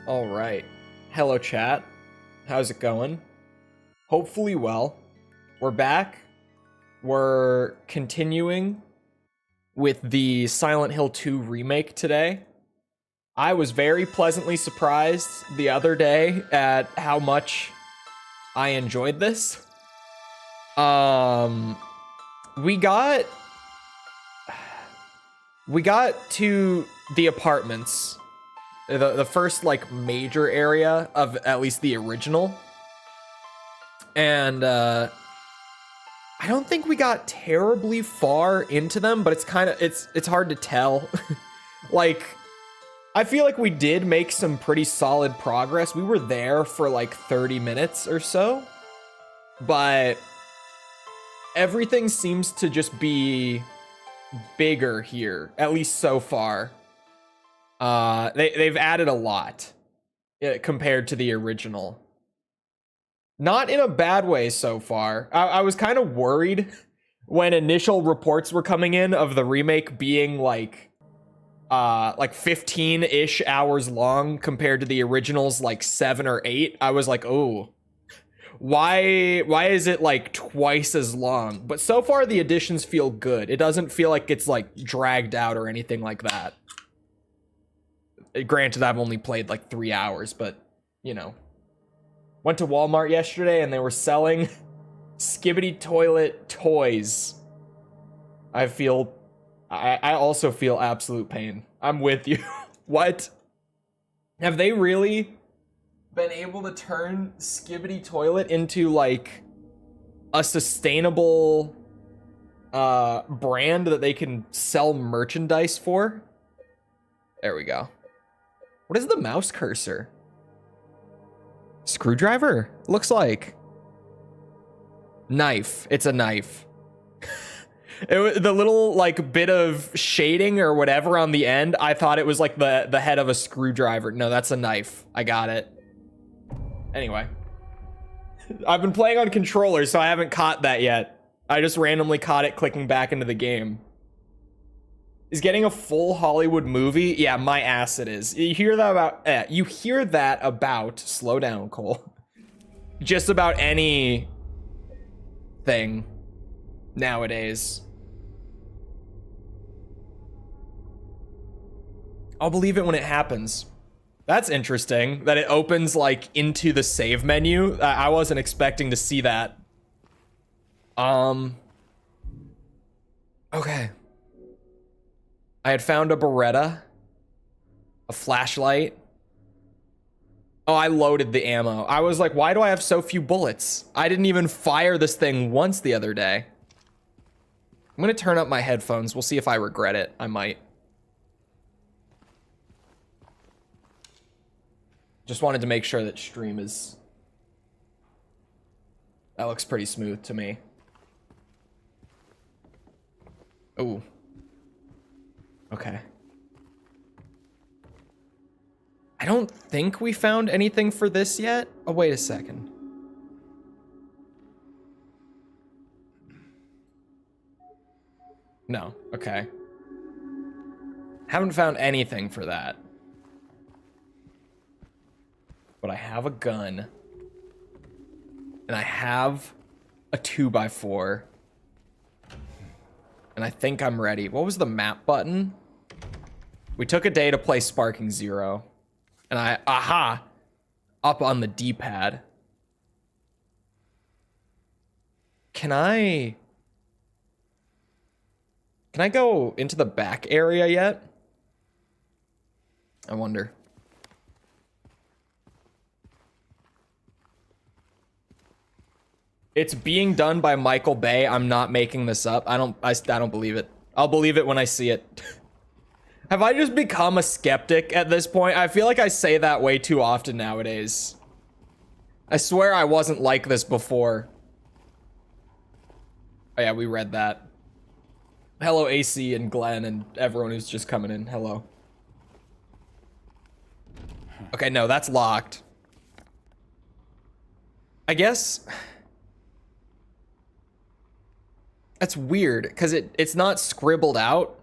All right. Hello, chat. How's it going? Hopefully well. We're back. We're continuing with the Silent Hill 2 remake today. I was very pleasantly surprised the other day at how much I enjoyed this. We got to the apartments. The first like major area of at least the original, and I don't think we got terribly far into them, but it's hard to tell. Like, I feel like we did make some pretty solid progress. We were there for like 30 minutes or so, but everything seems to just be bigger here, at least so far. They've added a lot compared to the original. Not in a bad way so far. I was kind of worried when initial reports were coming in of the remake being like 15-ish hours long compared to the original's like 7 or 8. I was like, oh, why is it like twice as long? But so far the additions feel good. It doesn't feel like it's like dragged out or anything like that. Granted, I've only played like 3 hours, but, you know. Went to Walmart yesterday and they were selling Skibbity Toilet toys. I also feel absolute pain. I'm with you. What? Have they really been able to turn Skibbity Toilet into like a sustainable brand that they can sell merchandise for? There we go. What is the mouse cursor? Screwdriver? Looks like. Knife. It's a knife. The little like bit of shading or whatever on the end, I thought it was like the head of a screwdriver. No, that's a knife. I got it. Anyway. I've been playing on controller, so I haven't caught that yet. I just randomly caught it clicking back into the game. Is getting a full Hollywood movie? Yeah, my ass it is. You hear that about slow down, Cole. Just about any thing nowadays. I'll believe it when it happens. That's interesting that it opens like into the save menu. I wasn't expecting to see that. Okay. I had found a Beretta, a flashlight. Oh, I loaded the ammo. I was like, why do I have so few bullets? I didn't even fire this thing once the other day. I'm gonna turn up my headphones. We'll see if I regret it. I might. Just wanted to make sure that stream is... That looks pretty smooth to me. Ooh. Okay. I don't think we found anything for this yet. Oh, wait a second. No, okay. Haven't found anything for that. But I have a gun. And I have a 2x4. And I think I'm ready. What was the map button? We took a day to play Sparking Zero. And up on the D-pad. Can I go into the back area yet? I wonder. It's being done by Michael Bay. I'm not making this up. I don't believe it. I'll believe it when I see it. Have I just become a skeptic at this point? I feel like I say that way too often nowadays. I swear I wasn't like this before. Oh yeah, we read that. Hello, AC and Glenn and everyone who's just coming in. Hello. Okay, no, that's locked. I guess... That's weird, because it's not scribbled out.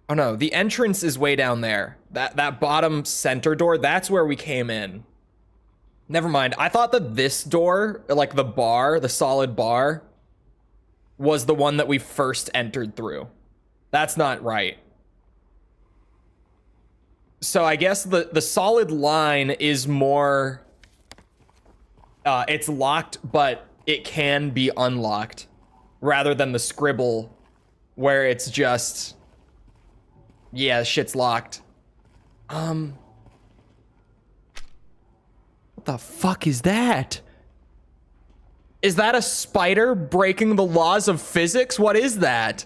Oh no, the entrance is way down there. That bottom center door, that's where we came in. Never mind. I thought that this door, like the bar, the solid bar, was the one that we first entered through. That's not right. So I guess the solid line is more... it's locked, but it can be unlocked. Rather than the scribble, where it's just... Yeah, shit's locked. What the fuck is that? Is that a spider breaking the laws of physics? What is that?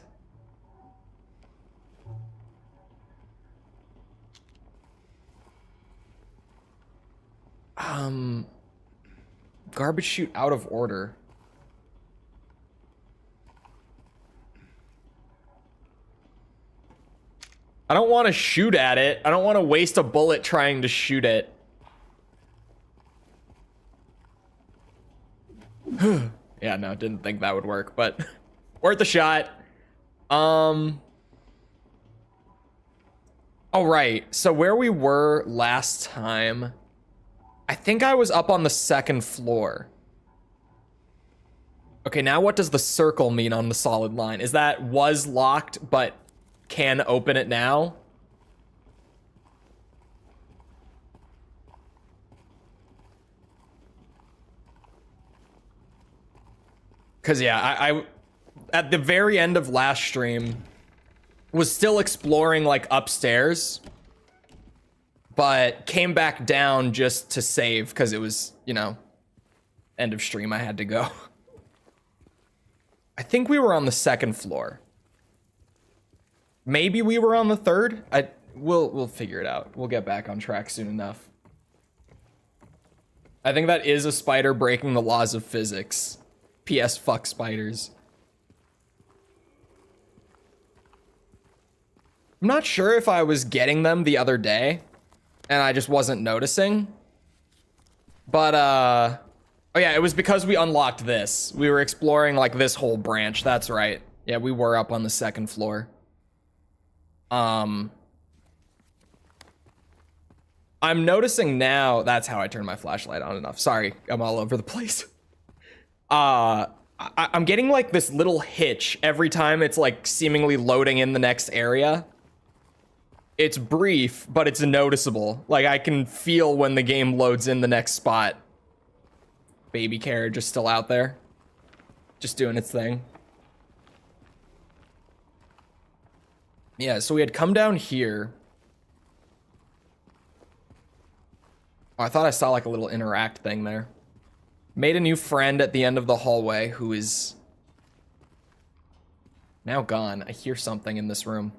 Garbage chute out of order. I don't want to shoot at it. I don't want to waste a bullet trying to shoot it. Yeah, no, didn't think that would work, but worth a shot. Oh, right. So where we were last time, I think I was up on the second floor. Okay, now what does the circle mean on the solid line? Is that was locked, but can open it now? Because, yeah, I at the very end of last stream was still exploring, like, upstairs, but came back down just to save because it was, you know, end of stream. I had to go. I think we were on the second floor. Maybe we were on the third. We'll figure it out. We'll get back on track soon enough. I think that is a spider breaking the laws of physics. P.S. Fuck spiders. I'm not sure if I was getting them the other day and I just wasn't noticing. But, oh yeah, it was because we unlocked this. We were exploring, like, this whole branch. That's right. Yeah, we were up on the second floor. I'm noticing now... That's how I turn my flashlight on and off. Sorry, I'm all over the place. I'm getting, like, this little hitch every time it's, like, seemingly loading in the next area. It's brief, but it's noticeable. Like, I can feel when the game loads in the next spot. Baby carriage is still out there. Just doing its thing. Yeah, so we had come down here. Oh, I thought I saw, like, a little interact thing there. Made a new friend at the end of the hallway who is now gone. I hear something in this room.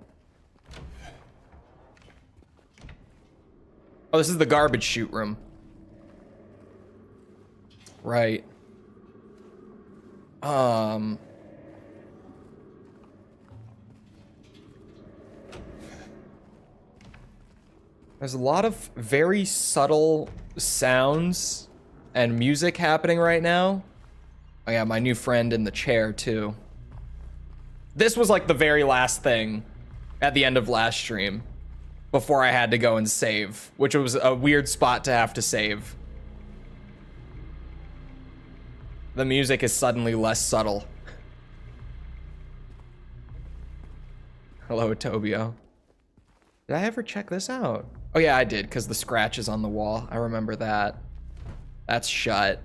Oh, this is the garbage chute room. Right. There's a lot of very subtle sounds and music happening right now. Oh yeah, my new friend in the chair too. This was like the very last thing at the end of last stream before I had to go and save, which was a weird spot to have to save. The music is suddenly less subtle. Hello, Tobio. Did I ever check this out? Oh yeah, I did, because the scratch is on the wall. I remember that. That's shut.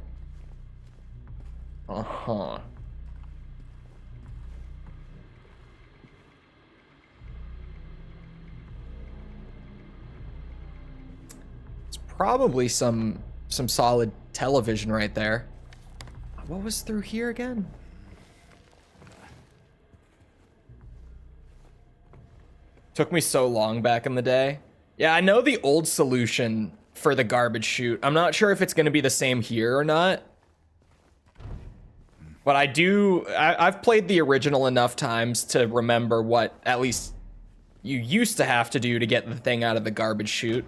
Uh-huh. It's probably some solid television right there. What was through here again? Took me so long back in the day. Yeah, I know the old solution for the garbage chute. I'm not sure if it's going to be the same here or not. But I've played the original enough times to remember what at least you used to have to do to get the thing out of the garbage chute.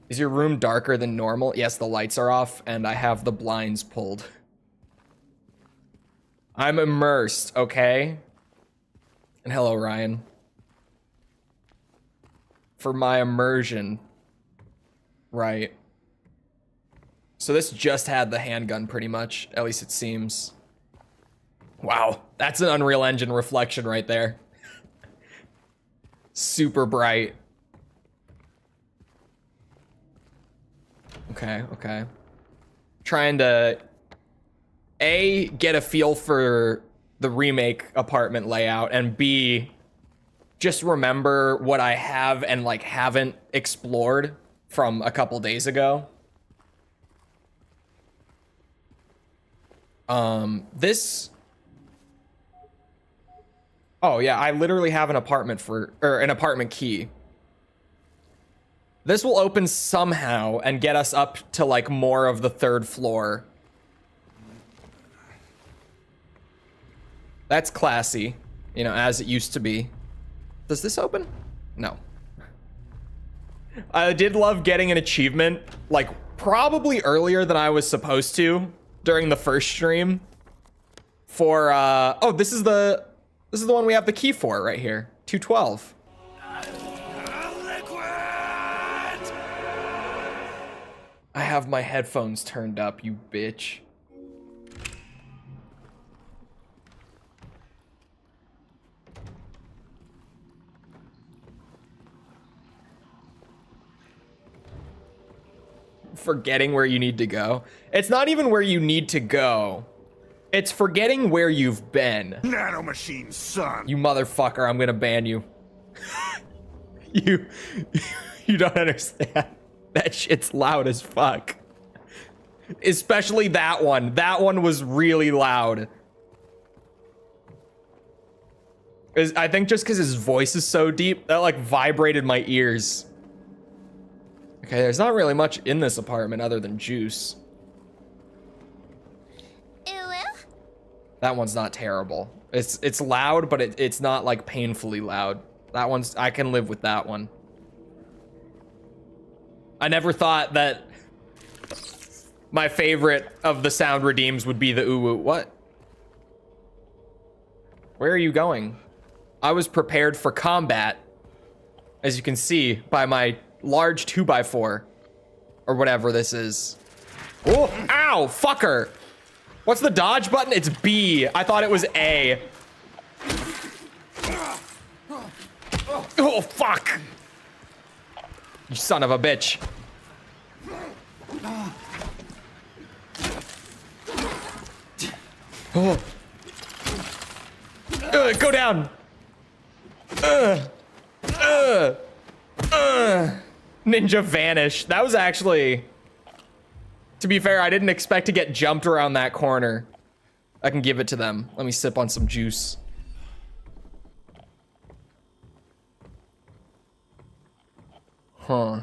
Is your room darker than normal? Yes, the lights are off and I have the blinds pulled. I'm immersed, okay? And hello, Ryan. for my immersion. Right. So this just had the handgun pretty much, at least it seems. Wow, that's an Unreal Engine reflection right there. Super bright. Okay, okay. Trying to A, get a feel for the remake apartment layout, and B, just remember what I have and like haven't explored from a couple days ago. This... Oh yeah, I literally have an apartment an apartment key. This will open somehow and get us up to like more of the 3rd floor. That's classy, you know, as it used to be. Does this open? No. I did love getting an achievement, like probably earlier than I was supposed to during the first stream for, oh, this is the one we have the key for right here, 212. I have my headphones turned up, you bitch. Forgetting where you need to go. It's not even where you need to go. It's forgetting where you've been. Nanomachine, son. You motherfucker, I'm gonna ban you. You don't understand. That shit's loud as fuck. Especially that one. That one was really loud. I think just because his voice is so deep, that like vibrated my ears. Okay, there's not really much in this apartment other than juice. That one's not terrible. It's loud, but it's not like painfully loud. That one's, I can live with that one. I never thought that my favorite of the sound redeems would be the ooh-woo. What? Where are you going? I was prepared for combat, as you can see by my large 2x4 or whatever this is. Oh, ow, fucker. What's the dodge button? It's B. I thought it was A. Oh, fuck. You son of a bitch. Oh. Go down. Ninja vanish. That was actually... To be fair, I didn't expect to get jumped around that corner. I can give it to them. Let me sip on some juice. Huh.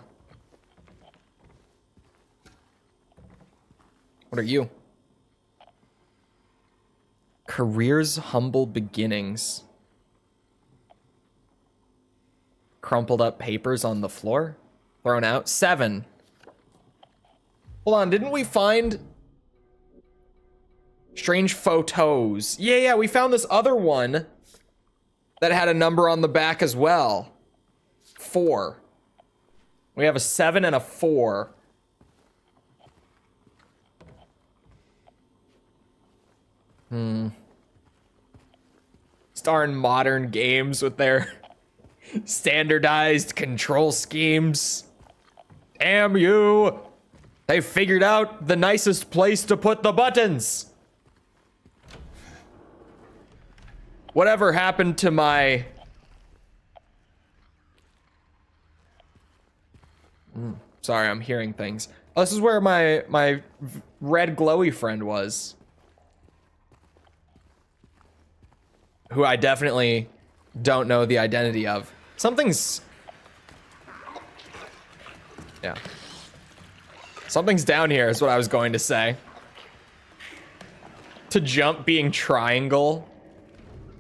What are you? Career's humble beginnings. Crumpled up papers on the floor? Thrown out? 7. Hold on, didn't we find strange photos? Yeah, we found this other one that had a number on the back as well. 4. We have a 7 and a 4. Starring modern games with their standardized control schemes. Damn you! They figured out the nicest place to put the buttons. Whatever happened to my... Sorry, I'm hearing things. Oh, this is where my red glowy friend was. Who I definitely don't know the identity of. Something's... Yeah. Something's down here is what I was going to say. To jump being triangle.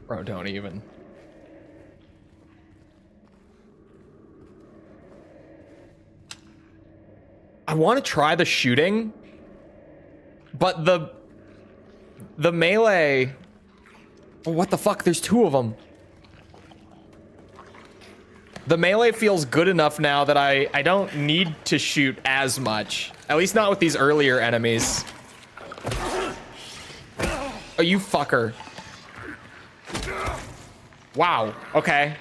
Bro, don't even. I want to try the shooting, but the melee... Oh, what the fuck? There's 2 of them. The melee feels good enough now that I don't need to shoot as much. At least not with these earlier enemies. Oh, you fucker. Wow, okay.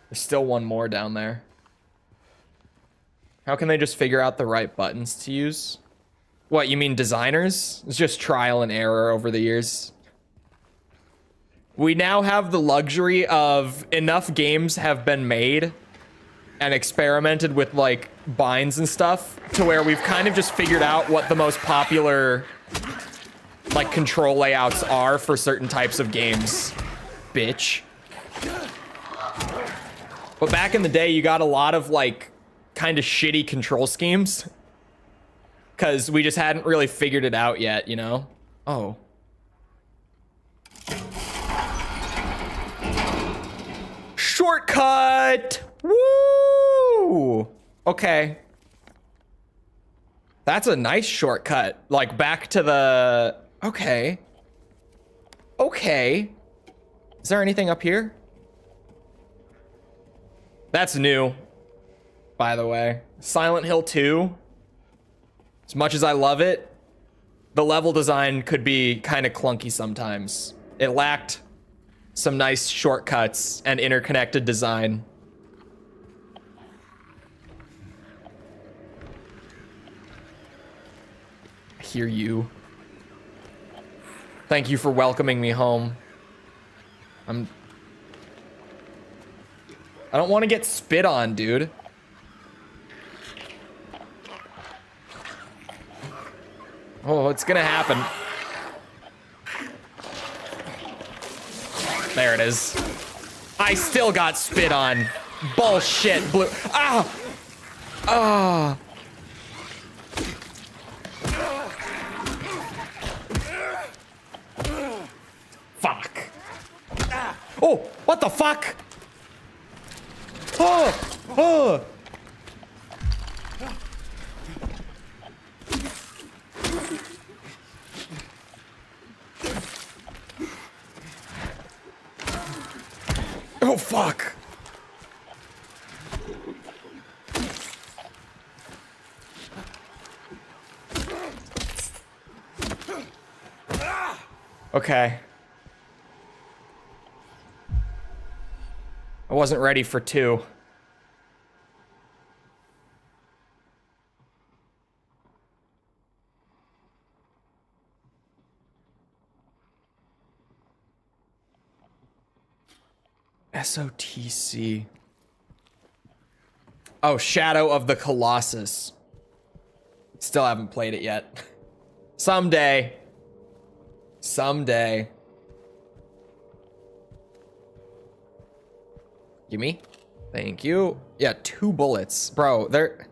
There's still one more down there. How can they just figure out the right buttons to use? What, you mean designers? It's just trial and error over the years. We now have the luxury of enough games have been made and experimented with like binds and stuff to where we've kind of just figured out what the most popular like control layouts are for certain types of games. Bitch. But back in the day, you got a lot of like kind of shitty control schemes because we just hadn't really figured it out yet, you know? Oh. Shortcut! Woo! Okay. That's a nice shortcut. Like back to the... Okay. Okay. Is there anything up here? That's new, by the way. Silent Hill 2. As much as I love it, the level design could be kind of clunky sometimes. It lacked some nice shortcuts and interconnected design. I hear you. Thank you for welcoming me home. I don't want to get spit on, dude. Oh, it's gonna happen. There it is. I still got spit on. Bullshit, blue. Ah! Ah! Fuck. Oh, what the fuck? Oh! Oh! Oh, fuck. Okay. I wasn't ready for 2. SOTC. Oh, Shadow of the Colossus. Still haven't played it yet. Someday. Someday. Gimme. Thank you. Yeah, 2 bullets. Bro, they're...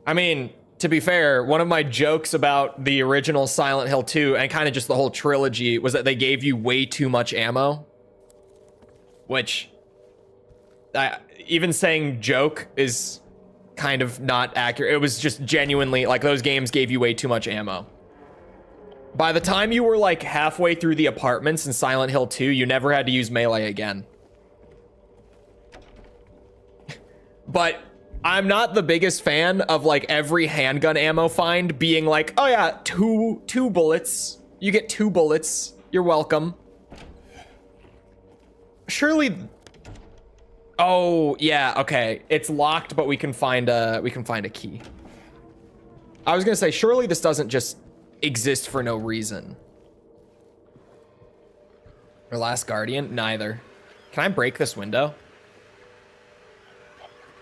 I mean, to be fair, one of my jokes about the original Silent Hill 2 and kind of just the whole trilogy was that they gave you way too much ammo. Which, even saying joke is kind of not accurate. It was just genuinely, like, those games gave you way too much ammo. By the time you were, like, halfway through the apartments in Silent Hill 2, you never had to use melee again. But I'm not the biggest fan of, like, every handgun ammo find being like, oh yeah, two bullets. You get 2 bullets. You're welcome. Surely... Oh, yeah, okay. It's locked, but we can find a key. I was gonna say, surely this doesn't just exist for no reason. Or Last Guardian? Neither. Can I break this window?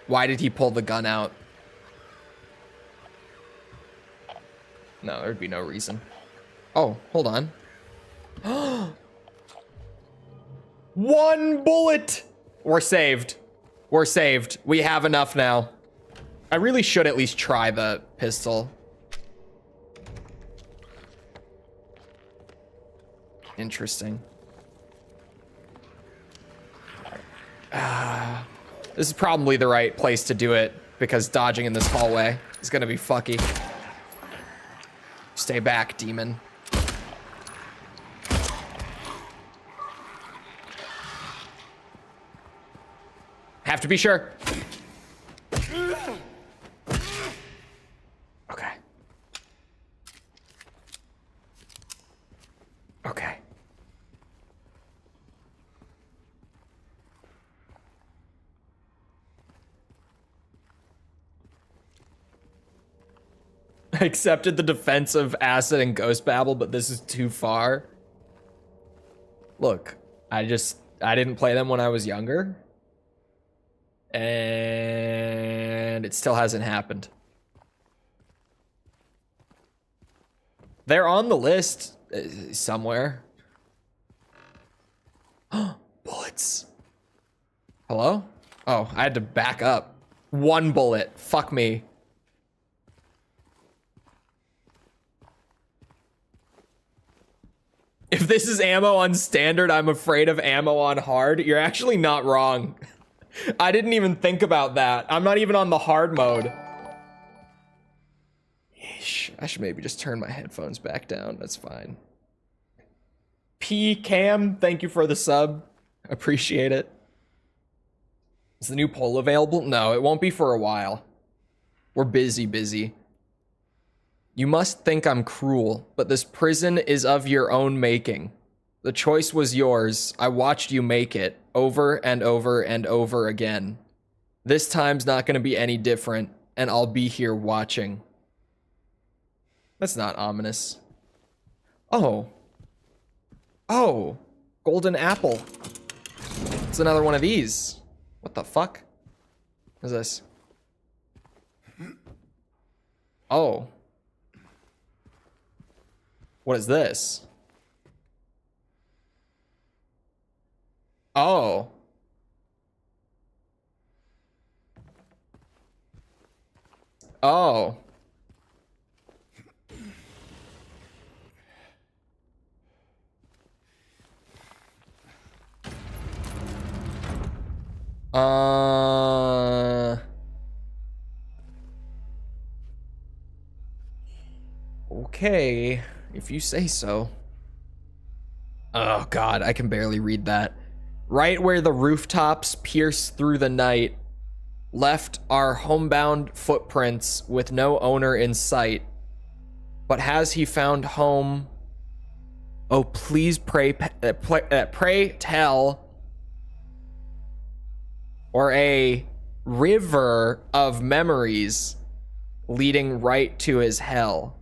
Why did he pull the gun out? No, there'd be no reason. Oh, hold on. 1 bullet! We're saved. We're saved. We have enough now. I really should at least try the pistol. Interesting. This is probably the right place to do it because dodging in this hallway is gonna be fucky. Stay back, demon. have to be sure. Okay. Okay. I accepted the defense of acid and ghost babble, but this is too far. Look, I didn't play them when I was younger. And it still hasn't happened. They're on the list somewhere. Bullets. Hello? Oh, I had to back up. One bullet. Fuck me. If this is ammo on standard, I'm afraid of ammo on hard. You're actually not wrong. I didn't even think about that. I'm not even on the hard mode. Yeesh, I should maybe just turn my headphones back down. That's fine. P Cam, thank you for the sub. Appreciate it. Is the new poll available? No, it won't be for a while. We're busy. You must think I'm cruel, but this prison is of your own making. The choice was yours. I watched you make it over and over and over again. This time's not going to be any different, and I'll be here watching. That's not ominous. Oh. Oh. Golden apple. It's another one of these. What the fuck? What is this? Oh. What is this? Oh. Oh. Okay, if you say so. Oh God, I can barely read that. Right where the rooftops pierce through the night, left our homebound footprints with no owner in sight. But has he found home? Oh, please pray tell. Or a river of memories leading right to his hell.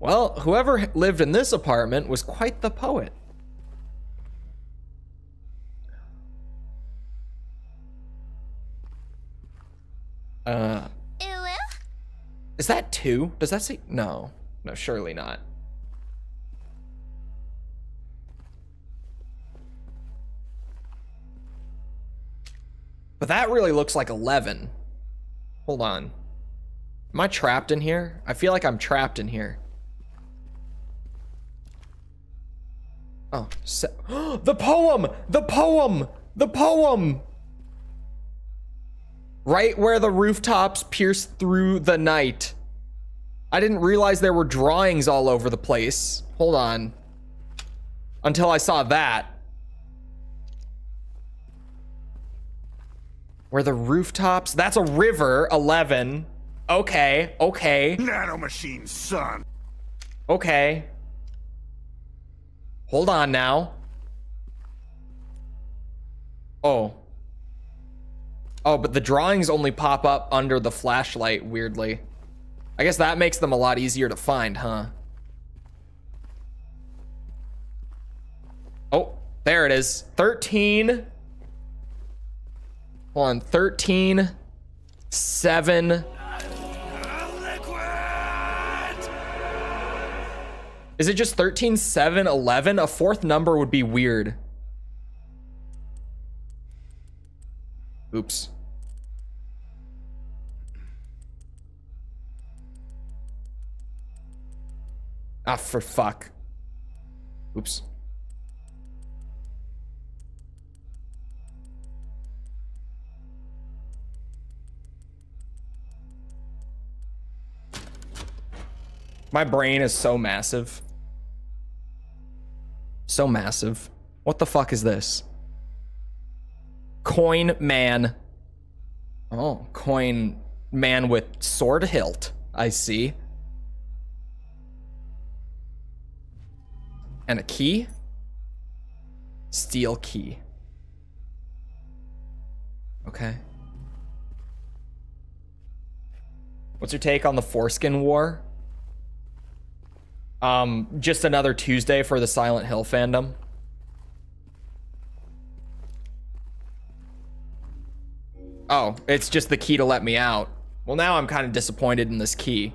Well, whoever lived in this apartment was quite the poet. Is that 2? Does that say? No, surely not. But that really looks like 11. Hold on. Am I trapped in here? I feel like I'm trapped in here. Oh, the poem! The poem! The poem! Right where the rooftops pierce through the night. I didn't realize there were drawings all over the place. Hold on. Until I saw that. Where the rooftops... That's a river, 11. Okay. Nanomachine, son. Okay. Hold on now. Oh. Oh, but the drawings only pop up under the flashlight, weirdly. I guess that makes them a lot easier to find, huh? Oh, there it is. 13. Hold on, 13, 7. Is it just 13, 7, 11? A fourth number would be weird. Oops. Ah, for fuck. Oops. My brain is so massive. So massive. What the fuck is this? Coin man. Oh, coin man with sword hilt. I see. And a key? Steel key. Okay. What's your take on the foreskin war? Just another Tuesday for the Silent Hill fandom. Oh, it's just the key to let me out. Well, now I'm kind of disappointed in this key.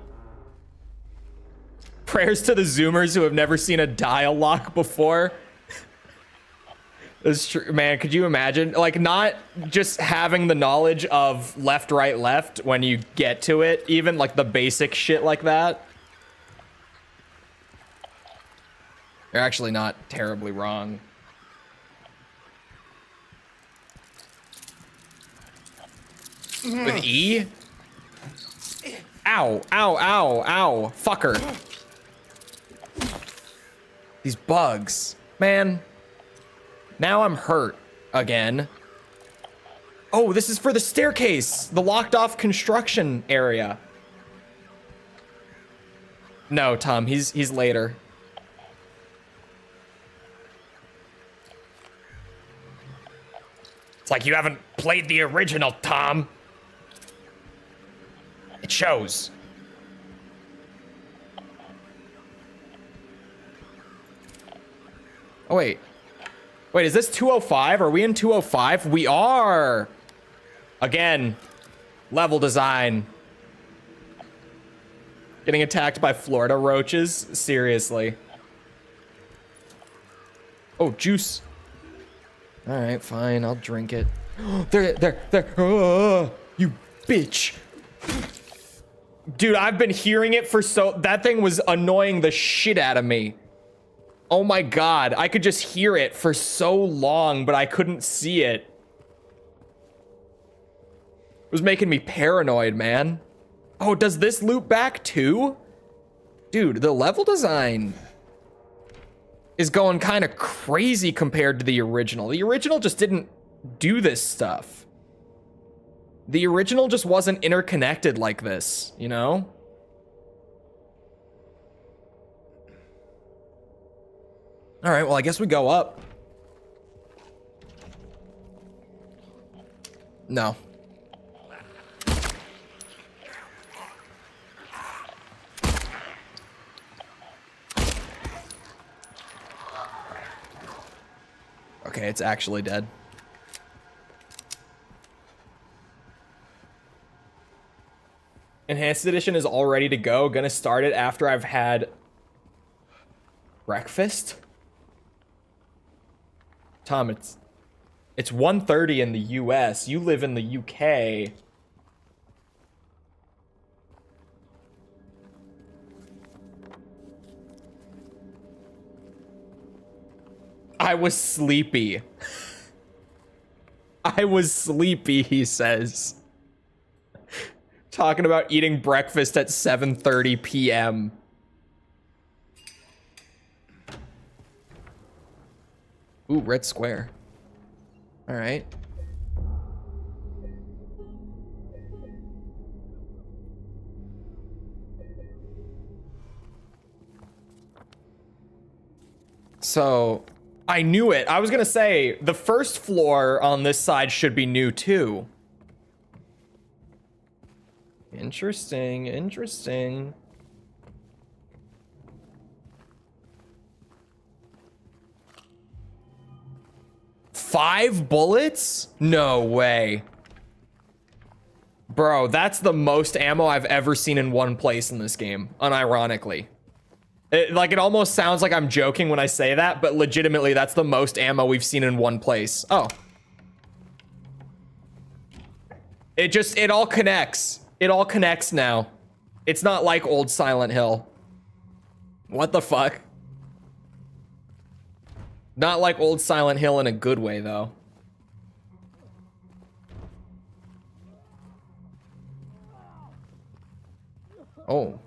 Prayers to the Zoomers who have never seen a dial lock before. It's true, man. Could you imagine? Like, not just having the knowledge of left, right, left when you get to it, even like the basic shit like that. You're actually not terribly wrong. With E? Ow, ow, ow, ow. Fucker. These bugs. Man. Now I'm hurt again. Oh, this is for the staircase. The locked off construction area. No, Tom, he's later. It's like you haven't played the original, Tom. It shows. Oh, wait. Wait, is this 205? Are we in 205? We are. Again, level design. Getting attacked by Florida roaches? Seriously. Oh, juice. All right, fine. I'll drink it. There. Oh, you bitch. Dude, I've been hearing it for that thing was annoying the shit out of me. Oh my God, I could just hear it for so long, but I couldn't see it. It was making me paranoid, man. Oh, does this loop back too? Dude, the level design is going kind of crazy compared to the original. The original just didn't do this stuff. The original just wasn't interconnected like this, you know? All right, well, I guess we go up. No. Okay, it's actually dead. Enhanced edition is all ready to go. Gonna start it after I've had breakfast. Tom, it's 1:30 in the US. You live in the UK. I was sleepy. I was sleepy, he says. Talking about eating breakfast at 7:30 p.m. Ooh, red square. All right. So, I knew it. I was gonna say, the first floor on this side should be new too. Interesting, interesting. Five bullets? No way. Bro, that's the most ammo I've ever seen in one place in this game, unironically. It almost sounds like I'm joking when I say that, but legitimately, that's the most ammo we've seen in one place. Oh. It all connects. It all connects now. It's not like old Silent Hill. What the fuck? Not like old Silent Hill in a good way, though. Oh.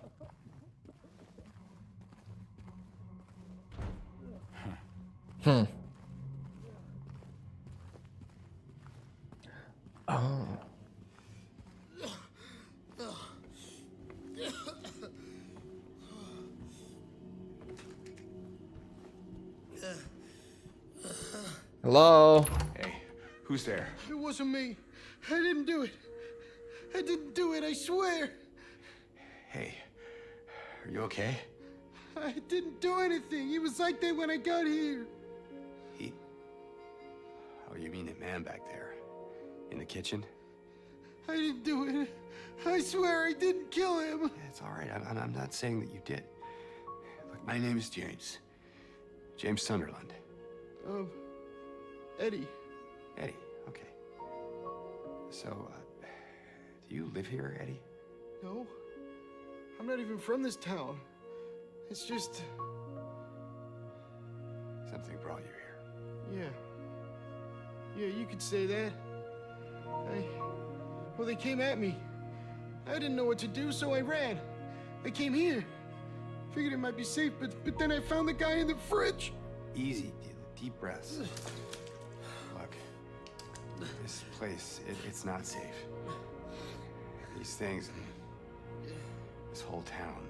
Hello? Hey, who's there? It wasn't me. I didn't do it. I didn't do it, I swear. Hey, are you okay? I didn't do anything. He was like that when I got here. He... Oh, you mean the man back there? In the kitchen? I didn't do it. I swear I didn't kill him. Yeah, it's all right. I'm not saying that you did. Look, my name is James. James Sunderland. Eddie. Eddie, okay. So, do you live here, Eddie? No. I'm not even from this town. It's just... Something brought you here. Yeah. Yeah, you could say that. Well, they came at me. I didn't know what to do, so I ran. I came here. Figured it might be safe, but then I found the guy in the fridge. Easy, deep breaths. Look, this place, it's not safe. These things, this whole town,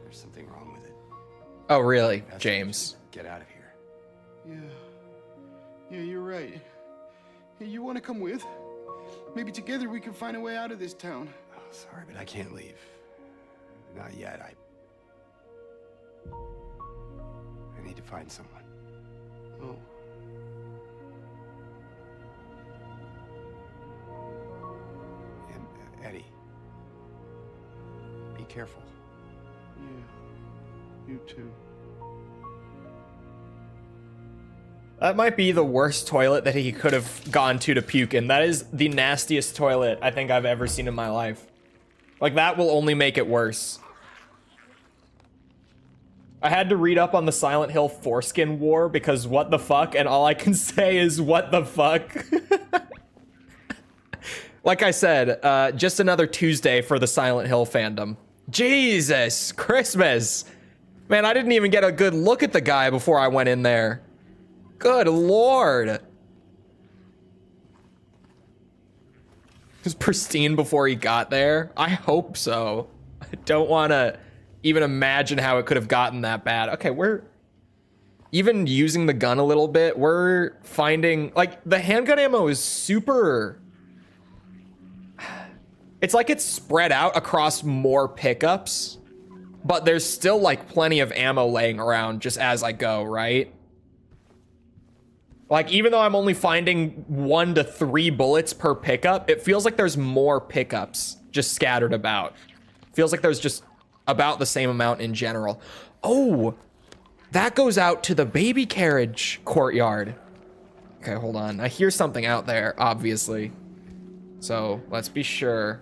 there's something wrong with it. Oh, really, That's James? Get out of here. Yeah, you're right. Hey, you want to come with? Maybe together we can find a way out of this town. Oh, sorry, but I can't leave. Not yet. I need to find someone. Oh. And Eddie, be careful. Yeah, you too. That might be the worst toilet that he could have gone to puke in. That is the nastiest toilet I think I've ever seen in my life. Like, that will only make it worse. I had to read up on the Silent Hill foreskin war because what the fuck, and all I can say is what the fuck. Like I said, just another Tuesday for the Silent Hill fandom. Jesus Christmas. Man, I didn't even get a good look at the guy before I went in there. Good Lord. He was pristine before he got there. I hope so. I don't want to even imagine how it could have gotten that bad. Okay, we're even using the gun a little bit. We're finding, like, the handgun ammo is super... It's like it's spread out across more pickups, but there's still, like, plenty of ammo laying around just as I go, right? Like, even though I'm only finding 1 to 3 bullets per pickup, it feels like there's more pickups just scattered about. Feels like there's just about the same amount in general. Oh, that goes out to the baby carriage courtyard. Okay, hold on. I hear something out there, obviously. So let's be sure.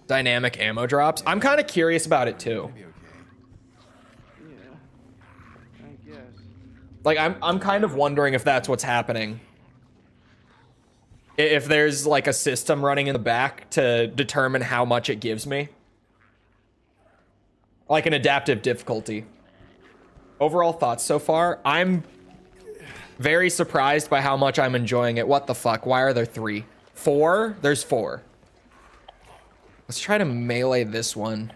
Dynamic ammo drops. I'm kind of curious about it too. Like, I'm kind of wondering if that's what's happening. If there's, like, a system running in the back to determine how much it gives me. Like an adaptive difficulty. Overall thoughts so far? I'm very surprised by how much I'm enjoying it. What the fuck? Why are there 3? 4? There's 4. Let's try to melee this one.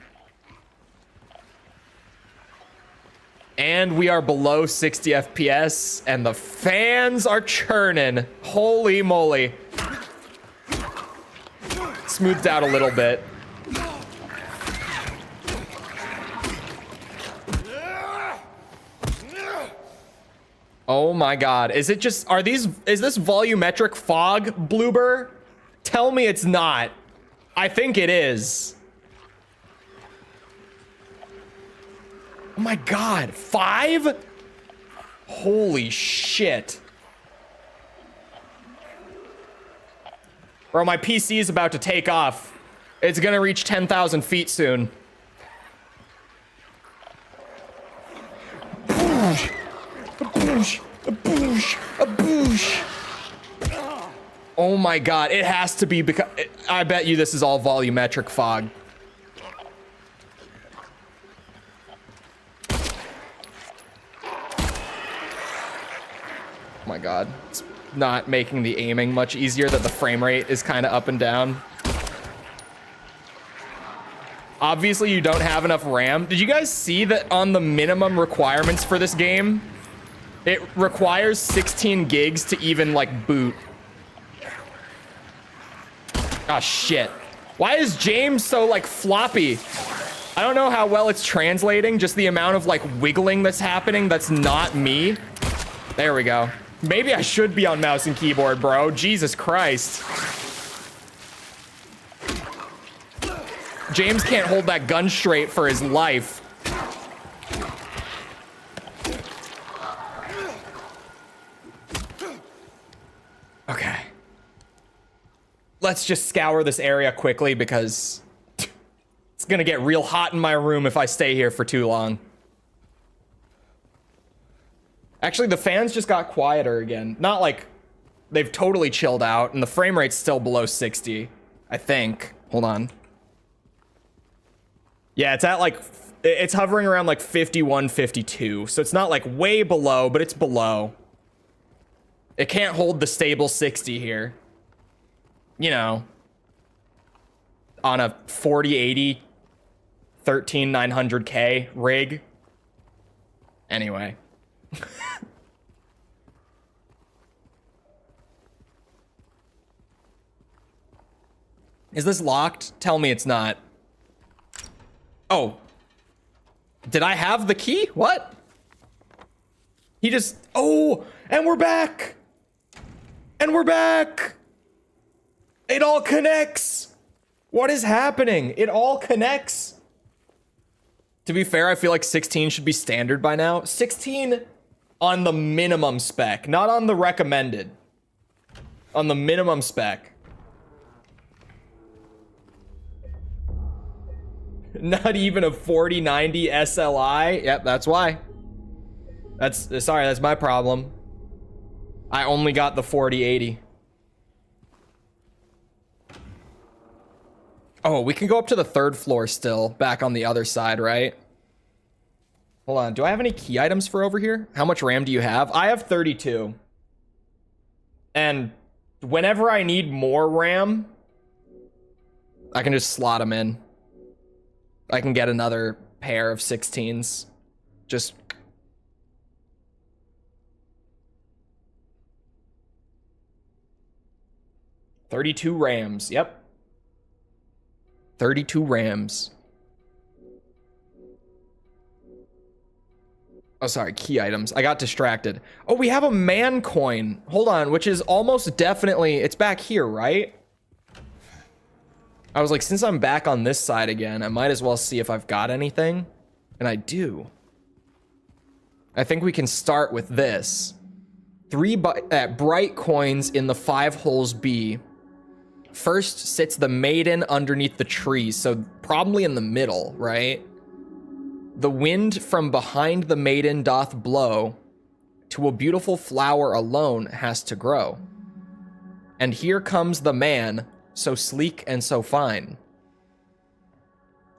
And we are below 60 FPS, and the fans are churning. Holy moly. Smoothed out a little bit. Oh my god. Is it just, is this volumetric fog, Bloober? Tell me it's not. I think it is. Oh my god, 5? Holy shit. Bro, my PC is about to take off. It's gonna reach 10,000 feet soon. Boosh, a boosh, a boosh, a boosh. Oh my god, it has to be because... I bet you this is all volumetric fog. Oh my god, it's not making the aiming much easier that the frame rate is kind of up and down. Obviously, you don't have enough RAM. Did you guys see that on the minimum requirements for this game? It requires 16 gigs to even, like, boot. Oh, shit. Why is James so, like, floppy? I don't know how well it's translating, just the amount of, like, wiggling that's happening that's not me. There we go. Maybe I should be on mouse and keyboard, bro. Jesus Christ. James can't hold that gun straight for his life. Okay. Let's just scour this area quickly because it's gonna get real hot in my room if I stay here for too long. Actually, the fans just got quieter again. Not like they've totally chilled out, and the frame rate's still below 60, I think. Hold on. Yeah, it's at like, it's hovering around like 51, 52. So it's not like way below, but it's below. It can't hold the stable 60 here. You know, on a 4080 13900K rig. Anyway. Is this locked? Tell me it's not. Oh. Did I have the key? What? He just... Oh! And we're back! And we're back! It all connects! What is happening? It all connects. To be fair, I feel like 16 should be standard by now. 16 on the minimum spec, not on the recommended. On the minimum spec. Not even a 4090 SLI. Yep, that's why. Sorry, that's my problem. I only got the 4080. Oh, we can go up to the 3rd floor still, back on the other side, right? Hold on, do I have any key items for over here? How much RAM do you have? I have 32. And whenever I need more RAM, I can just slot them in. I can get another pair of 16s. Just... $32 RAMs, yep. 32 RAMs. Oh, sorry, key items. I got distracted. Oh, we have a man coin. Hold on, which is almost definitely... It's back here, right? I was like, since I'm back on this side again, I might as well see if I've got anything. And I do. I think we can start with this. 3 bright coins in the 5 holes B. First sits the maiden underneath the tree, so probably in the middle, right? The wind from behind the maiden doth blow, to a beautiful flower alone has to grow. And here comes the man, so sleek and so fine.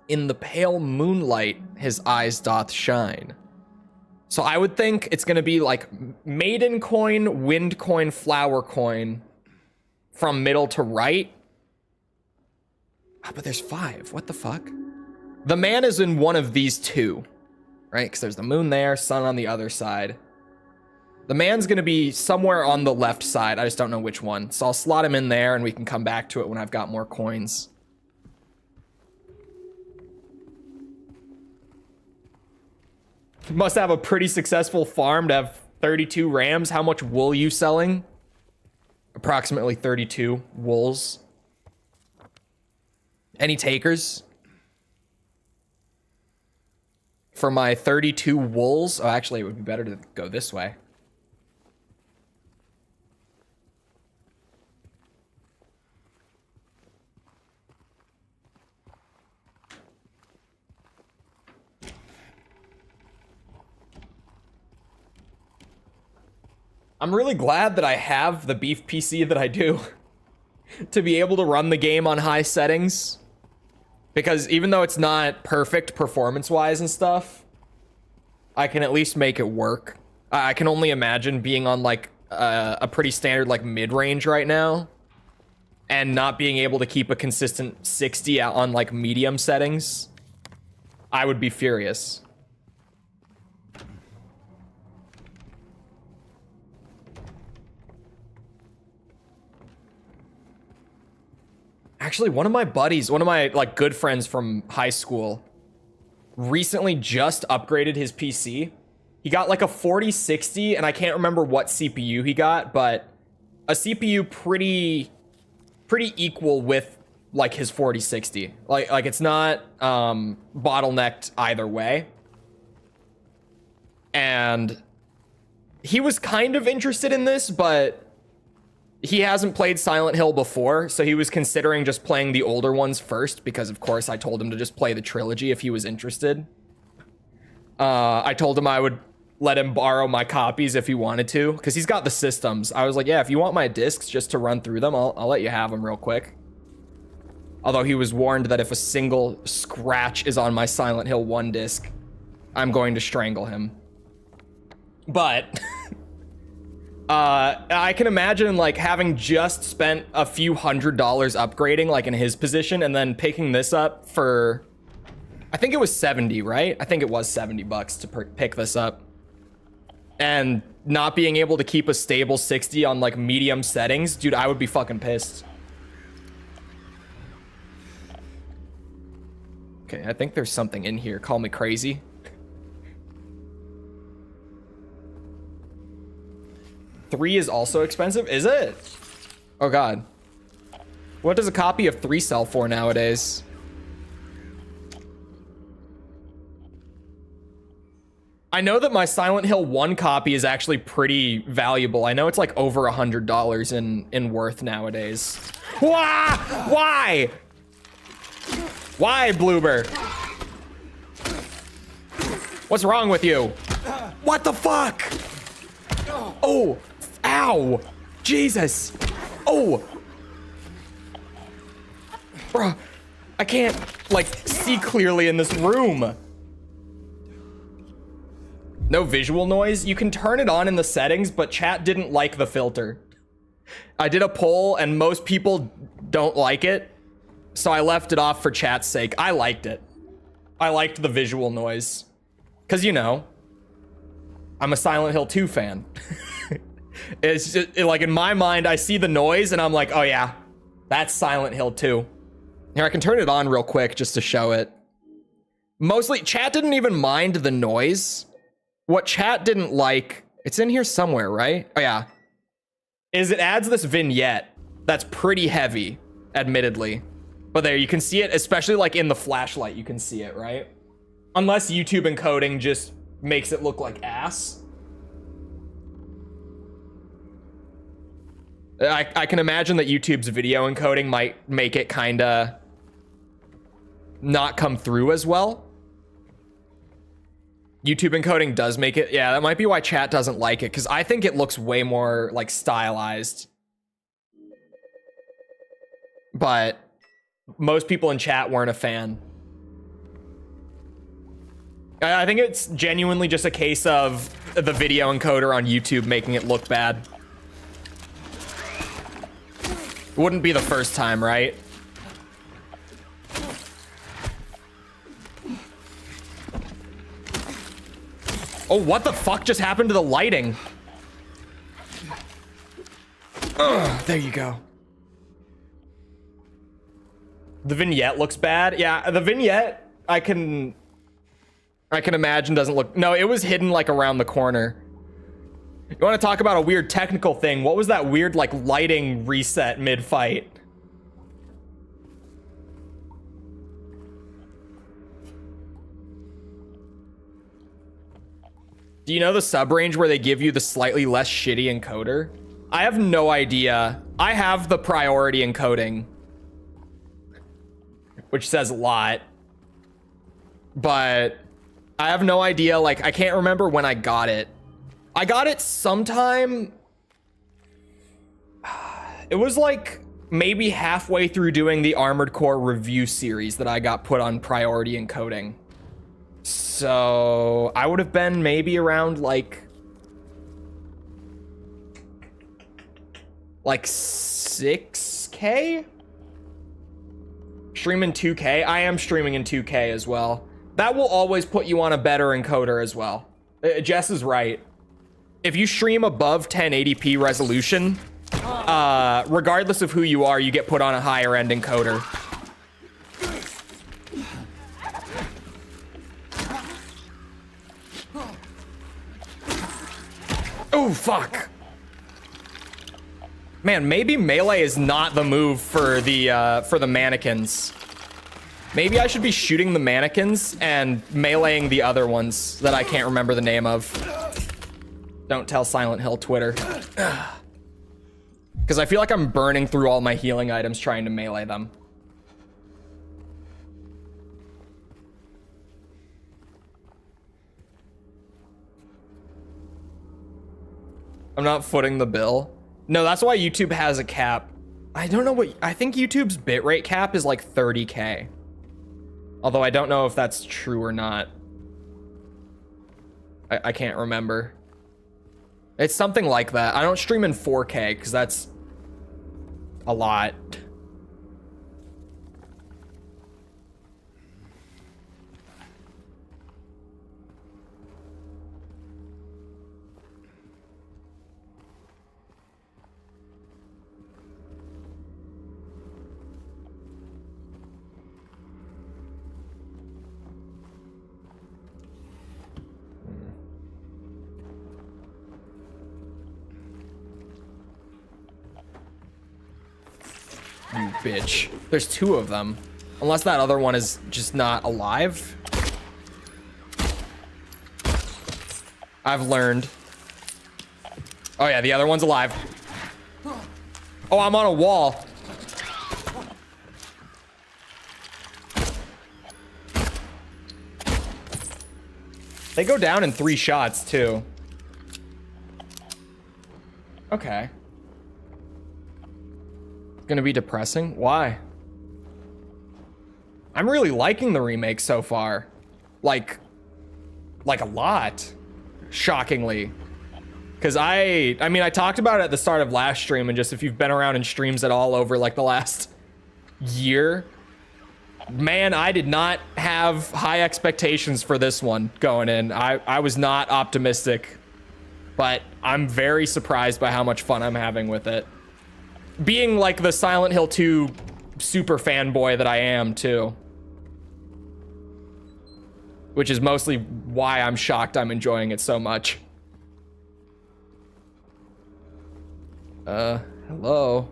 In the pale moonlight his eyes doth shine. So I would think it's gonna be like maiden coin, wind coin, flower coin from middle to right. Ah, but there's 5. What the fuck? The man is in one of these 2, right? Because there's the moon there, sun on the other side. The man's gonna be somewhere on the left side. I just don't know which one. So I'll slot him in there and we can come back to it when I've got more coins. Must have a pretty successful farm to have 32 RAMs. How much wool you selling? Approximately 32 wools. Any takers? For my 32 wools? Oh, actually, it would be better to go this way. I'm really glad that I have the beef PC that I do to be able to run the game on high settings. Because even though it's not perfect performance-wise and stuff, I can at least make it work. I can only imagine being on like a pretty standard like mid-range right now. and not being able to keep a consistent 60 on like medium settings, I would be furious. Actually, one of my buddies, one of my like good friends from high school, recently just upgraded his PC. He got like a 4060, and I can't remember what CPU he got, but a CPU pretty equal with like his 4060. Like it's not bottlenecked either way. And he was kind of interested in this, but he hasn't played Silent Hill before, so he was considering just playing the older ones first, because of course I told him to just play the trilogy if he was interested. I told him I would let him borrow my copies if he wanted to, because he's got the systems. I was like, yeah, if you want my discs just to run through them, I'll let you have them real quick. Although he was warned that if a single scratch is on my Silent Hill 1 disc, I'm going to strangle him. But I can imagine like having just spent a few $100s upgrading, like in his position, and then picking this up for, I think it was 70, right? I think it was $70 to pick this up, and not being able to keep a stable 60 on like medium settings. Dude, I would be fucking pissed. Okay, I think there's something in here. Call me crazy. Three is also expensive, is it? Oh god. What does a copy of 3 sell for nowadays? I know that my Silent Hill 1 copy is actually pretty valuable. I know it's like over $100 in worth nowadays. Why? Why? Why, Bloober? What's wrong with you? What the fuck? Oh, ow. Jesus. Oh. Bruh, I can't, like, see clearly in this room. No visual noise. You can turn it on in the settings, but chat didn't like the filter. I did a poll, and most people don't like it, so I left it off for chat's sake. I liked it. I liked the visual noise. Because, you know, I'm a Silent Hill 2 fan. It's just, like, in my mind, I see the noise, and I'm like, oh yeah, that's Silent Hill 2. Here, I can turn it on real quick just to show it. Mostly, chat didn't even mind the noise. What chat didn't like, it's in here somewhere, right? Oh yeah. Is it adds this vignette that's pretty heavy, admittedly. But there, you can see it, especially like in the flashlight, you can see it, right? Unless YouTube encoding just makes it look like ass. I can imagine that YouTube's video encoding might make it kinda not come through as well. YouTube encoding does make it, yeah, that might be why chat doesn't like it, because I think it looks way more like stylized. But most people in chat weren't a fan. I think it's genuinely just a case of the video encoder on YouTube making it look bad. Wouldn't be the first time, right? Oh, what the fuck just happened to the lighting? Ugh, there you go. The vignette looks bad. Yeah, the vignette, I can imagine doesn't look... No, it was hidden like around the corner. You want to talk about a weird technical thing? What was that weird like lighting reset mid-fight? Do you know the sub-range where they give you the slightly less shitty encoder? I have no idea. I have the priority encoding, which says a lot. But I have no idea, like, I can't remember when I got it. I got it sometime... It was like maybe halfway through doing the Armored Core review series that I got put on priority encoding. So I would have been maybe around like 6K 6K? Stream in 2K? I am streaming in 2K as well. That will always put you on a better encoder as well. Jess is right. If you stream above 1080p resolution, regardless of who you are, you get put on a higher end encoder. Oh, fuck. Man, maybe melee is not the move for the mannequins. Maybe I should be shooting the mannequins and meleeing the other ones that I can't remember the name of. Don't tell Silent Hill Twitter. Because I feel like I'm burning through all my healing items trying to melee them. I'm not footing the bill. No, that's why YouTube has a cap. I don't know what, I think YouTube's bitrate cap is like 30K. Although I don't know if that's true or not. I can't remember. It's something like that. I don't stream in 4K because that's a lot. You bitch. There's two of them. Unless that other one is just not alive. I've learned. Oh yeah, the other one's alive. Oh, I'm on a wall. They go down in 3 shots too. Okay. Gonna be depressing? Why? I'm really liking the remake so far. Like a lot. Shockingly. Because I mean, I talked about it at the start of last stream, and just if you've been around in streams at all over like the last year, man, I did not have high expectations for this one going in. I was not optimistic, but I'm very surprised by how much fun I'm having with it. Being like the Silent Hill 2 super fanboy that I am too. Which is mostly why I'm shocked I'm enjoying it so much. Hello.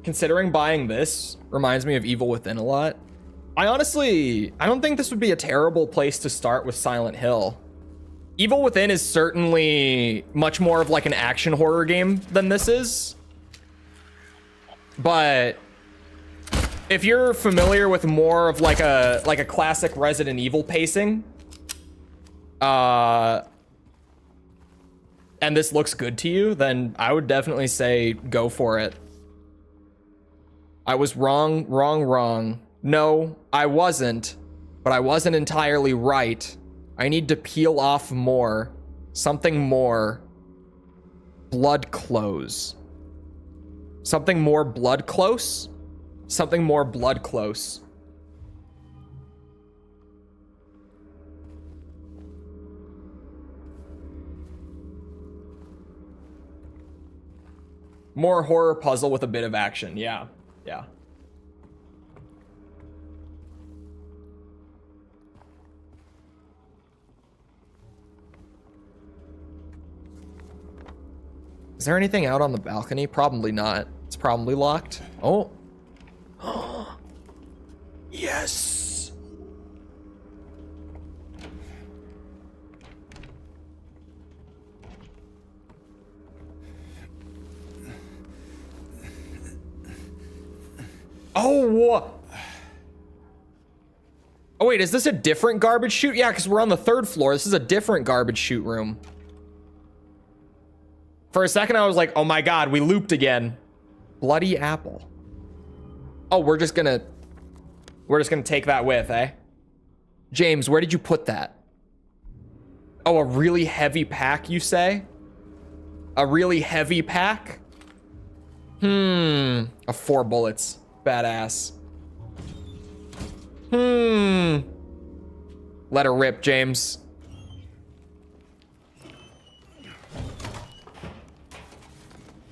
Considering buying this reminds me of Evil Within a lot. I don't think this would be a terrible place to start with Silent Hill. Evil Within is certainly much more of like an action horror game than this is. But if you're familiar with more of like a classic Resident Evil pacing, and this looks good to you, then I would definitely say go for it. I was wrong. No, I wasn't, but I wasn't entirely right. I need to peel off more. Something more. Blood close. Something more blood close? Something more blood close. More horror puzzle with a bit of action. Yeah. Yeah. Is there anything out on the balcony? Probably not. It's probably locked. Oh. Yes. Oh, oh wait, is this a different garbage chute? Yeah, because we're on the 3rd floor. This is a different garbage chute room. For a second, I was like, oh my God, we looped again. Bloody apple. Oh, we're just gonna take that with, eh? James, where did you put that? Oh, a really heavy pack, you say? A really heavy pack? A 4 bullets. Badass. Let her rip, James.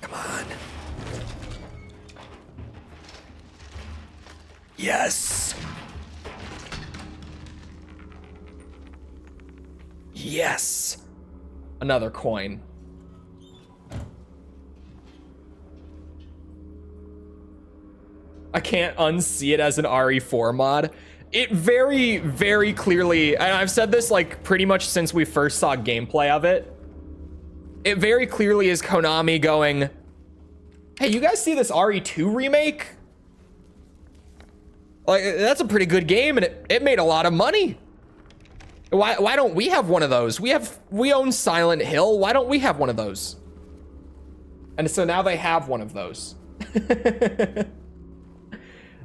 Come on. Yes. Yes. Another coin. I can't unsee it as an RE4 mod. It very, very clearly, and I've said this like pretty much since we first saw gameplay of it. It very clearly is Konami going, hey, you guys see this RE2 remake? Like, that's a pretty good game and it made a lot of money. Why don't we have one of those? We own Silent Hill. Why don't we have one of those? And so now they have one of those.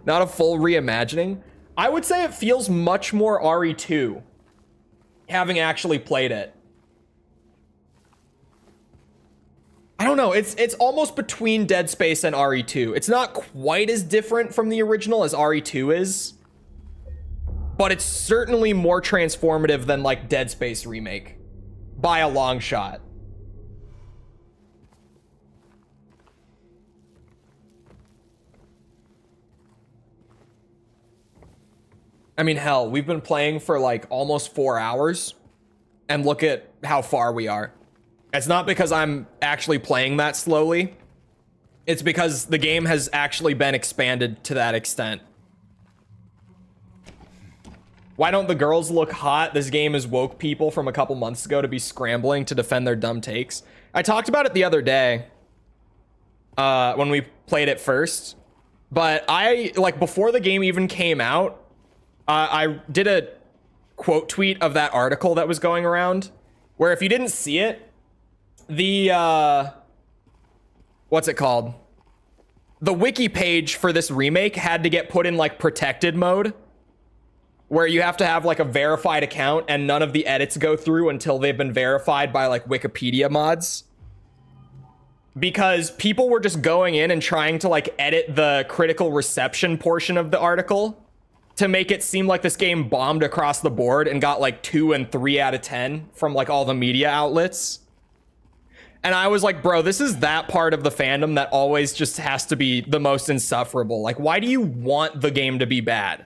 Not a full reimagining. I would say it feels much more RE2, having actually played it. I don't know, it's almost between Dead Space and RE2. It's not quite as different from the original as RE2 is, but it's certainly more transformative than like Dead Space Remake, by a long shot. I mean, hell, we've been playing for like almost 4 hours, and look at how far we are. It's not because I'm actually playing that slowly. It's because the game has actually been expanded to that extent. Why don't the girls look hot? This game has woke people from a couple months ago to be scrambling to defend their dumb takes. I talked about it the other day when we played it first, but I, like, before the game even came out, I did a quote tweet of that article that was going around, where if you didn't see it, the, what's it called? The wiki page for this remake had to get put in like protected mode, where you have to have like a verified account and none of the edits go through until they've been verified by like Wikipedia mods. Because people were just going in and trying to like edit the critical reception portion of the article to make it seem like this game bombed across the board and got like 2 and 3 out of 10 from like all the media outlets. And I was like, bro, this is that part of the fandom that always just has to be the most insufferable. Like, why do you want the game to be bad?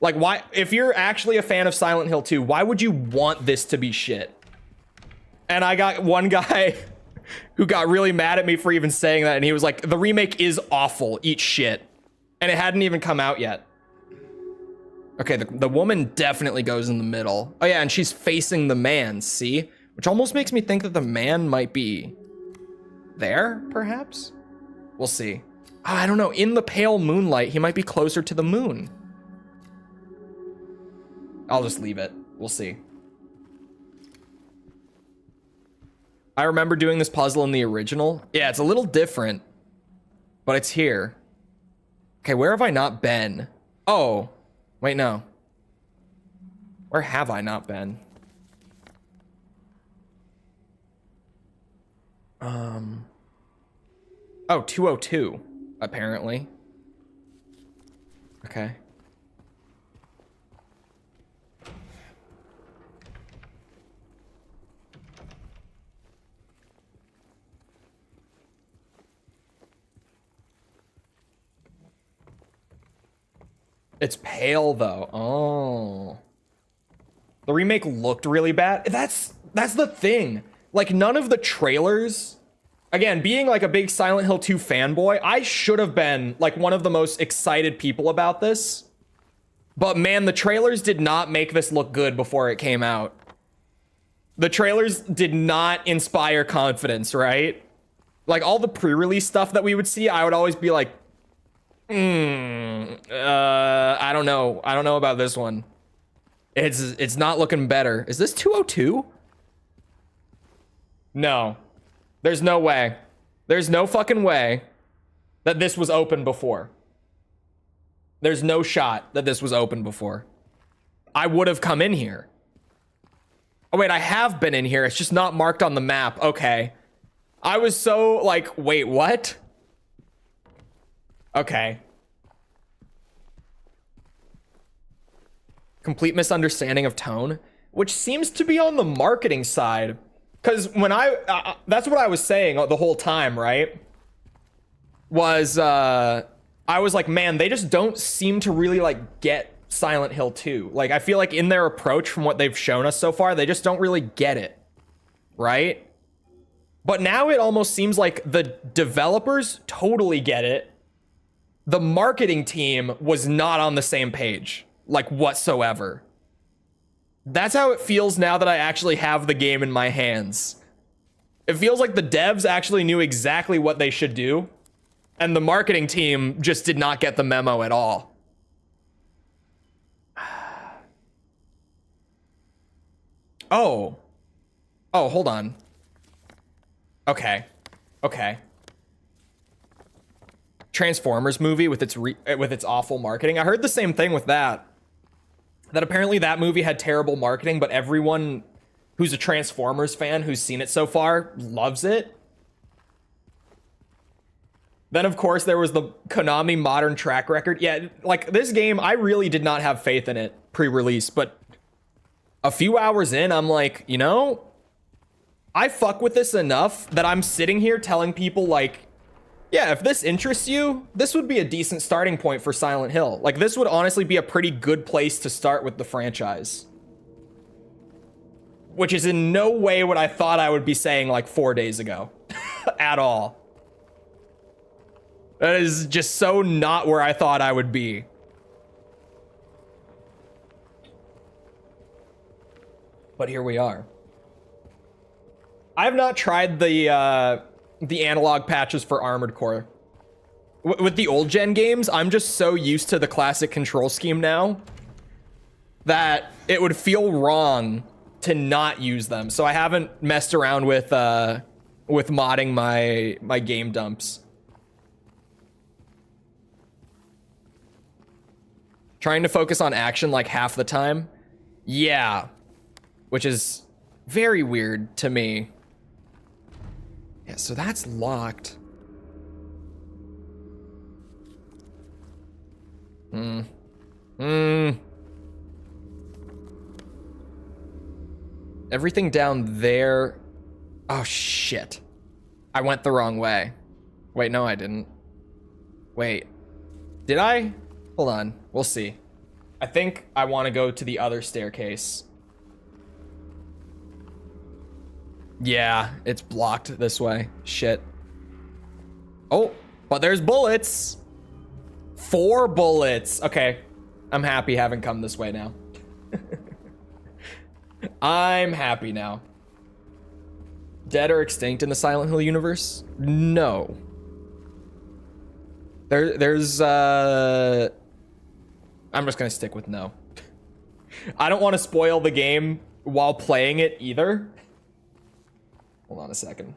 Like, why, if you're actually a fan of Silent Hill 2, why would you want this to be shit? And I got one guy who got really mad at me for even saying that, and he was like, the remake is awful, eat shit. And it hadn't even come out yet. Okay, the woman definitely goes in the middle. Oh yeah, and she's facing the man, see? Which almost makes me think that the man might be there, perhaps? We'll see. Oh, I don't know, in the pale moonlight, he might be closer to the moon. I'll just leave it. We'll see. I remember doing this puzzle in the original. Yeah, it's a little different, but it's here. Okay, where have I not been? Oh, wait, no. Where have I not been? Oh, 202, apparently. Okay. It's pale though. Oh. The remake looked really bad. That's the thing. Like, none of the trailers, again, being like a big Silent Hill 2 fanboy, I should have been like one of the most excited people about this. But man, the trailers did not make this look good before it came out. The trailers did not inspire confidence, right? Like, all the pre-release stuff that we would see, I would always be like, I don't know. I don't know about this one. It's not looking better. Is this 202? No. There's no way. There's no fucking way that this was open before. There's no shot that this was open before. I would have come in here. Oh, wait, I have been in here. It's just not marked on the map. Okay. I was so like, wait, what? Okay. Complete misunderstanding of tone, which seems to be on the marketing side. Because when that's what I was saying the whole time, right? Was, I was like, man, they just don't seem to really like get Silent Hill 2. Like, I feel like in their approach from what they've shown us so far, they just don't really get it, right? But now it almost seems like the developers totally get it. The marketing team was not on the same page, like whatsoever. That's how it feels now that I actually have the game in my hands. It feels like the devs actually knew exactly what they should do, and the marketing team just did not get the memo at all. Oh, hold on. Okay. Transformers movie with its awful marketing. I heard the same thing with that. That apparently that movie had terrible marketing, but everyone who's a Transformers fan who's seen it so far loves it. Then, of course, there was the Konami modern track record. Yeah, like, this game, I really did not have faith in it pre-release, but a few hours in, I'm like, you know, I fuck with this enough that I'm sitting here telling people, like, yeah, if this interests you, this would be a decent starting point for Silent Hill. Like, this would honestly be a pretty good place to start with the franchise. Which is in no way what I thought I would be saying, like, 4 days ago. At all. That is just so not where I thought I would be. But here we are. I have not tried the analog patches for Armored Core. With the old gen games, I'm just so used to the classic control scheme now that it would feel wrong to not use them. So I haven't messed around with modding my game dumps. Trying to focus on action like half the time. Yeah. Which is very weird to me. Yeah, so that's locked. Everything down there. Oh, shit. I went the wrong way. Wait, no, I didn't. Wait. Did I? Hold on. We'll see. I think I want to go to the other staircase. Yeah, it's blocked this way. Shit. Oh, but there's bullets. 4 bullets. Okay. I'm happy having come this way now. I'm happy now. Dead or extinct in the Silent Hill universe? No. There's I'm just gonna stick with no. I don't want to spoil the game while playing it either. Hold on a second.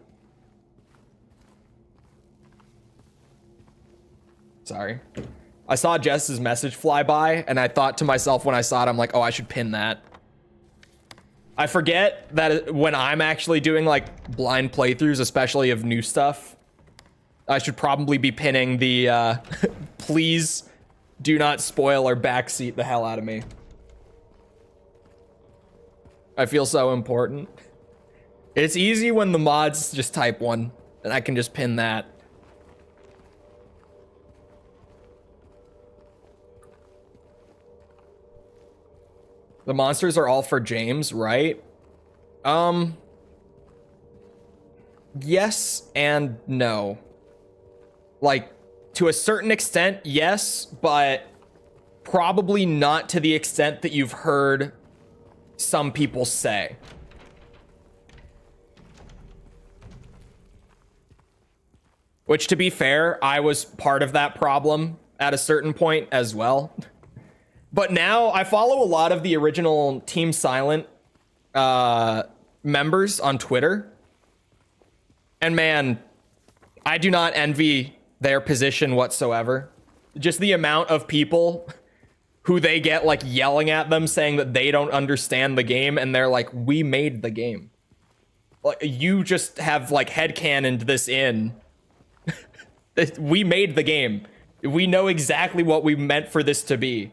Sorry. I saw Jess's message fly by, and I thought to myself when I saw it, I'm like, oh, I should pin that. I forget that when I'm actually doing, like, blind playthroughs, especially of new stuff, I should probably be pinning the, please do not spoil or backseat the hell out of me. I feel so important. It's easy when the mods just type one, and I can just pin that. The monsters are all for James, right? Yes and no. Like, to a certain extent, yes, but probably not to the extent that you've heard some people say. Which, to be fair, I was part of that problem at a certain point as well. But now I follow a lot of the original Team Silent members on Twitter. And man, I do not envy their position whatsoever. Just the amount of people who they get like yelling at them saying that they don't understand the game, and they're like, we made the game. Like, you just have like headcanoned this in. We made the game. We know exactly what we meant for this to be.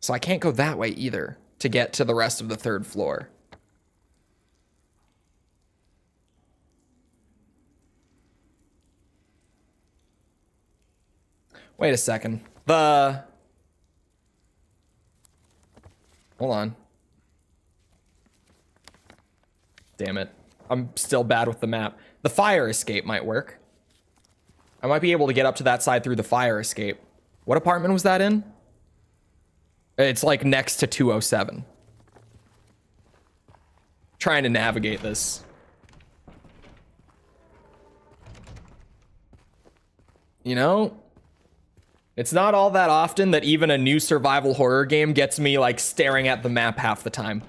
So I can't go that way either to get to the rest of the third floor. Wait a second. Hold on. Damn it. I'm still bad with the map. The fire escape might work. I might be able to get up to that side through the fire escape. What apartment was that in? It's like next to 207. Trying to navigate this. You know, it's not all that often that even a new survival horror game gets me like staring at the map half the time.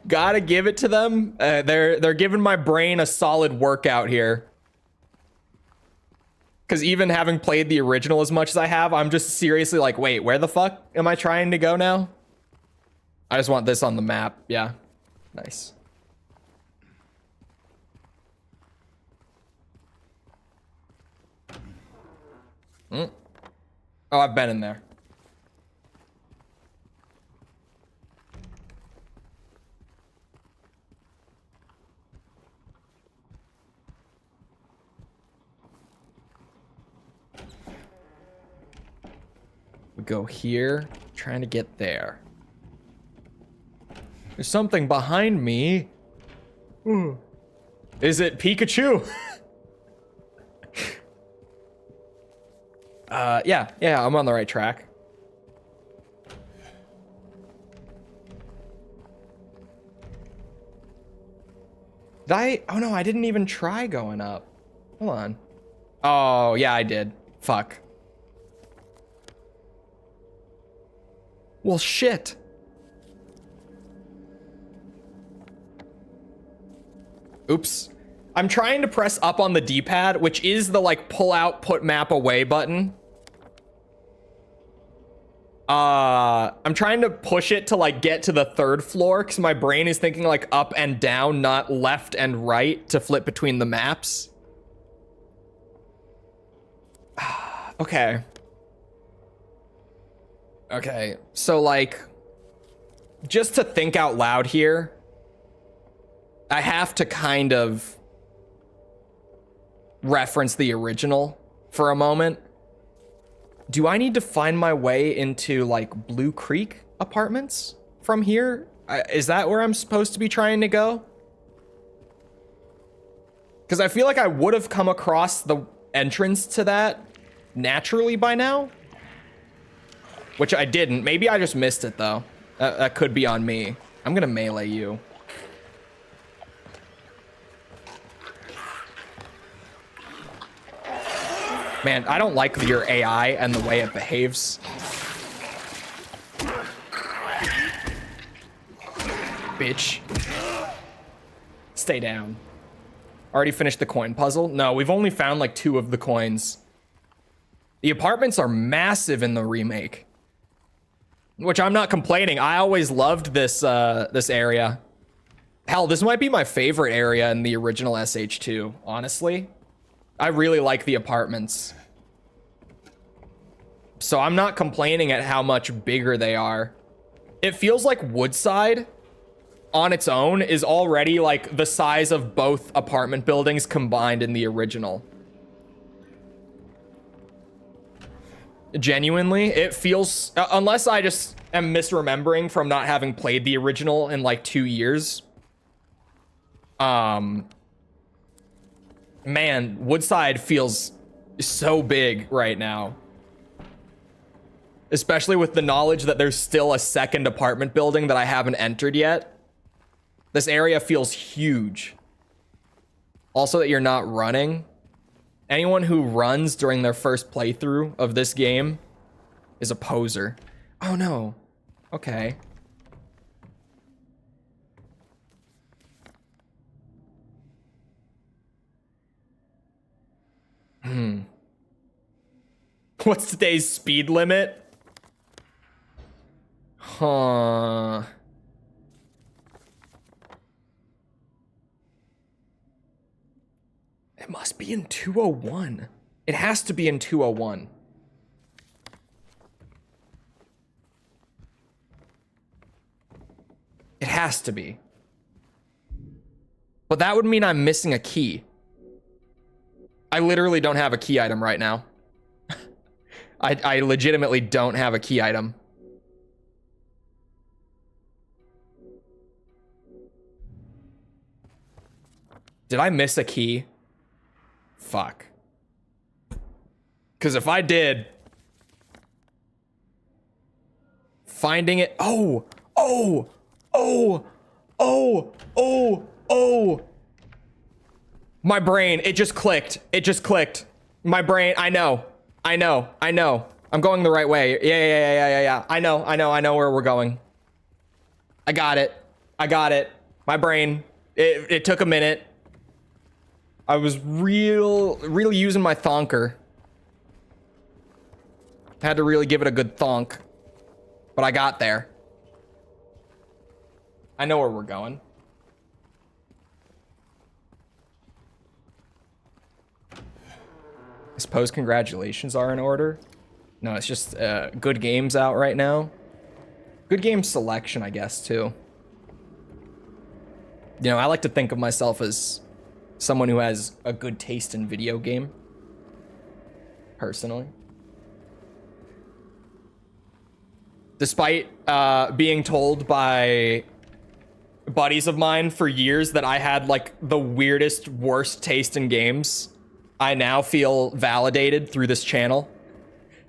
Gotta give it to them. They're giving my brain a solid workout here. Because even having played the original as much as I have, I'm just seriously like, wait, where the fuck am I trying to go now? I just want this on the map. Yeah. Nice. Oh, I've been in there. We go here, trying to get there. There's something behind me. Ooh. Is it Pikachu? Yeah, I'm on the right track. Did I? Oh no, I didn't even try going up. Hold on. Oh, yeah, I did. Fuck. Well, shit. Oops. I'm trying to press up on the D-pad, which is the like pull out, put map away button. I'm trying to push it to like get to the third floor because my brain is thinking like up and down, not left and right to flip between the maps. Okay. Okay, so like, just to think out loud here, I have to kind of reference the original for a moment. Do I need to find my way into like Blue Creek apartments from here? Is that where I'm supposed to be trying to go? Because I feel like I would have come across the entrance to that naturally by now. Which I didn't. Maybe I just missed it, though. That could be on me. I'm gonna melee you. Man, I don't like your AI and the way it behaves. Bitch. Stay down. Already finished the coin puzzle? No, we've only found like 2 of the coins. The apartments are massive in the remake. Which I'm not complaining. I always loved this this area. Hell, this might be my favorite area in the original SH2, honestly. I really like the apartments. So I'm not complaining at how much bigger they are. It feels like Woodside on its own is already like the size of both apartment buildings combined in the original. Genuinely, it feels, unless I just am misremembering from not having played the original in like 2 years. Man, Woodside feels so big right now. Especially with the knowledge that there's still a second apartment building that I haven't entered yet. This area feels huge. Also that you're not running. Anyone who runs during their first playthrough of this game is a poser. Oh no. Okay. What's today's speed limit? Huh. It must be in 201. It has to be in 201. It has to be. But that would mean I'm missing a key. I literally don't have a key item right now. I legitimately don't have a key item. Did I miss a key? Fuck. Because if I did... Finding it... Oh! Oh! Oh! Oh! Oh! Oh! My brain, it just clicked. It just clicked. My brain, I know. I know. I know. I'm going the right way. Yeah. I know where we're going. I got it. I got it. My brain. It took a minute. I was really using my thonker. Had to really give it a good thonk. But I got there. I know where we're going. I suppose congratulations are in order. No, it's just good games out right now. Good game selection, I guess, too. You know, I like to think of myself as someone who has a good taste in video game. Personally. Despite being told by buddies of mine for years that I had like the weirdest, worst taste in games, I now feel validated through this channel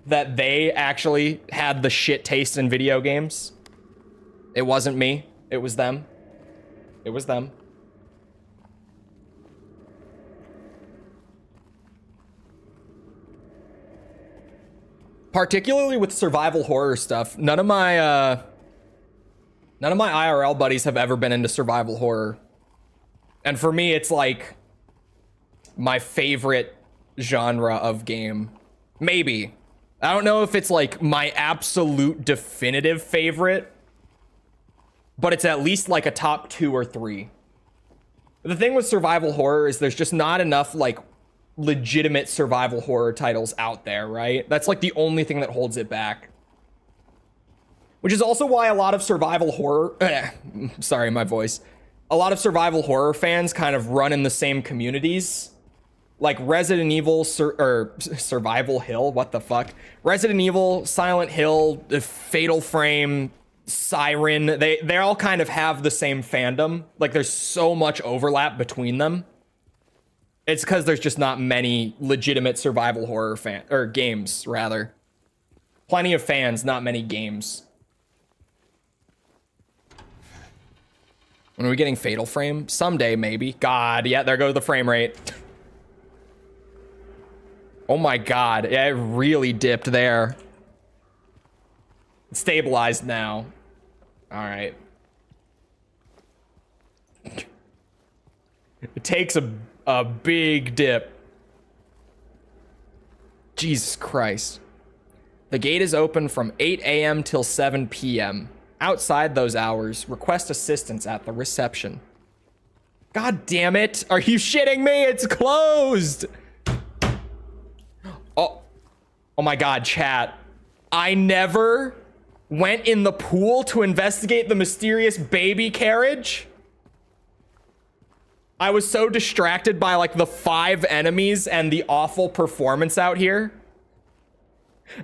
that they actually had the shit taste in video games. It wasn't me. It was them. It was them. Particularly with survival horror stuff, none of my IRL buddies have ever been into survival horror. And for me, it's like my favorite genre of game. Maybe. I don't know if it's like my absolute definitive favorite, but it's at least like a top 2 or 3. The thing with survival horror is there's just not enough like legitimate survival horror titles out there, right? That's like the only thing that holds it back. Which is also why a lot of survival horror, sorry, my voice. A lot of survival horror fans kind of run in the same communities. Like Resident Evil, Survival Hill, what the fuck? Resident Evil, Silent Hill, Fatal Frame, Siren, they all kind of have the same fandom. Like there's so much overlap between them. It's because there's just not many legitimate survival horror games, rather. Plenty of fans, not many games. When are we getting Fatal Frame? Someday, maybe. God, yeah, there goes the frame rate. Oh my God, yeah, it really dipped there. It's stabilized now. All right. It takes a big dip. Jesus Christ. The gate is open from 8 a.m. till 7 p.m. Outside those hours, request assistance at the reception. God damn it. Are you shitting me? It's closed. Oh my God, chat. I never went in the pool to investigate the mysterious baby carriage. I was so distracted by like the 5 enemies and the awful performance out here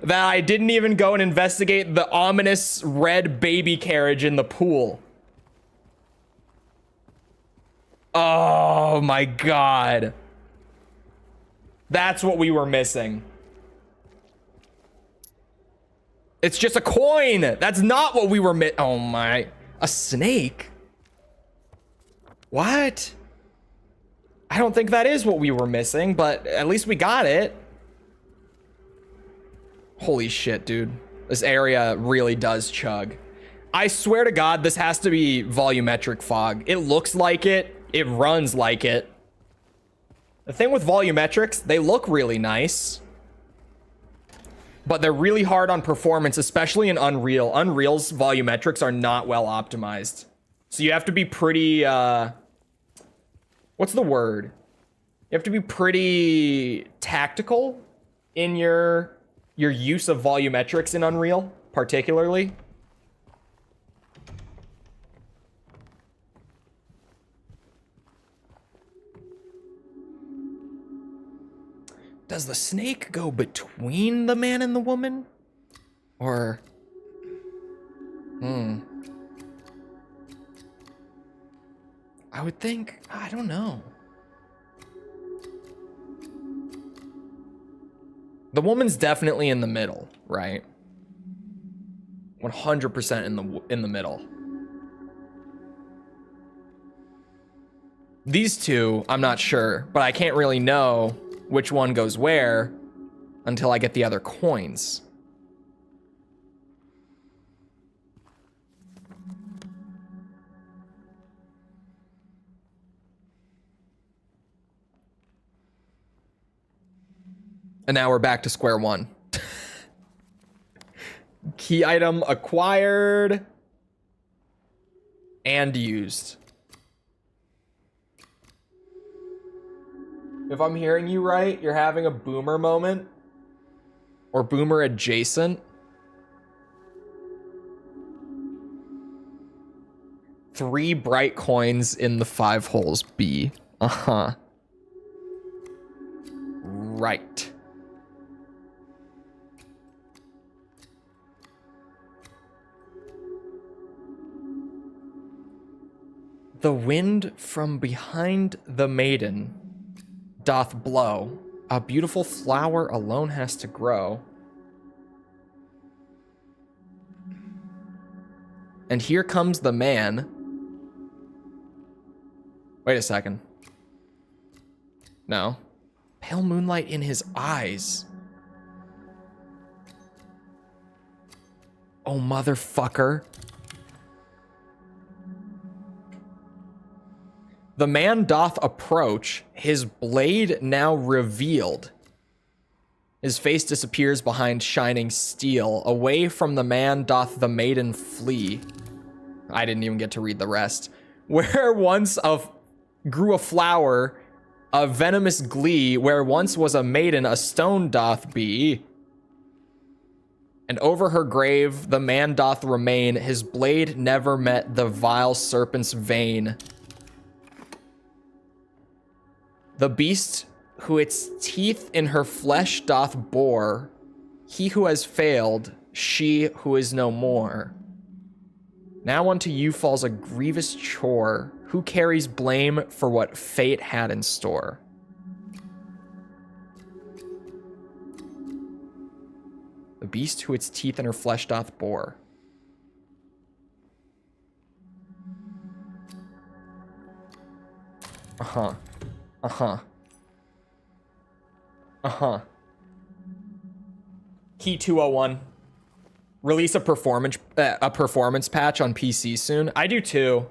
that I didn't even go and investigate the ominous red baby carriage in the pool. Oh my God. That's what we were missing. It's just a coin. That's not what we were oh my. A snake? What? I don't think that is what we were missing, but at least we got it. Holy shit, dude. This area really does chug. I swear to God, this has to be volumetric fog. It looks like it. It runs like it. The thing with volumetrics, they look really nice. but they're really hard on performance, especially in Unreal. Unreal's volumetrics are not well optimized. So you have to be pretty, what's the word? You have to be pretty tactical in your use of volumetrics in Unreal, particularly. Does the snake go between the man and the woman? Or... I would think... I don't know. The woman's definitely in the middle, right? 100% in the middle. These two, I'm not sure, but I can't really know which one goes where until I get the other coins. And now we're back to square one. Key item acquired and used. If I'm hearing you right, you're having a boomer moment or boomer adjacent. Three bright coins in the 5 holes B. Uh-huh. Right. The wind from behind the maiden doth blow. A beautiful flower alone has to grow. And here comes the man. Wait a second. No. Pale moonlight in his eyes. Oh, motherfucker. The man doth approach, his blade now revealed. His face disappears behind shining steel. Away from the man doth the maiden flee. I didn't even get to read the rest. Where once grew a flower, a venomous glee, where once was a maiden, a stone doth be. And over her grave the man doth remain, his blade never met the vile serpent's vein. The beast who its teeth in her flesh doth bore, he who has failed, she who is no more. Now unto you falls a grievous chore, who carries blame for what fate had in store. The beast who its teeth in her flesh doth bore. Uh-huh. Uh-huh. Uh-huh. Key 201. Release a performance patch on PC soon. I do too.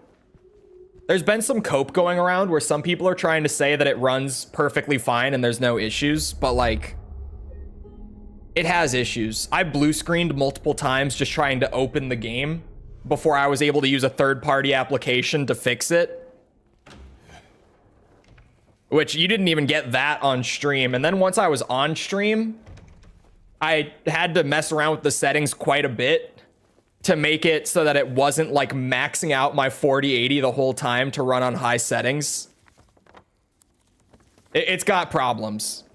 There's been some cope going around where some people are trying to say that it runs perfectly fine and there's no issues, but like, it has issues. I blue screened multiple times just trying to open the game before I was able to use a third-party application to fix it. Which you didn't even get that on stream. And then once I was on stream, I had to mess around with the settings quite a bit to make it so that it wasn't like maxing out my 4080 the whole time to run on high settings. It's got problems.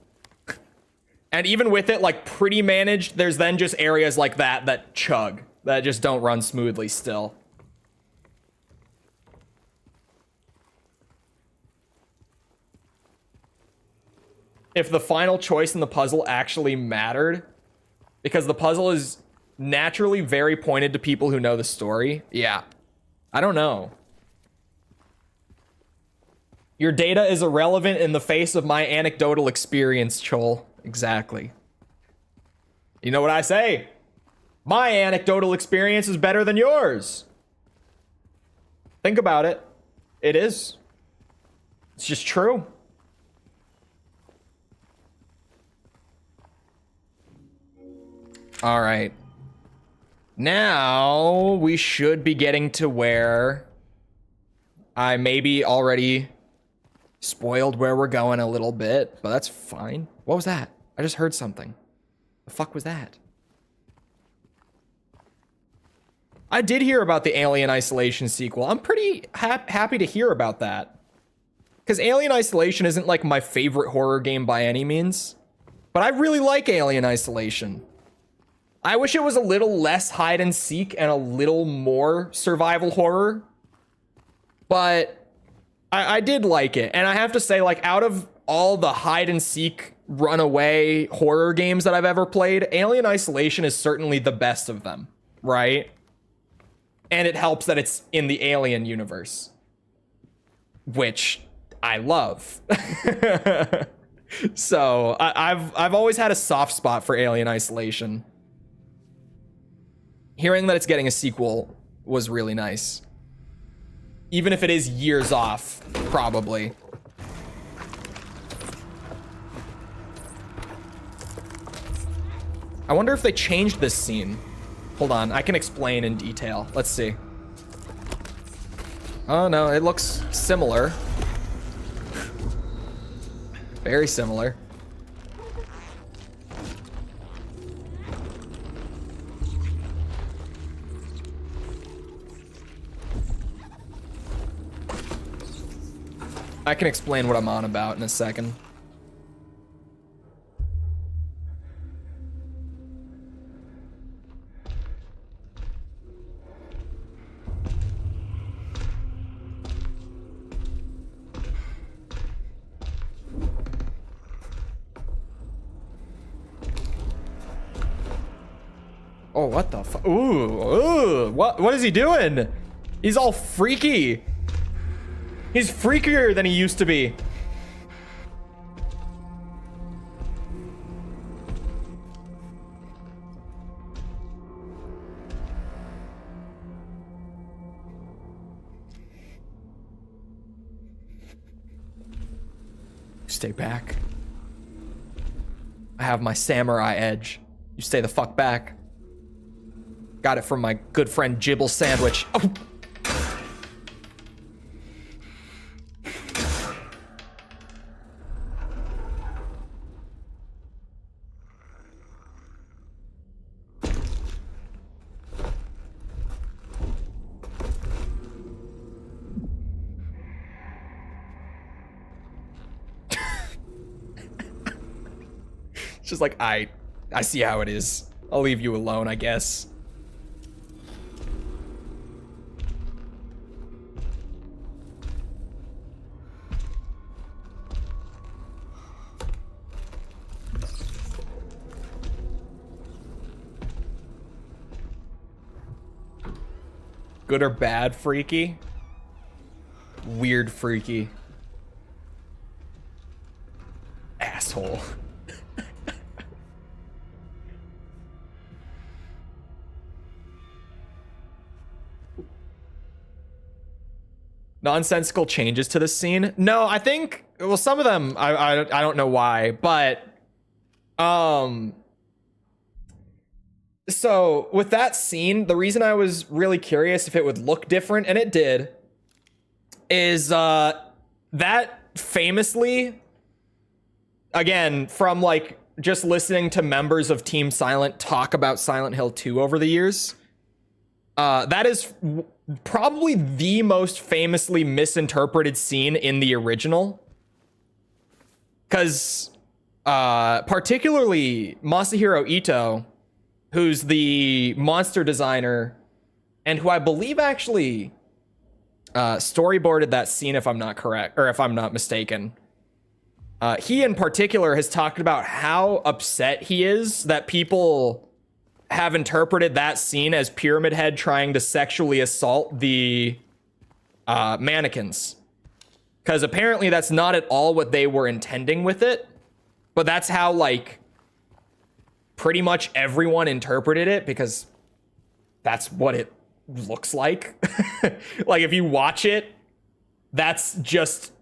And even with it like pretty managed, there's then just areas like that chug, that just don't run smoothly still. If the final choice in the puzzle actually mattered, because the puzzle is naturally very pointed to people who know the story. Yeah, I don't know. Your data is irrelevant in the face of my anecdotal experience, Chole. Exactly. You know what I say? My anecdotal experience is better than yours. Think about it. It is. It's just true. All right. Now we should be getting to where I maybe already spoiled where we're going a little bit, but that's fine. What was that? I just heard something. The fuck was that? I did hear about the Alien Isolation sequel. I'm pretty happy to hear about that. Because Alien Isolation isn't like my favorite horror game by any means. But I really like Alien Isolation. I wish it was a little less hide and seek and a little more survival horror. But I did like it. And I have to say, like, out of all the hide and seek runaway horror games that I've ever played, Alien Isolation is certainly the best of them, right? And it helps that it's in the Alien universe, which I love. So I've always had a soft spot for Alien Isolation. Hearing that it's getting a sequel was really nice. Even if it is years off, probably. I wonder if they changed this scene. Hold on, I can explain in detail. Let's see. Oh no, it looks similar. Very similar. I can explain what I'm on about in a second. Oh, what the fuck? Ooh, what is he doing? He's all freaky. He's freakier than he used to be. Stay back. I have my samurai edge. You stay the fuck back. Got it from my good friend Jibble Sandwich. Oh. It's just like, I see how it is. I'll leave you alone, I guess. Good or bad freaky? Weird freaky. Asshole. Nonsensical changes to the scene? No, I think, well, some of them, I don't know why, but, so with that scene, the reason I was really curious if it would look different, and it did, is, that famously, again, from like just listening to members of Team Silent talk about Silent Hill 2 over the years, that is probably the most famously misinterpreted scene in the original. Because particularly Masahiro Ito, who's the monster designer, and who I believe actually storyboarded that scene, if I'm not correct, or if I'm not mistaken. He in particular has talked about how upset he is that people have interpreted that scene as Pyramid Head trying to sexually assault the mannequins. Because apparently that's not at all what they were intending with it. But that's how, like, pretty much everyone interpreted it, because that's what it looks like. Like, if you watch it, that's just...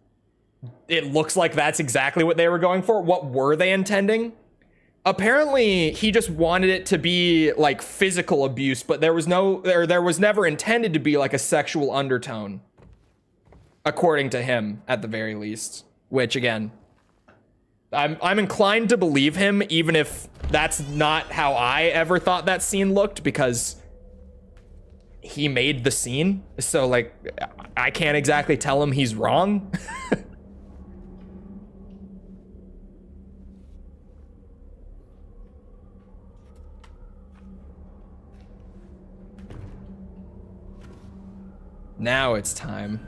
it looks like that's exactly what they were going for. What were they intending? apparently he just wanted it to be like physical abuse, but there was never intended to be like a sexual undertone, according to him, at the very least. Which, again, I'm inclined to believe him, even if that's not how I ever thought that scene looked, because he made the scene. So, like, I can't exactly tell him he's wrong. Now it's time.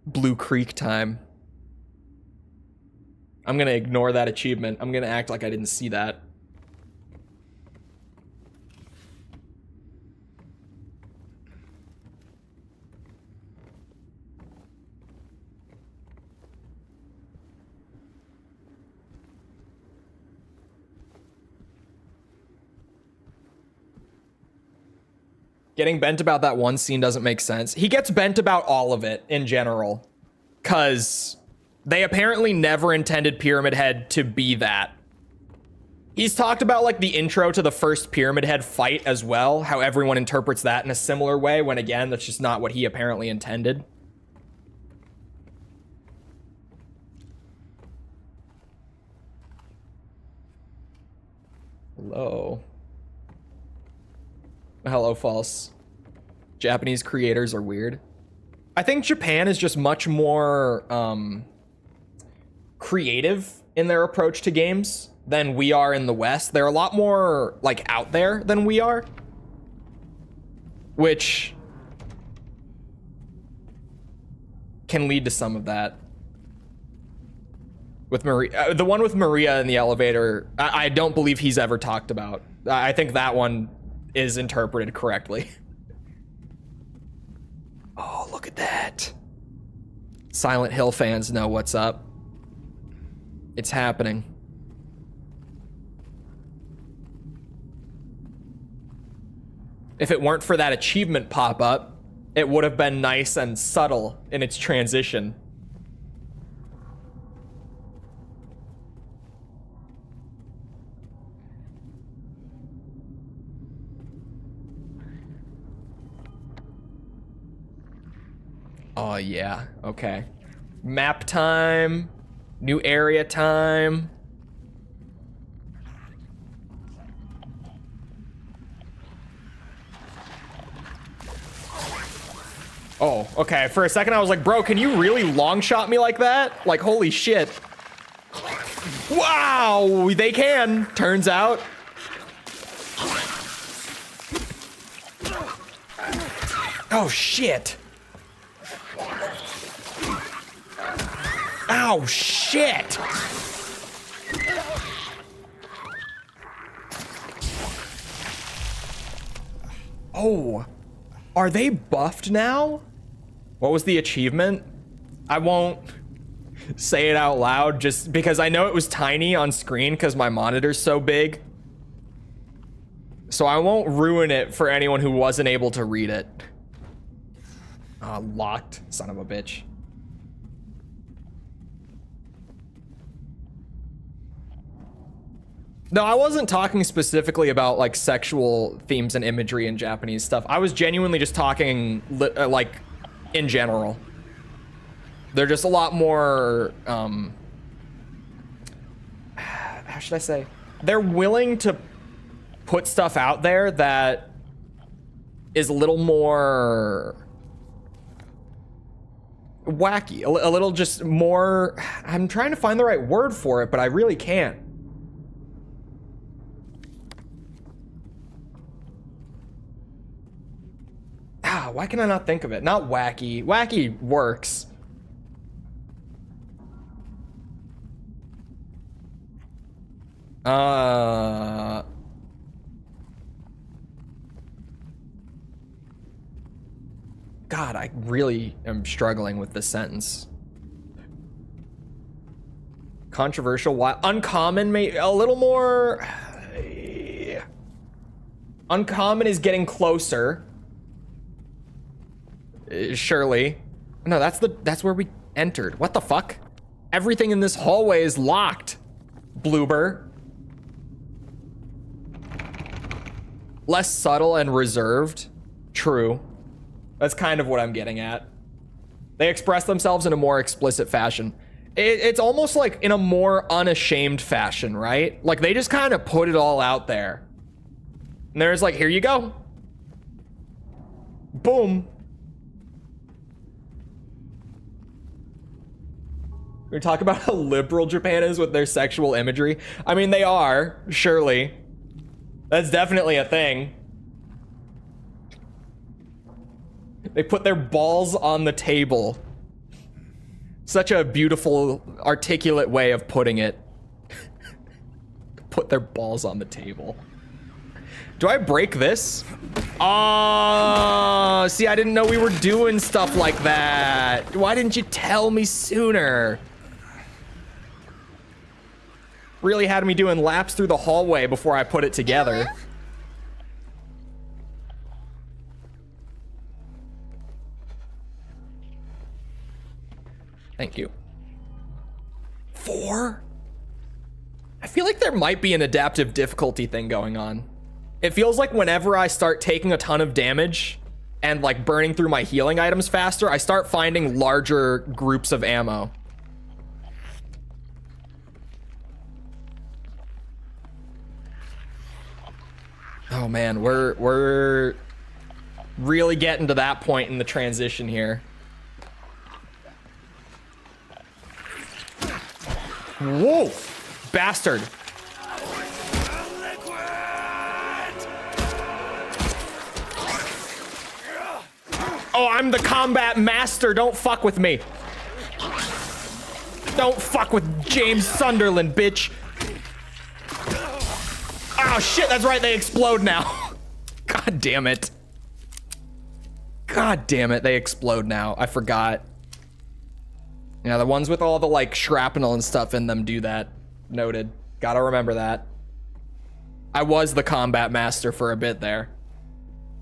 Blue Creek time. I'm gonna ignore that achievement. I'm gonna act like I didn't see that. Getting bent about that one scene doesn't make sense. He gets bent about all of it in general, because they apparently never intended Pyramid Head to be that. He's talked about like the intro to the first Pyramid Head fight as well, how everyone interprets that in a similar way, when again, that's just not what he apparently intended. Hello. Hello, false. Japanese creators are weird. I think Japan is just much more creative in their approach to games than we are in the West. They're a lot more like out there than we are, which can lead to some of that. With Maria, the one with Maria in the elevator, I don't believe he's ever talked about. I think that one is interpreted correctly. Oh, look at that. Silent Hill fans know what's up. It's happening. If it weren't for that achievement pop-up, it would have been nice and subtle in its transition. Oh, yeah. Okay. Map time. New area time. Oh, okay. For a second, I was like, bro, can you really long shot me like that? Like, holy shit. Wow, they can, turns out. Oh, shit. Ow, shit! Oh, are they buffed now? What was the achievement? I won't say it out loud just because I know it was tiny on screen because my monitor's so big. So I won't ruin it for anyone who wasn't able to read it. Locked, son of a bitch. No, I wasn't talking specifically about like sexual themes and imagery in Japanese stuff. I was genuinely just talking like in general. They're just a lot more, how should I say? They're willing to put stuff out there that is a little more wacky, a little just more, I'm trying to find the right word for it, but I really can't. Why can I not think of it? Not wacky. Wacky works. God, I really am struggling with this sentence. Controversial. Why? Uncommon, maybe a little more. Uncommon is getting closer. Surely. No, that's where we entered. What the fuck? Everything in this hallway is locked. Bloober. Less subtle and reserved. True. That's kind of what I'm getting at. They express themselves in a more explicit fashion. It's almost like in a more unashamed fashion, right? Like they just kind of put it all out there. And there's like, here you go. Boom. We talk about how liberal Japan is with their sexual imagery. I mean, they are, surely. That's definitely a thing. They put their balls on the table. Such a beautiful, articulate way of putting it. Put their balls on the table. Do I break this? Oh, see, I didn't know we were doing stuff like that. Why didn't you tell me sooner? Really had me doing laps through the hallway before I put it together. Thank you. 4? I feel like there might be an adaptive difficulty thing going on. It feels like whenever I start taking a ton of damage and like burning through my healing items faster, I start finding larger groups of ammo. Oh man, we're really getting to that point in the transition here. Whoa, bastard. Oh, I'm the combat master. Don't fuck with me. Don't fuck with James Sunderland, bitch. Oh shit, that's right, they explode now. God damn it. God damn it, they explode now. I forgot. Yeah, the ones with all the like shrapnel and stuff in them do that. Noted. Gotta remember that. I was the combat master for a bit there.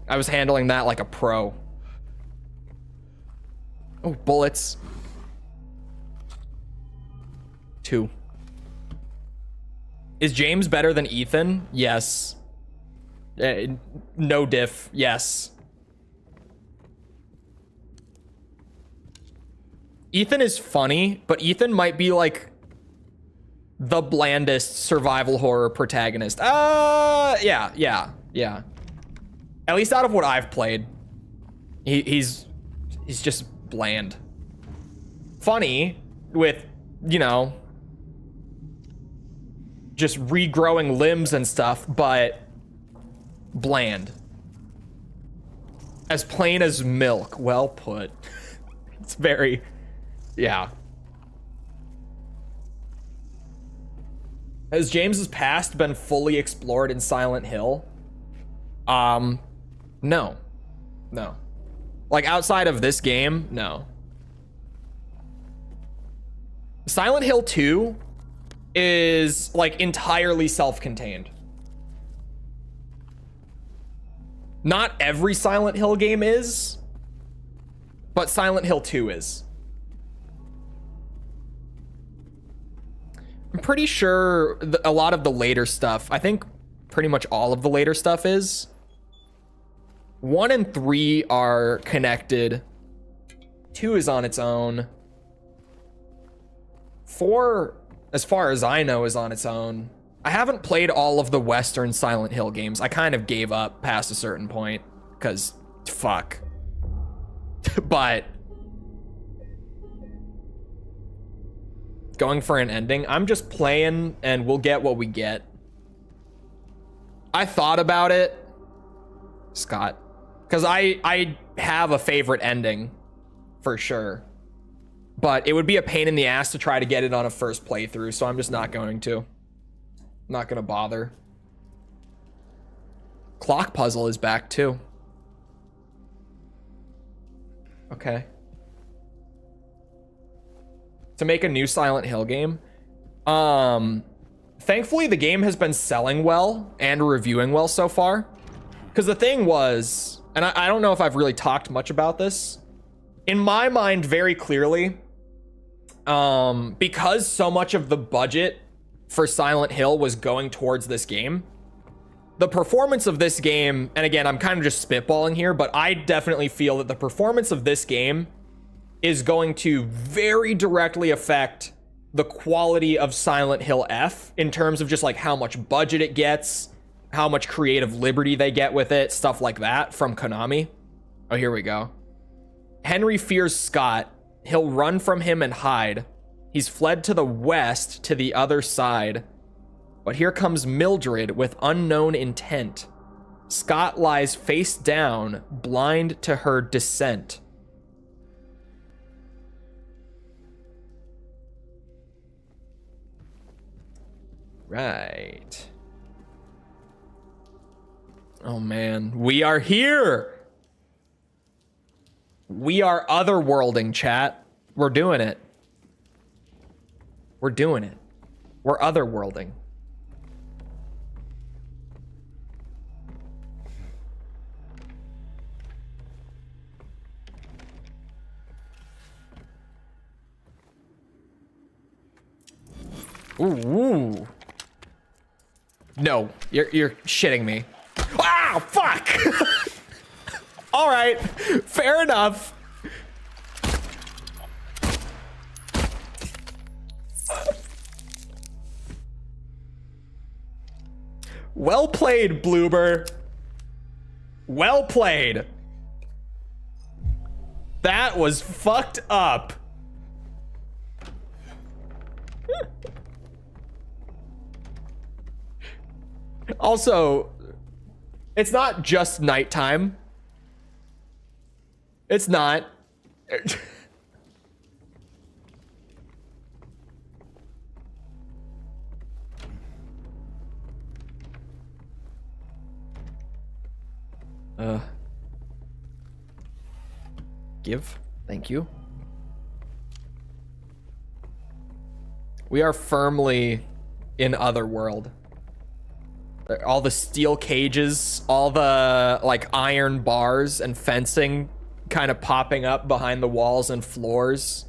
I was handling that like a pro. Oh, bullets. 2. Is James better than Ethan? Yes. No diff. Yes. Ethan is funny, but Ethan might be like the blandest survival horror protagonist. Yeah. At least out of what I've played. He's just bland. Funny with, you know, just regrowing limbs and stuff, but bland. As plain as milk. Well put. It's very, yeah. Has James's past been fully explored in Silent Hill? No. Like outside of this game, no. Silent Hill 2 is like entirely self-contained. Not every Silent Hill game is, but Silent Hill 2 is. I'm pretty sure a lot of the later stuff, I think pretty much all of the later stuff is. 1 and 3 are connected. 2 is on its own. 4, as far as I know, is on its own. I haven't played all of the Western Silent Hill games. I kind of gave up past a certain point, because fuck. But going for an ending, I'm just playing and we'll get what we get. I thought about it, Scott, because I have a favorite ending for sure, but it would be a pain in the ass to try to get it on a first playthrough, so I'm just not going to. I'm not gonna bother. Clock puzzle is back too. Okay. To make a new Silent Hill game. Thankfully the game has been selling well and reviewing well so far. Because the thing was, and I don't know if I've really talked much about this. In my mind, very clearly, because so much of the budget for Silent Hill was going towards this game. The performance of this game, and again, I'm kind of just spitballing here, but I definitely feel that the performance of this game is going to very directly affect the quality of Silent Hill F in terms of just like how much budget it gets, how much creative liberty they get with it, stuff like that from Konami. Oh, here we go. Henry fears Scott. He'll run from him and hide. He's fled to the west to the other side. But here comes Mildred with unknown intent. Scott lies face down, blind to her descent. Right. Oh man, we are here. We are otherworlding, chat. We're doing it. We're doing it. We're otherworlding. Ooh. No, you're shitting me. Ah, fuck! All right, fair enough. Well played, Bloober. Well played. That was fucked up. Also, it's not just nighttime. It's not. Give. Thank you. We are firmly in Otherworld. All the steel cages, all the like iron bars and fencing kind of popping up behind the walls and floors.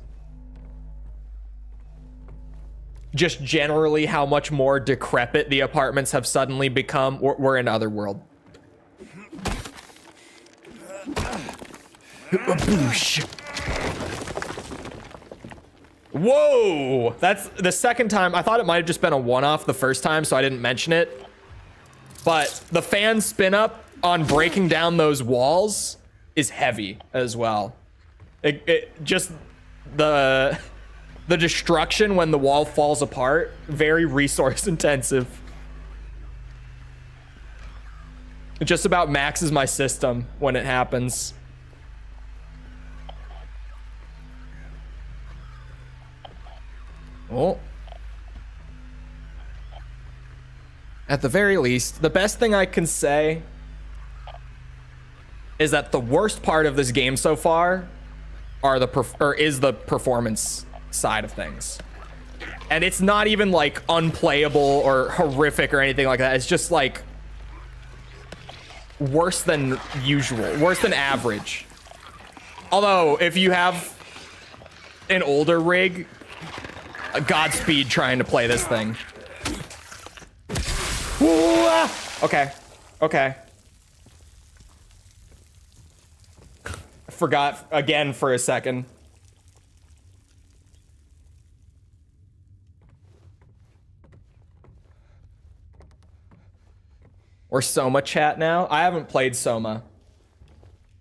Just generally how much more decrepit the apartments have suddenly become. We're in Otherworld. Whoa! That's the second time. I thought it might have just been a one-off the first time, so I didn't mention it. But the fan spin up on breaking down those walls is heavy as well. It just the destruction when the wall falls apart, very resource intensive. It just about maxes my system when it happens. Oh. At the very least, the best thing I can say is that the worst part of this game so far is the performance side of things. And it's not even like unplayable or horrific or anything like that. It's just like worse than usual, worse than average. Although if you have an older rig, Godspeed trying to play this thing. Okay. Okay. Forgot again for a second. Or Soma chat now? I haven't played Soma.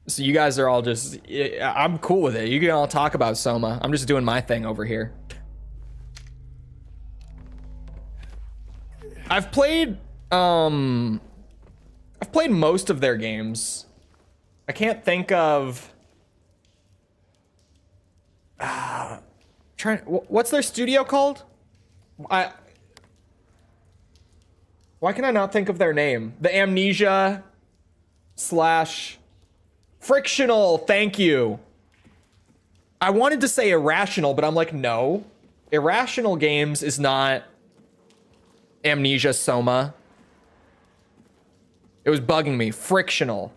So you guys are all just... I'm cool with it. You can all talk about Soma. I'm just doing my thing over here. I've played most of their games. I can't think of what's their studio called? Why can I not think of their name? The Amnesia / Frictional, thank you. I wanted to say Irrational, but I'm like, no. Irrational Games is not Amnesia Soma. It was bugging me. Frictional.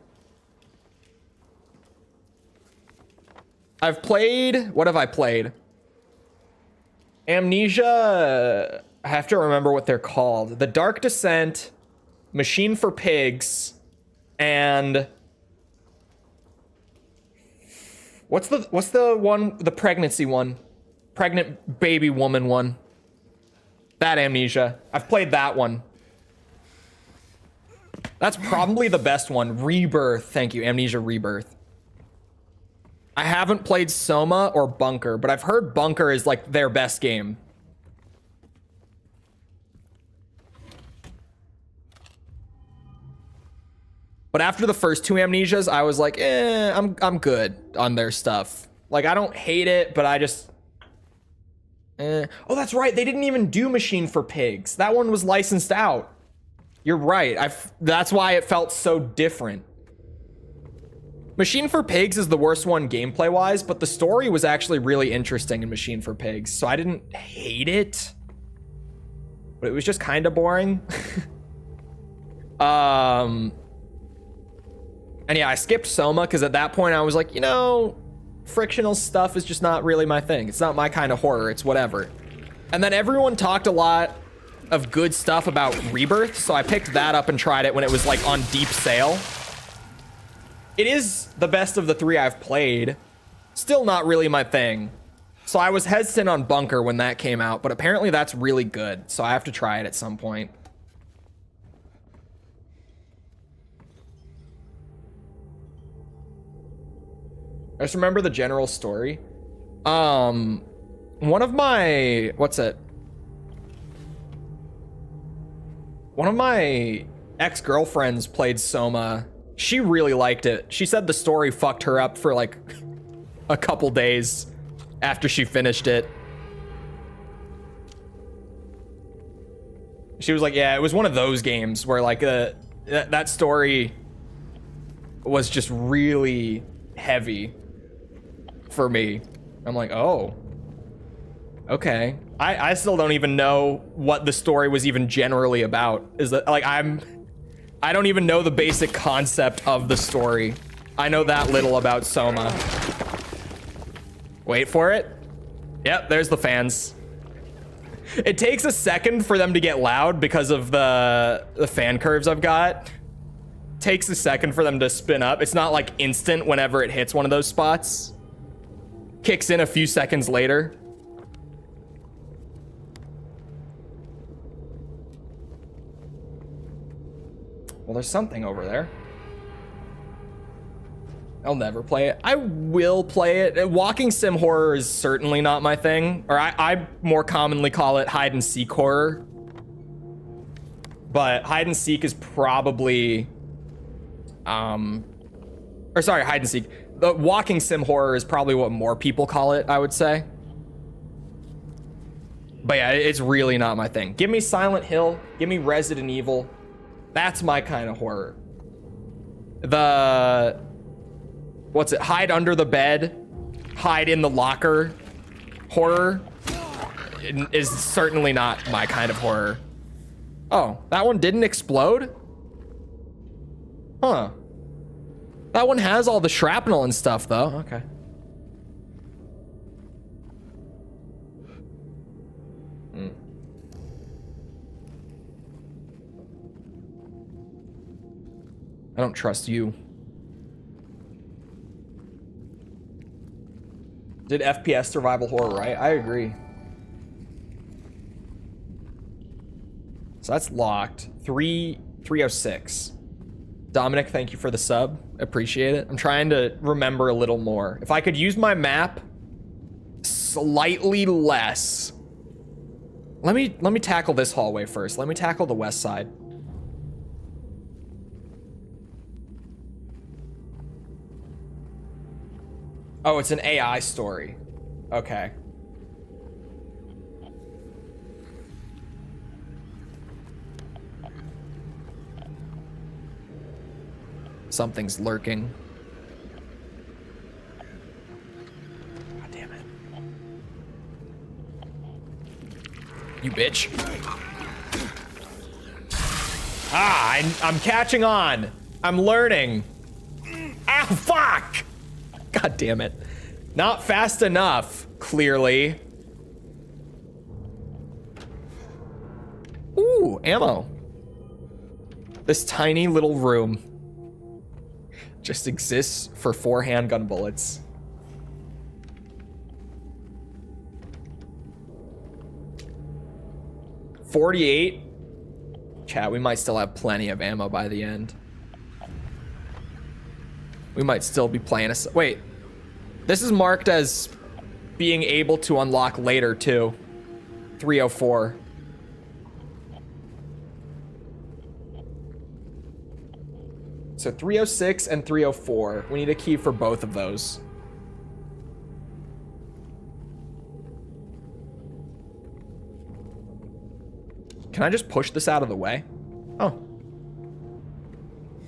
I've played... What have I played? Amnesia... I have to remember what they're called. The Dark Descent, Machine for Pigs, and what's the one, the pregnancy one? Pregnant baby woman one. That Amnesia. I've played that one. That's probably the best one. Rebirth. Thank you. Amnesia Rebirth. I haven't played Soma or Bunker, but I've heard Bunker is like their best game. But after the first two Amnesias, I was like, I'm good on their stuff. Like, I don't hate it, but I just... Oh, that's right. They didn't even do Machine for Pigs. That one was licensed out. You're right. That's why it felt so different. Machine for Pigs is the worst one gameplay-wise, but the story was actually really interesting in Machine for Pigs, so I didn't hate it. But it was just kind of boring. And yeah, I skipped Soma because at that point I was like, you know, frictional stuff is just not really my thing. It's not my kind of horror. It's whatever. And then everyone talked a lot of good stuff about Rebirth, so I picked that up and tried it when it was like on deep sale. It is the best of the three I've played. Still not really my thing. So I was hesitant on Bunker when that came out, but apparently that's really good. So I have to try it at some point. I just remember the general story. One of my, one of my ex-girlfriends played Soma. She really liked it. She said the story fucked her up for like a couple days after she finished it. She was like, yeah, it was one of those games where like that story was just really heavy for me. I'm like, oh, okay. I still don't even know what the story was even generally about. Is that like I don't even know the basic concept of the story. I know that little about Soma. Wait for it. Yep, there's the fans. It takes a second for them to get loud because of the fan curves I've got. Takes a second for them to spin up. It's not like instant whenever it hits one of those spots. Kicks in a few seconds later. Well, there's something over there. I'll never play it. I will play it. Walking sim horror is certainly not my thing. Or I more commonly call it hide and seek horror. But hide and seek is probably... Or sorry, hide and seek. The walking sim horror is probably what more people call it, I would say. But yeah, it's really not my thing. Give me Silent Hill. Give me Resident Evil. That's my kind of horror. The... What's it? Hide under the bed. Hide in the locker. Horror is certainly not my kind of horror. Oh, that one didn't explode? Huh. That one has all the shrapnel and stuff, though. Okay. I don't trust you. Did FPS survival horror right? I agree. So that's locked. 306. Dominic, thank you for the sub. Appreciate it. I'm trying to remember a little more. If I could use my map slightly less. Let me tackle this hallway first. Let me tackle the west side. Oh, it's an AI story. Okay. Something's lurking. God damn it. You bitch. Ah, I'm catching on. I'm learning. Ah, fuck! God damn it. Not fast enough, clearly. ammo. This tiny little room just exists for 4 handgun bullets. $48. Chat, we might still have plenty of ammo by the end. We might still be playing a... Wait. This is marked as being able to unlock later, too. 304. So 306 and 304. We need a key for both of those. Can I just push this out of the way? Oh.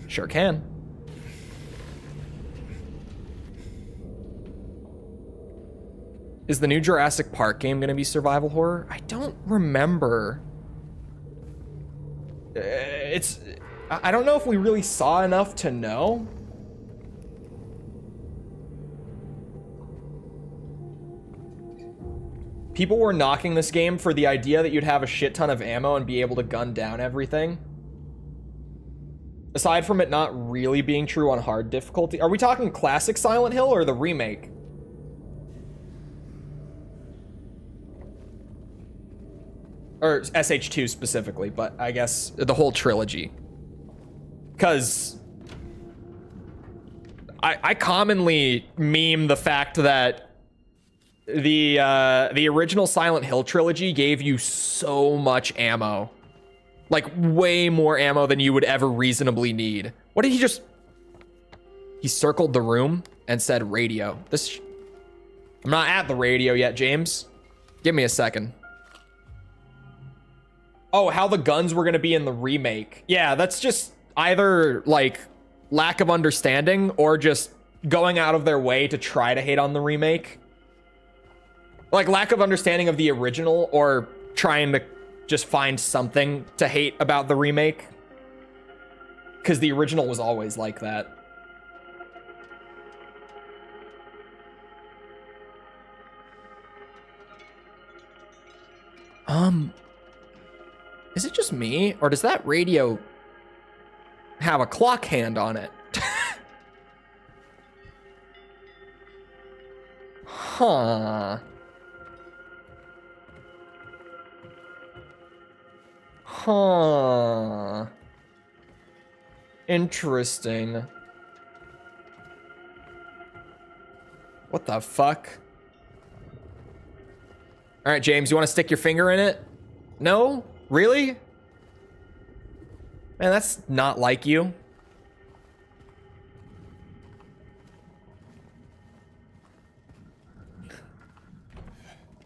Sure can. Is the new Jurassic Park game going to be survival horror? I don't remember. I don't know if we really saw enough to know. People were knocking this game for the idea that you'd have a shit ton of ammo and be able to gun down everything. Aside from it not really being true on hard difficulty. Are we talking classic Silent Hill or the remake? Or SH2 specifically, but I guess the whole trilogy. Because I commonly meme the fact that the original Silent Hill trilogy gave you so much ammo. Like, way more ammo than you would ever reasonably need. What did he just... He circled the room and said radio. I'm not at the radio yet, James. Give me a second. Oh, how the guns were going to be in the remake. Yeah, that's just either, like, lack of understanding or just going out of their way to try to hate on the remake. Like, lack of understanding of the original or trying to just find something to hate about the remake. Because the original was always like that. Is it just me, or does that radio have a clock hand on it? Huh. Huh. Interesting. What the fuck? All right, James, you want to stick your finger in it? No? Really? Man, that's not like you.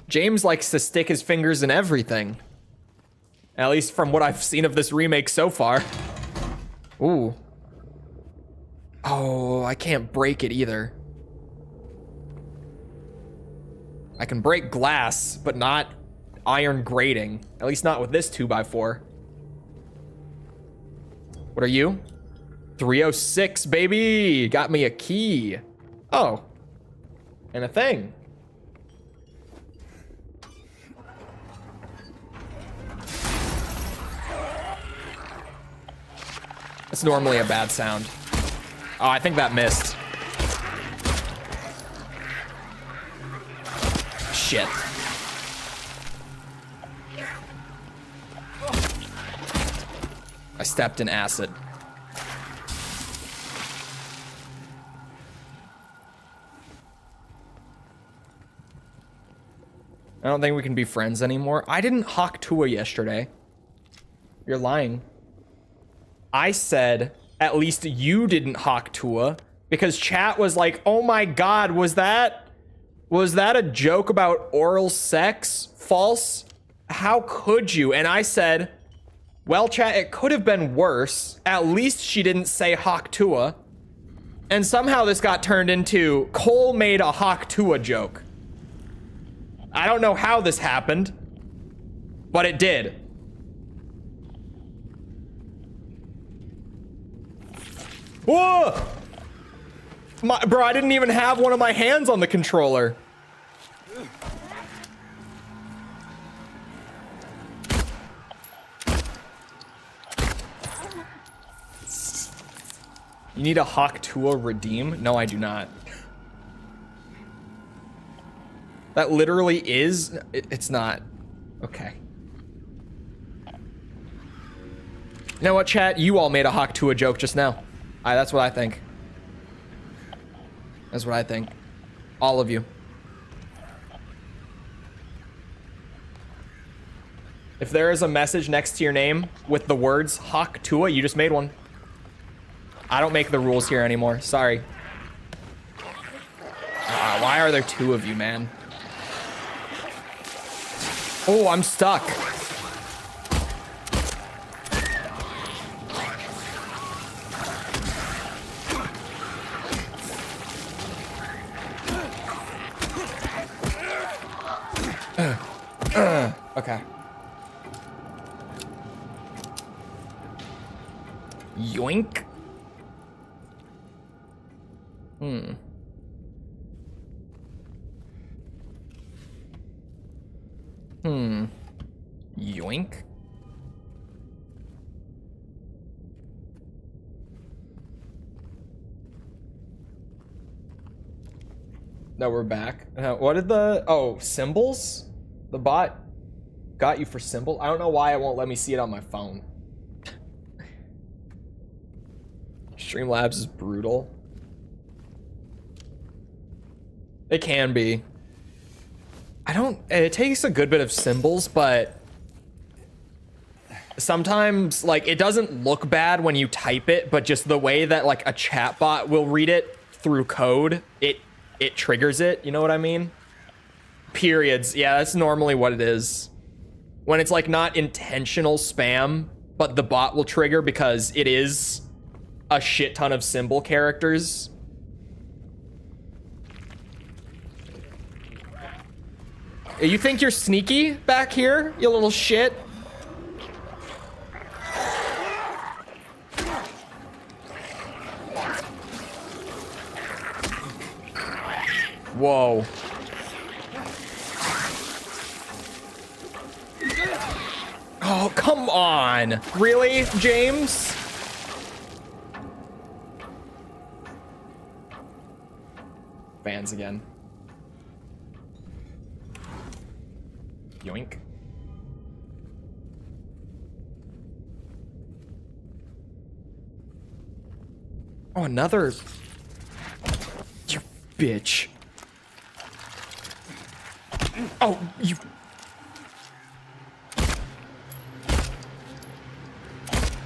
James likes to stick his fingers in everything. At least from what I've seen of this remake so far. Ooh. Oh, I can't break it either. I can break glass, but not iron grating. At least not with this 2x4. What are you? 306, baby! Got me a key. Oh. And a thing. That's normally a bad sound. Oh, I think that missed. Shit. I stepped in acid. I don't think we can be friends anymore. I didn't hawk Tua yesterday. You're lying. I said, at least you didn't hawk Tua, because chat was like, oh my god, was that a joke about oral sex? False? How could you? And I said, well, chat, it could have been worse. At least she didn't say hawk Tua. And somehow this got turned into Cole made a hawk Tua joke. I don't know how this happened, but it did. Whoa! Bro, I didn't even have one of my hands on the controller. You need a Hawk Tua redeem? No, I do not. That literally is... It's not. Okay. You know what, chat? You all made a Hawk Tua joke just now. That's what I think. That's what I think. All of you. If there is a message next to your name with the words Hawk Tua, you just made one. I don't make the rules here anymore. Sorry. Why are there two of you, man? Oh, I'm stuck. Okay. Yoink. Yoink. No, we're back. What did the... Oh, symbols? The bot got you for symbol? I don't know why it won't let me see it on my phone. Streamlabs is brutal. It can be. It takes a good bit of symbols, but sometimes, like, it doesn't look bad when you type it, but just the way that, like, a chatbot will read it through code, it triggers it, you know what I mean? Periods, yeah, that's normally what it is. When it's, like, not intentional spam, but the bot will trigger because it is a shit ton of symbol characters. You think you're sneaky back here, you little shit? Whoa. Oh, come on. Really, James? Fans again. Yoink. Oh, another... You bitch. Oh, you...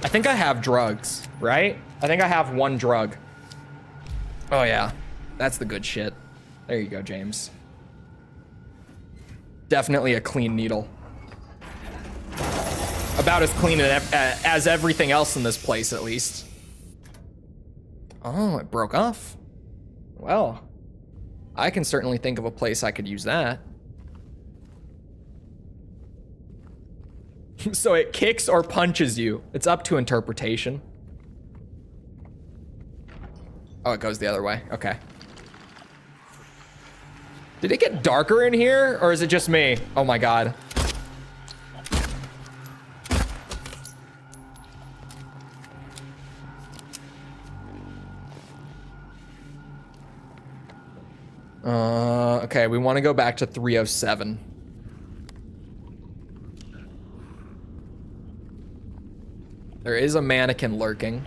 I think I have drugs, right? I think I have one drug. Oh, yeah. That's the good shit. There you go, James. Definitely a clean needle. About as clean as everything else in this place, at least. Oh, it broke off. Well, I can certainly think of a place I could use that. So it kicks or punches you. It's up to interpretation. Oh, it goes the other way. Okay. Did it get darker in here, or is it just me? Oh my god. Okay, we want to go back to 307. There is a mannequin lurking.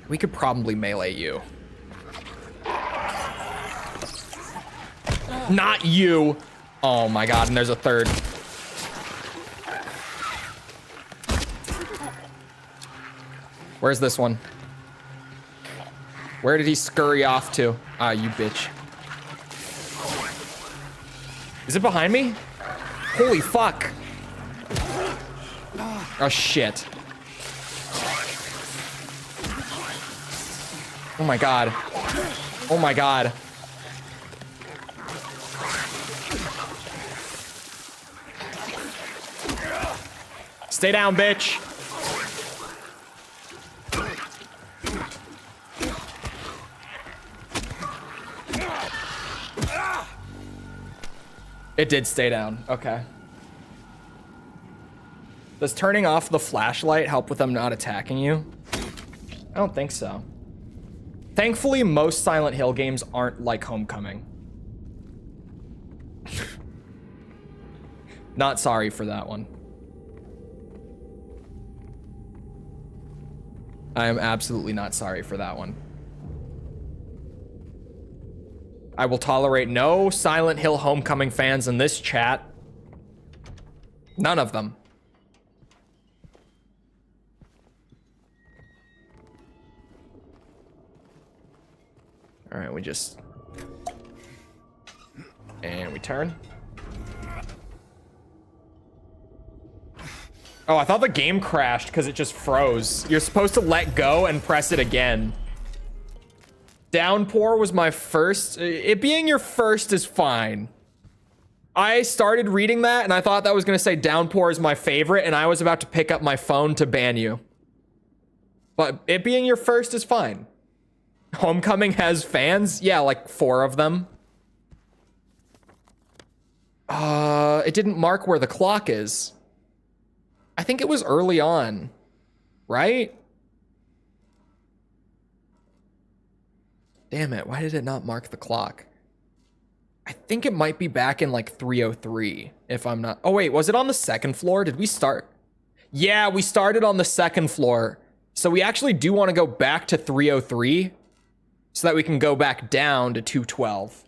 We could probably melee you. Not you. Oh my god, and there's a third. Where's this one? Where did he scurry off to? Ah, you bitch. Is it behind me? Holy fuck. Oh shit. Oh my god. Oh my god. Stay down, bitch. It did stay down. Okay. Does turning off the flashlight help with them not attacking you? I don't think so. Thankfully, most Silent Hill games aren't like Homecoming. Not sorry for that one. I am absolutely not sorry for that one. I will tolerate no Silent Hill Homecoming fans in this chat. None of them. All right, we just... And we turn. Oh, I thought the game crashed because it just froze. You're supposed to let go and press it again. Downpour was my first. It being your first is fine. I started reading that and I thought that was going to say Downpour is my favorite and I was about to pick up my phone to ban you. But it being your first is fine. Homecoming has fans? Yeah, like 4 of them. It didn't mark where the clock is. I think it was early on, right? Damn it, why did it not mark the clock? I think it might be back in like 303, if I'm not... Oh wait, was it on the 2nd floor? Did we start? Yeah, we started on the 2nd floor. So we actually do want to go back to 303 so that we can go back down to 212.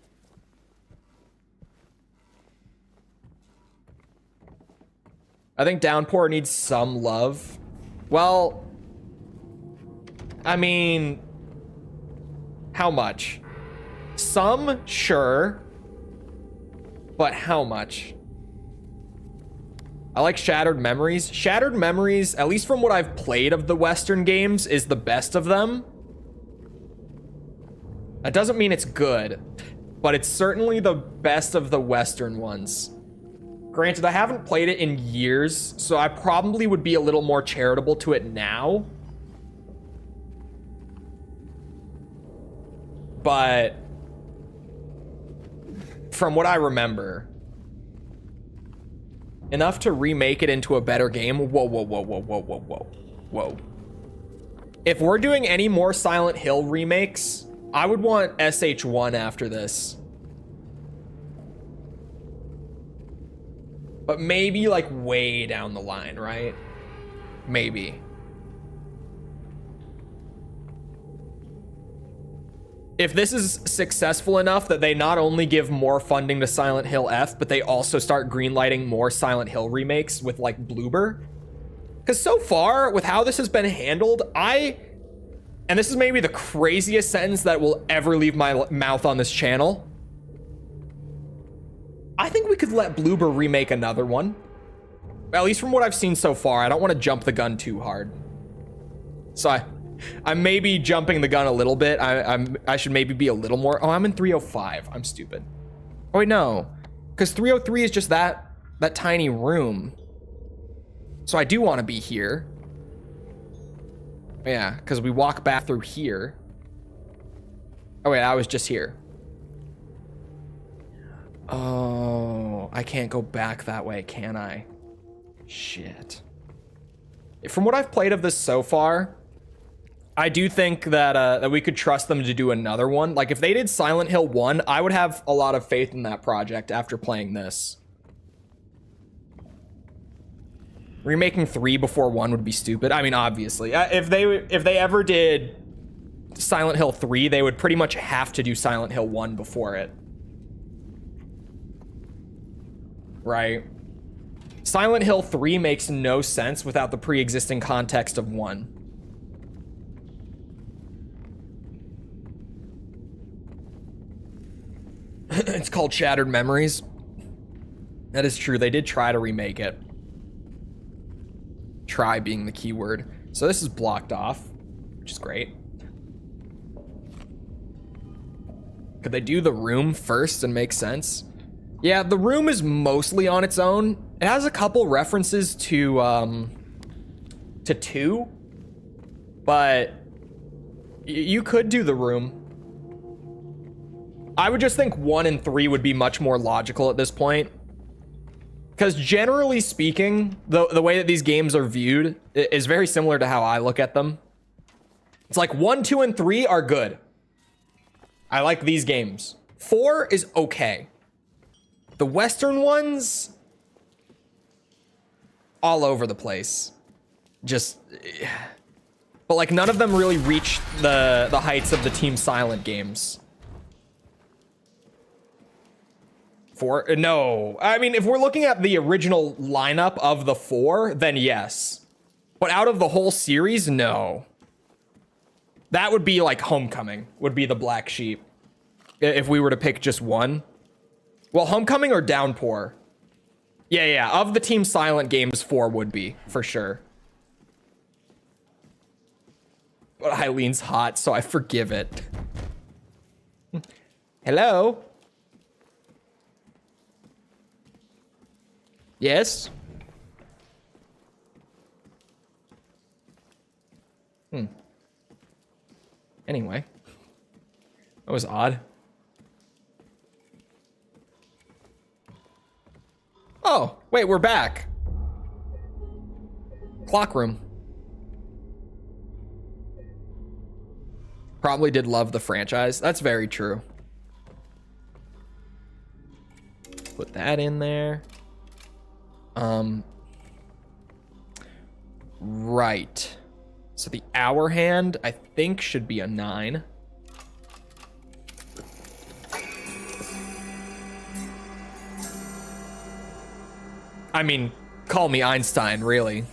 I think Downpour needs some love. Well, I mean... How much? Some, sure. But how much? I like Shattered Memories. Shattered Memories, at least from what I've played of the Western games, is the best of them. That doesn't mean it's good, but it's certainly the best of the Western ones. Granted, I haven't played it in years, so I probably would be a little more charitable to it now. But from what I remember, enough to remake it into a better game. Whoa, whoa, whoa, whoa, whoa, whoa, whoa, whoa. If we're doing any more Silent Hill remakes, I would want SH1 after this. But maybe like way down the line, right? Maybe. If this is successful enough that they not only give more funding to Silent Hill F, but they also start greenlighting more Silent Hill remakes with like Bloober. Because so far, with how this has been handled, and this is maybe the craziest sentence that will ever leave my mouth on this channel. I think we could let Bloober remake another one. At least from what I've seen so far. I don't want to jump the gun too hard. So I may be jumping the gun a little bit. I should maybe be a little more. Oh, I'm in 305. I'm stupid. Oh wait, no, because 303 is just that tiny room. So I do want to be here. Yeah, because we walk back through here. Oh wait, I was just here. Oh, I can't go back that way, can I? Shit. From what I've played of this so far, I do think that that we could trust them to do another one. Like if they did Silent Hill 1, I would have a lot of faith in that project after playing this. Remaking 3 before 1 would be stupid. I mean, obviously, if they ever did Silent Hill 3, they would pretty much have to do Silent Hill 1 before it. Right? Silent Hill 3 makes no sense without the pre-existing context of 1. It's called Shattered Memories. That is true. They did try to remake it. Try being the key word. So this is blocked off, which is great. Could they do the room first and make sense? Yeah, the room is mostly on its own. It has a couple references to 2, but you could do the room. I would just think 1 and 3 would be much more logical at this point. Because generally speaking, the way that these games are viewed is very similar to how I look at them. It's like 1, 2, and 3 are good. I like these games. 4 is okay. The Western ones, all over the place. Just, but like none of them really reach the heights of the Team Silent games. 4, no. I mean, if we're looking at the original lineup of the 4, then yes. But out of the whole series, no. That would be like Homecoming, would be the black sheep. If we were to pick just one. Well, Homecoming or Downpour? Yeah, of the Team Silent games, 4 would be, for sure. But Eileen's hot, so I forgive it. Hello? Yes? Anyway. That was odd. Oh, wait, we're back. Clock room. Probably did love the franchise. That's very true. Put that in there. Right. So the hour hand, I think, should be a 9. I mean, call me Einstein, really.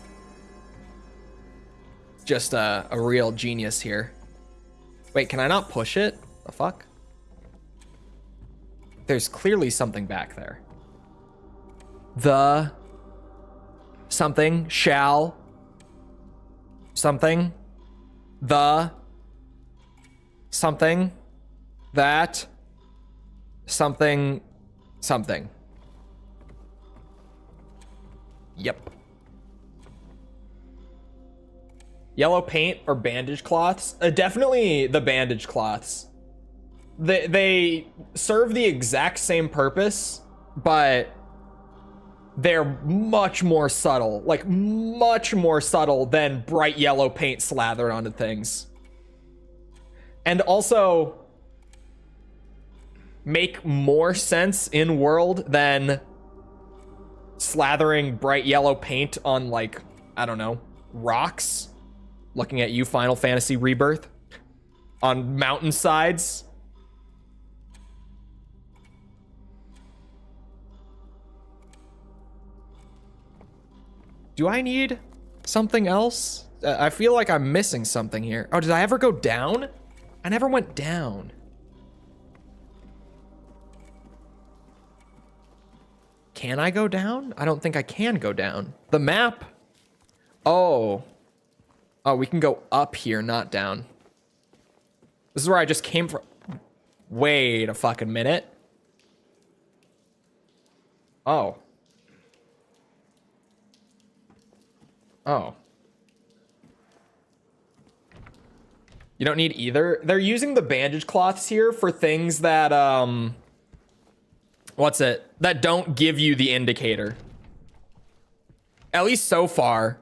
Just a real genius here. Wait, can I not push it? The fuck? There's clearly something back there. The something shall something the something that something something. Yep. Yellow paint or bandage cloths? Definitely the bandage cloths. They serve the exact same purpose, but they're much more subtle. Like, much more subtle than bright yellow paint slathered onto things. And also make more sense in world than slathering bright yellow paint on, like, I don't know, rocks. Looking at you, Final Fantasy Rebirth. On mountainsides. Do I need something else? I feel like I'm missing something here. Oh, did I ever go down? I never went down. Can I go down? I don't think I can go down. The map. Oh. Oh, we can go up here, not down. This is where I just came from. Wait a fucking minute. Oh. Oh. You don't need either. They're using the bandage cloths here for things that, what's it? That don't give you the indicator. At least so far.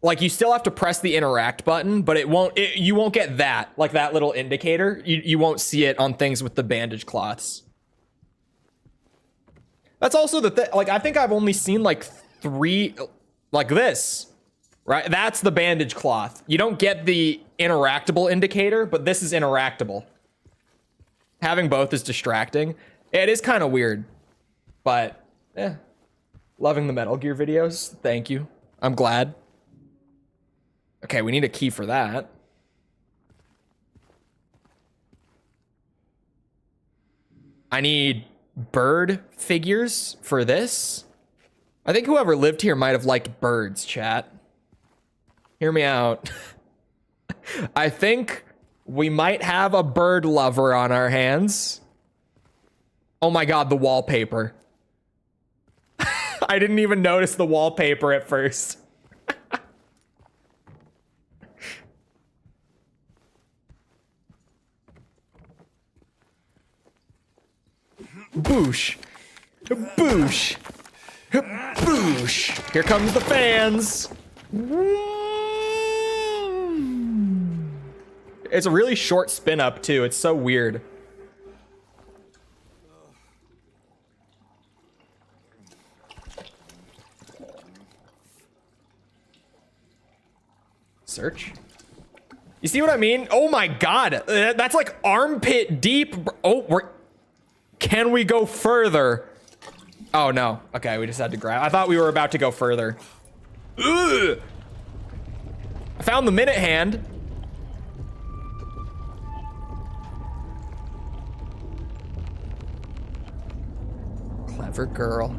Like, you still have to press the interact button, but you won't get that, like that little indicator. You won't see it on things with the bandage cloths. That's also the thing. Like, I think I've only seen like 3, like this, right? That's the bandage cloth. You don't get the interactable indicator, but this is interactable. Having both is distracting. It is kind of weird, but loving the Metal Gear videos. Thank you. I'm glad. Okay, we need a key for that. I need bird figures for this. I think whoever lived here might have liked birds, chat. Hear me out. I think we might have a bird lover on our hands. Oh my god, the wallpaper. I didn't even notice the wallpaper at first. Boosh. Boosh. Boosh. Here comes the fans. It's a really short spin up too. It's so weird. Search. You see what I mean? Oh my god, that's like armpit deep. Oh, can we go further? Oh no. Okay, we just had to grab. I thought we were about to go further. Ugh. I found the minute hand. Clever girl.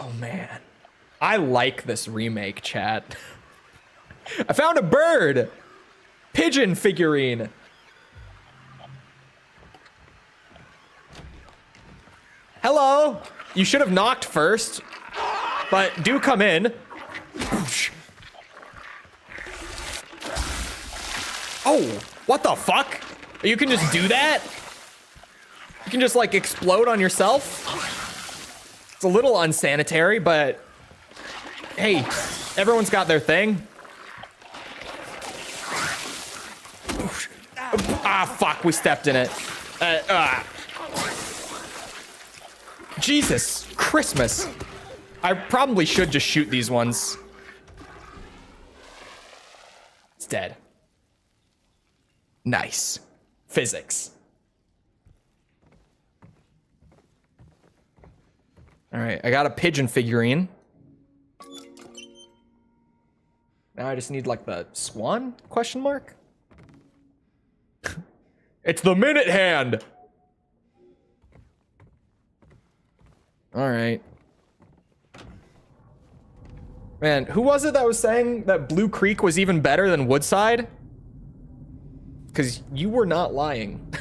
Oh man, I like this remake, chat. I found a bird! Pigeon figurine. Hello! You should have knocked first, but do come in. Oh, what the fuck? You can just do that? You can just like explode on yourself? It's a little unsanitary, but hey, everyone's got their thing. Ah, fuck, we stepped in it. Jesus Christmas. I probably should just shoot these ones. It's dead. Nice. Physics. All right, I got a pigeon figurine. Now I just need like the swan question mark? It's the minute hand. All right. Man, who was it that was saying that Blue Creek was even better than Woodside? Because you were not lying.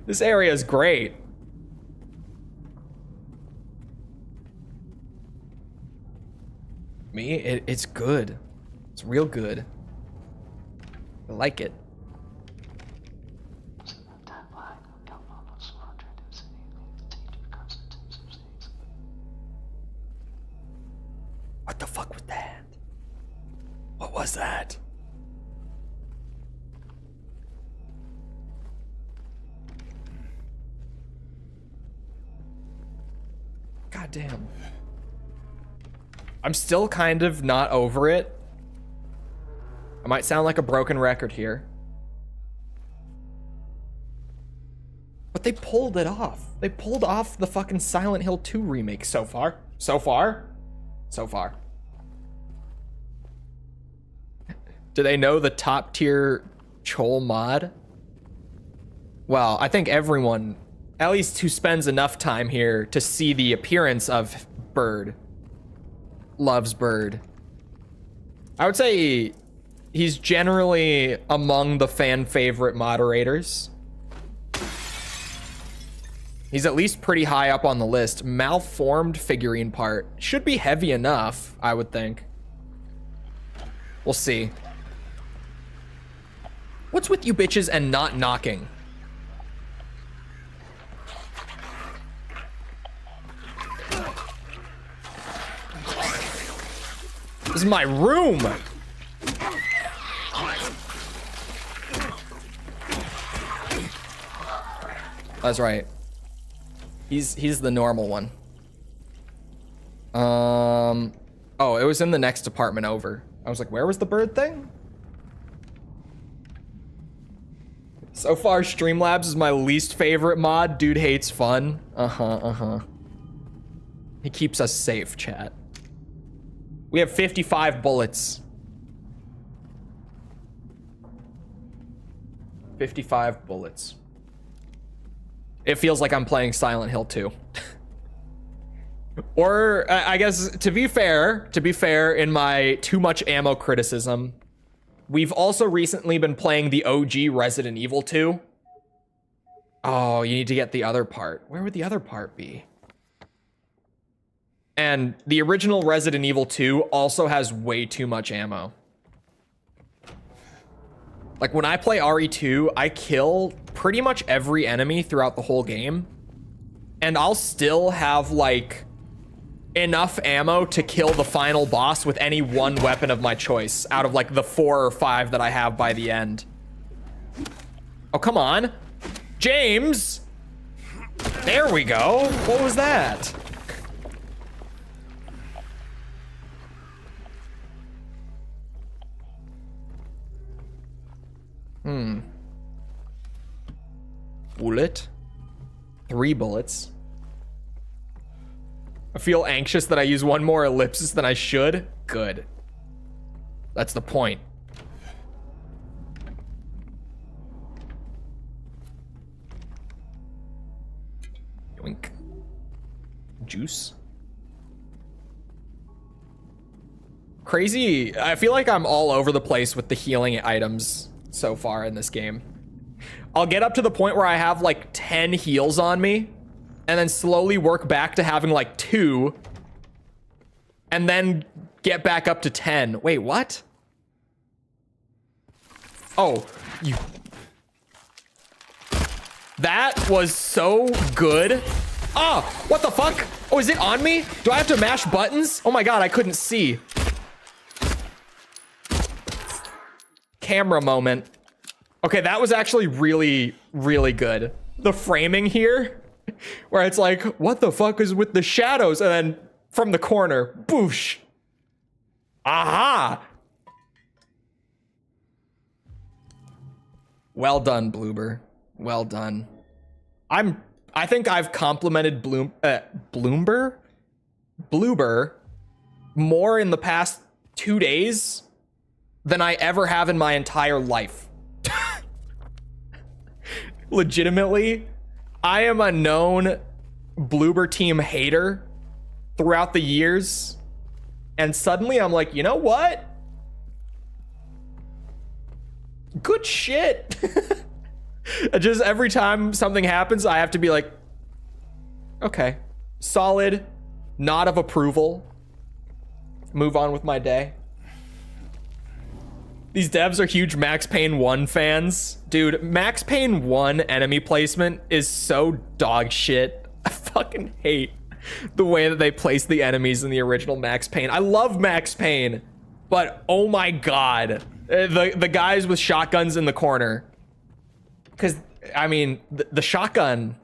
This area is great. Me, it's good. It's real good. I like it. What the fuck was that? What was that? God damn. I'm still kind of not over it. I might sound like a broken record here. But they pulled it off. They pulled off the fucking Silent Hill 2 remake so far. So far. So far. Do they know the top tier Chole mod? Well, I think everyone, at least who spends enough time here to see the appearance of Bird, loves Bird. I would say he's generally among the fan favorite moderators. He's at least pretty high up on the list. Malformed figurine part. Should be heavy enough, I would think. We'll see. What's with you bitches and not knocking? This is my room. That's right. He's the normal one. Oh, it was in the next apartment over. I was like, where was the bird thing? So far, Streamlabs is my least favorite mod. Dude hates fun. He keeps us safe, chat. We have 55 bullets. 55 bullets. It feels like I'm playing Silent Hill 2. Or, I guess, to be fair, in my too much ammo criticism, we've also recently been playing the OG Resident Evil 2. Oh, you need to get the other part. Where would the other part be? And the original Resident Evil 2 also has way too much ammo. Like, when I play RE2, I kill pretty much every enemy throughout the whole game. and I'll still have like enough ammo to kill the final boss with any one weapon of my choice out of like the 4 or 5 that I have by the end. Oh, come on. James! There we go. What was that? Bullet. 3 bullets. I feel anxious that I use one more ellipsis than I should. Good. That's the point. Yoink. Juice. Crazy. I feel like I'm all over the place with the healing items so far in this game. I'll get up to the point where I have like 10 heals on me and then slowly work back to having like 2 and then get back up to 10. Wait, what? Oh, you. That was so good. Oh, what the fuck? Oh, is it on me? Do I have to mash buttons? Oh my God, I couldn't see. Camera moment. Okay, that was actually really, really good. The framing here, where it's like, what the fuck is with the shadows? And then from the corner, boosh. Aha! Well done, Bloober. Well done. I think I've complimented Bloober more in the past 2 days than I ever have in my entire life. Legitimately, I am a known Bloober Team hater throughout the years, and suddenly I'm like, you know what? Good shit. Just every time something happens, I have to be like, okay, solid, nod of approval, move on with my day. These devs are huge Max Payne 1 fans. Dude, Max Payne 1 enemy placement is so dog shit. I fucking hate the way that they place the enemies in the original Max Payne. I love Max Payne, but oh my God. The guys with shotguns in the corner. Because, I mean, the shotgun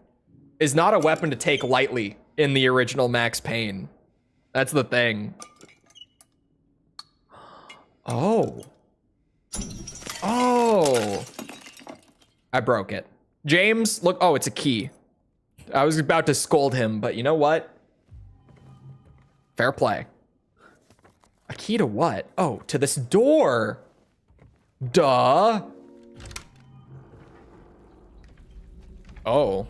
is not a weapon to take lightly in the original Max Payne. That's the thing. Oh. Oh. I broke it. James, look. Oh, it's a key. I was about to scold him, but you know what? Fair play. A key to what? Oh, to this door. Duh. Oh.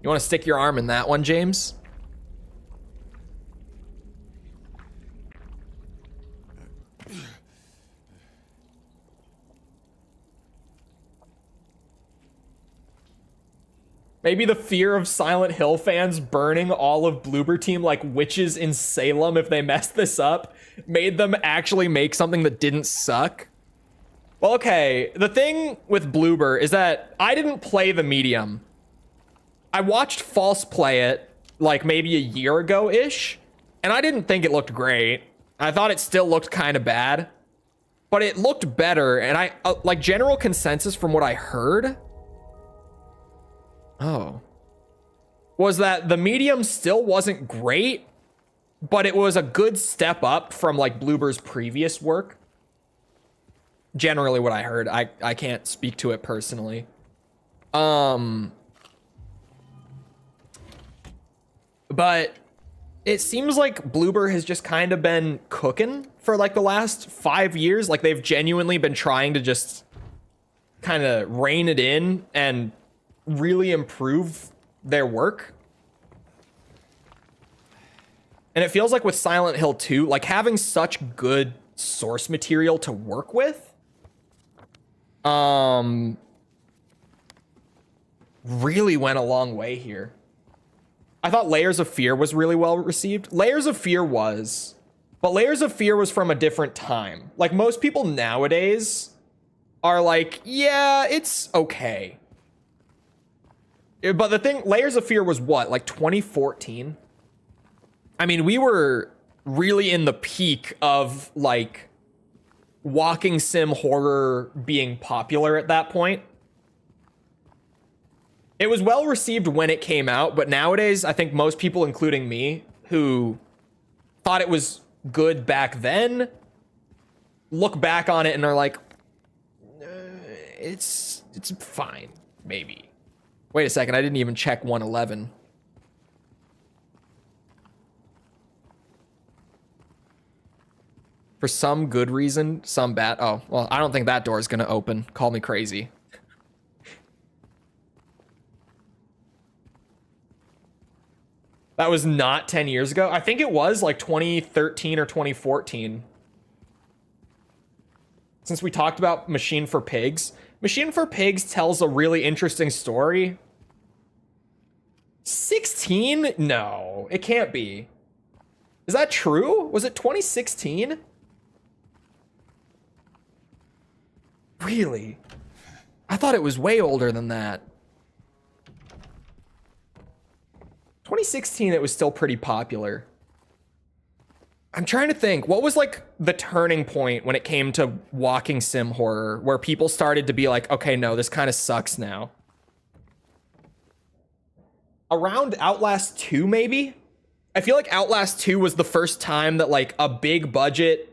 You want to stick your arm in that one, James? Maybe the fear of Silent Hill fans burning all of Bloober Team like witches in Salem if they messed this up made them actually make something that didn't suck. Well, okay, the thing with Bloober is that I didn't play the medium. I watched False play it like maybe a year ago-ish, and I didn't think it looked great. I thought it still looked kind of bad, but it looked better, and I like general consensus from what I heard. Oh. Was that the medium still wasn't great, but it was a good step up from like Bloober's previous work. Generally what I heard. I can't speak to it personally. But it seems like Bloober has just kind of been cooking for like the last 5 years. Like they've genuinely been trying to just kind of rein it in and really improve their work. And it feels like with Silent Hill 2, like having such good source material to work with, really went a long way here. I thought Layers of Fear was really well received. Layers of Fear was, but Layers of Fear was from a different time. Like most people nowadays are like, yeah, it's okay. But the thing, Layers of Fear was what, like 2014? I mean, we were really in the peak of like walking sim horror being popular at that point. It was well received when it came out, but nowadays I think most people, including me, who thought it was good back then, look back on it and are like, it's fine, maybe. Wait a second, I didn't even check 111. For some good reason, some bad. Oh, well, I don't think that door is gonna open. Call me crazy. That was not 10 years ago. I think it was like 2013 or 2014. Since we talked about Machine for Pigs. Machine for Pigs tells a really interesting story. 16? No, it can't be. Is that true? Was it 2016? Really? I thought it was way older than that. 2016, it was still pretty popular. I'm trying to think, what was like the turning point when it came to walking sim horror, where people started to be like, okay, no, this kind of sucks now. Around Outlast 2, maybe? I feel like Outlast 2 was the first time that like a big budget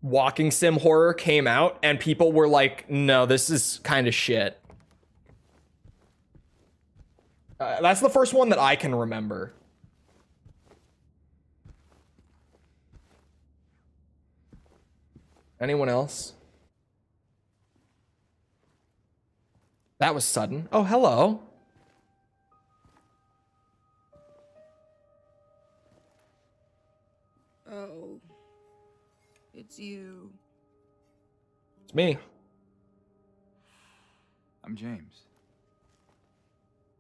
walking sim horror came out and people were like, no, this is kind of shit. That's the first one that I can remember. Anyone else? That was sudden. Oh, hello. Oh, it's you. It's me. I'm James.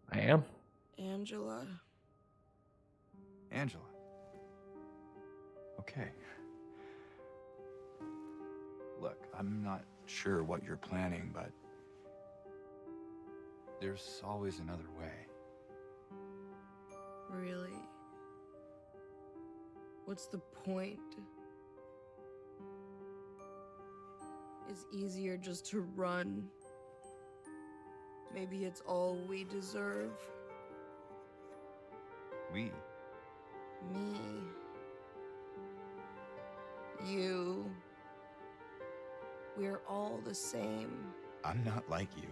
I am. Angela. Angela. Okay. Look, I'm not sure what you're planning, but there's always another way. Really? What's the point? It's easier just to run. Maybe it's all we deserve. We? Me. You. We're all the same. I'm not like you.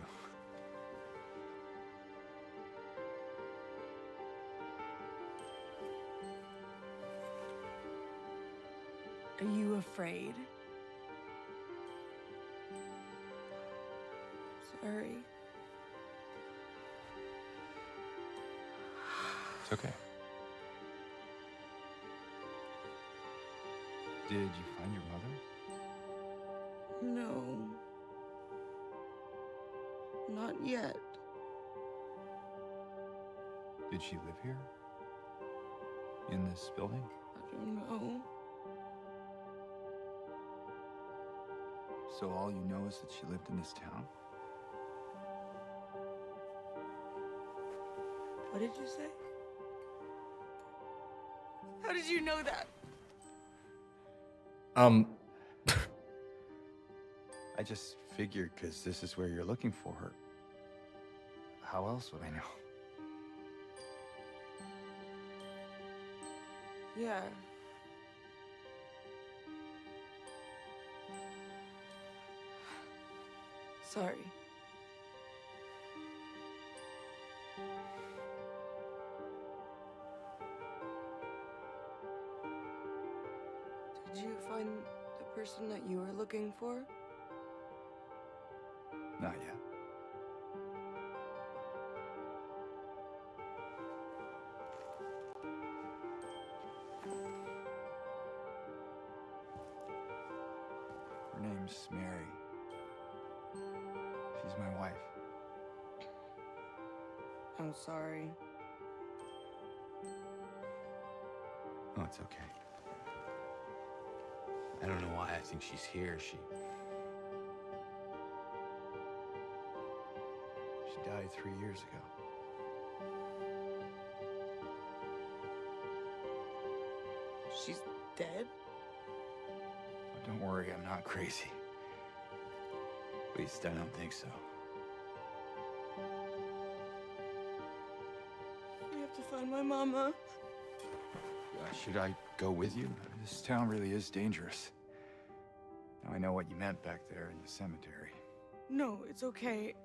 Are you afraid? Sorry. It's okay. Did you find your mother? No. Not yet. Did she live here? In this building? I don't know. So all you know is that she lived in this town? What did you say? How did you know that? I just figured because this is where you're looking for her. How else would I know? Yeah. Sorry. Did you find the person that you were looking for? Not yet. Her name's Mary. She's my wife. I'm sorry. Oh, it's okay. I don't know why I think she's here. She She died 3 years ago. dead? Don't worry, I'm not crazy. At least I don't think so. We have to find my mama. Should I go with you? This town really is dangerous. Now, I know what you meant back there in the cemetery. No, it's okay.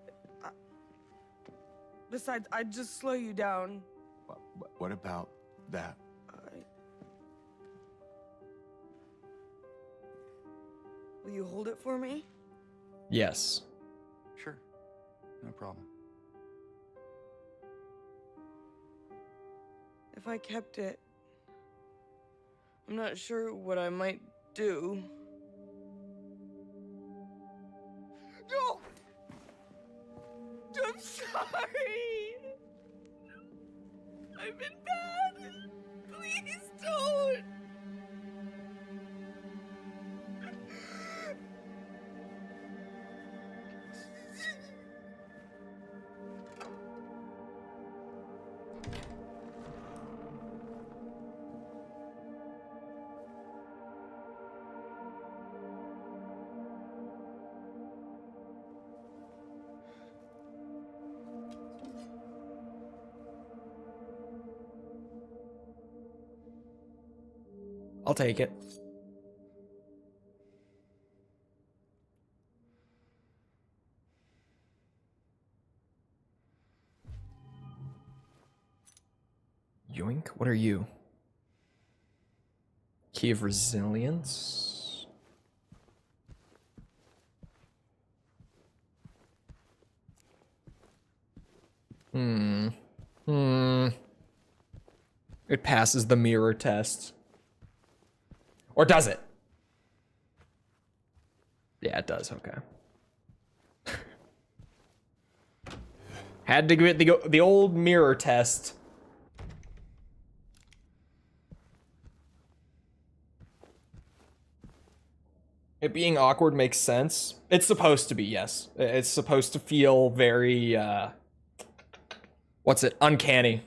Besides, I'd just slow you down. What about that? Will you hold it for me? Yes. Sure, no problem. If I kept it, I'm not sure what I might do. No! I'm sorry! I've been bad! Please don't! I'll take it. Yoink, what are you? Key of Resilience? It passes the mirror test. Or does it? Yeah, it does. Okay. Had to get the old mirror test. It being awkward makes sense. It's supposed to be, yes. It's supposed to feel very, what's it? Uncanny.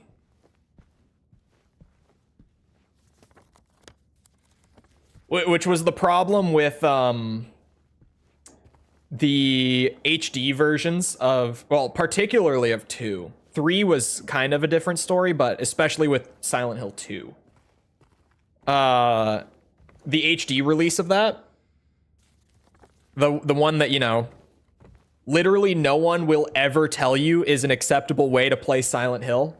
Which was the problem with the HD versions of, well, particularly of 2. 3 was kind of a different story, but especially with Silent Hill 2. The HD release of that, the one that, you know, literally no one will ever tell you is an acceptable way to play Silent Hill.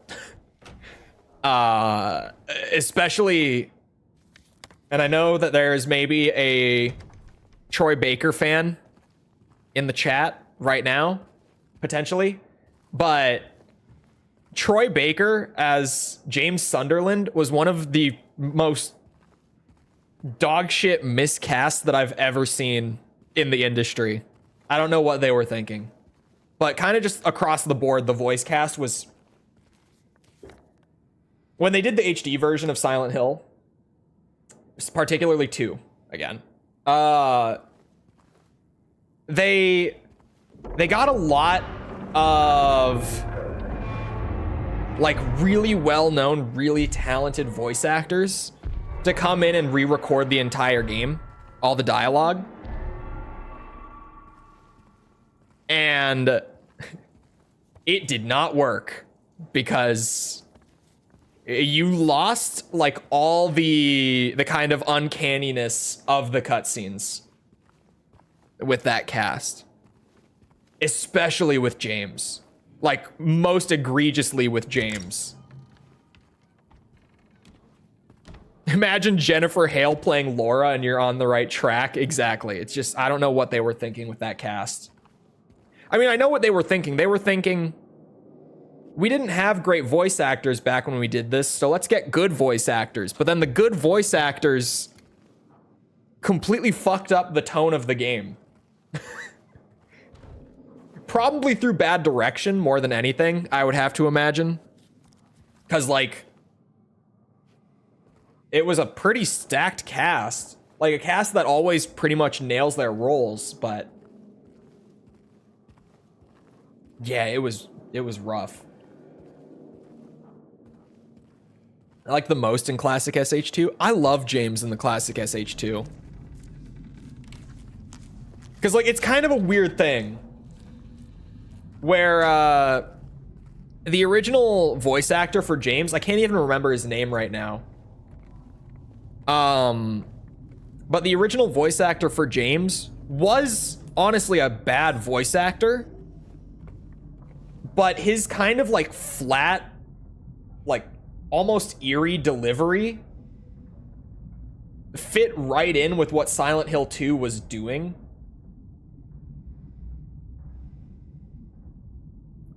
Especially... And I know that there's maybe a Troy Baker fan in the chat right now, potentially. But Troy Baker as James Sunderland was one of the most dogshit miscasts that I've ever seen in the industry. I don't know what they were thinking. But kind of just across the board, the voice cast was... When they did the HD version of Silent Hill... particularly 2 again, they got a lot of like really well-known, really talented voice actors to come in and re-record the entire game, all the dialogue, and it did not work because you lost like all the kind of uncanniness of the cutscenes with that cast, especially with James, like most egregiously with James. Imagine Jennifer Hale playing Laura and you're on the right track. Exactly. It's just, I don't know what they were thinking with that cast. I mean, I know what they were thinking. They were thinking, we didn't have great voice actors back when we did this, so let's get good voice actors. But then the good voice actors completely fucked up the tone of the game. Probably through bad direction more than anything, I would have to imagine. Because, like, it was a pretty stacked cast. Like, a cast that always pretty much nails their roles, but... yeah, it was rough. I like the most in classic SH2. I love James in the classic SH2. Because, like, it's kind of a weird thing where the original voice actor for James, I can't even remember his name right now. But the original voice actor for James was honestly a bad voice actor. But his kind of like flat, like almost eerie delivery fit right in with what Silent Hill 2 was doing.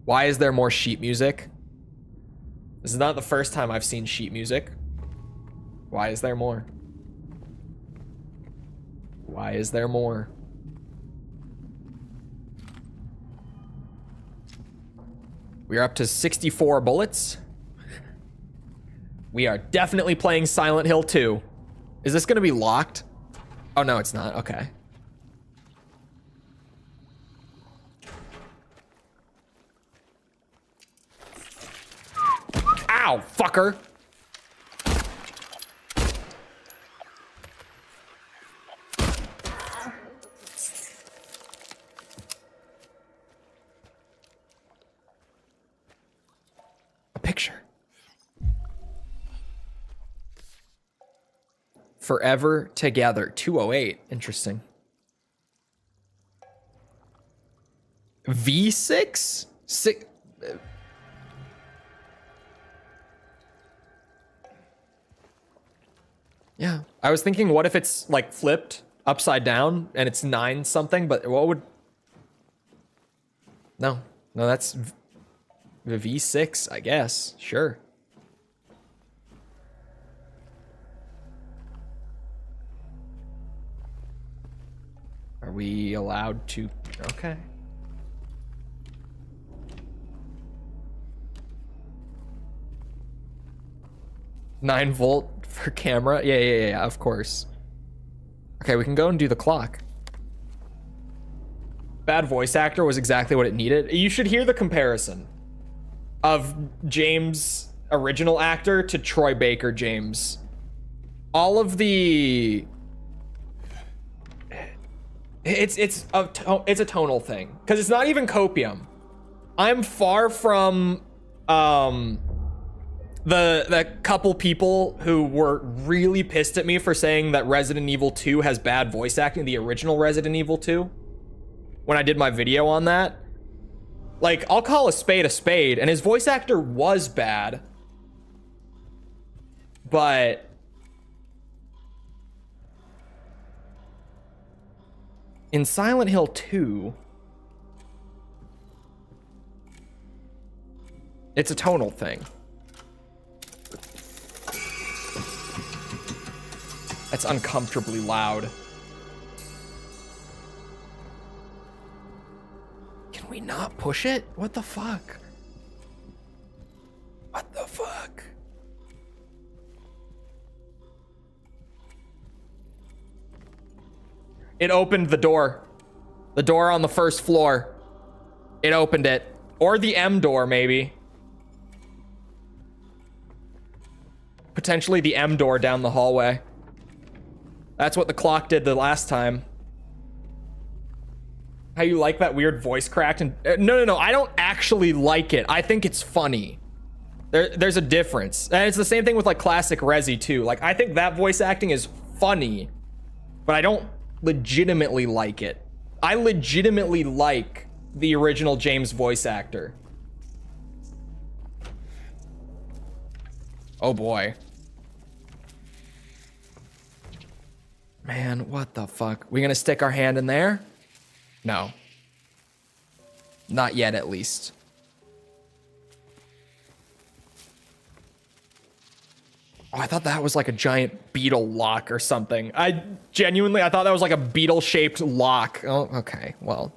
Why is there more sheet music? This is not the first time I've seen sheet music. Why is there more? Why is there more? We are up to 64 bullets. We are definitely playing Silent Hill 2. Is this gonna be locked? Oh no, it's not. Okay. Ow, fucker. A picture. Forever Together. 208. Interesting. V6? Six. Yeah. I was thinking, what if it's like flipped upside down and it's 9 something, but what would... No, that's V6, I guess. Sure. Are we allowed to... Okay. Nine volt for camera? Yeah, of course. Okay, we can go and do the clock. Bad voice actor was exactly what it needed. You should hear the comparison of James' original actor to Troy Baker James. All of the... It's a tonal thing. Because it's not even copium. I'm far from... The couple people who were really pissed at me for saying that Resident Evil 2 has bad voice acting, the original Resident Evil 2, when I did my video on that. Like, I'll call a spade, and his voice actor was bad. But... in Silent Hill 2... it's a tonal thing. That's uncomfortably loud. Can we not push it? What the fuck? What the fuck? It opened the door. The door on the first floor. It opened it. Or the M door, maybe. Potentially the M door down the hallway. That's what the clock did the last time. How you like that weird voice cracked? And no, I don't actually like it. I think it's funny. There's a difference. And it's the same thing with like classic Resi too. Like, I think that voice acting is funny, but I don't legitimately like it. I legitimately like the original James voice actor. Oh boy. Man, what the fuck? We gonna stick our hand in there? No. Not yet, at least. Oh, I thought that was like a giant beetle lock or something. I thought that was like a beetle-shaped lock. Oh, okay, well.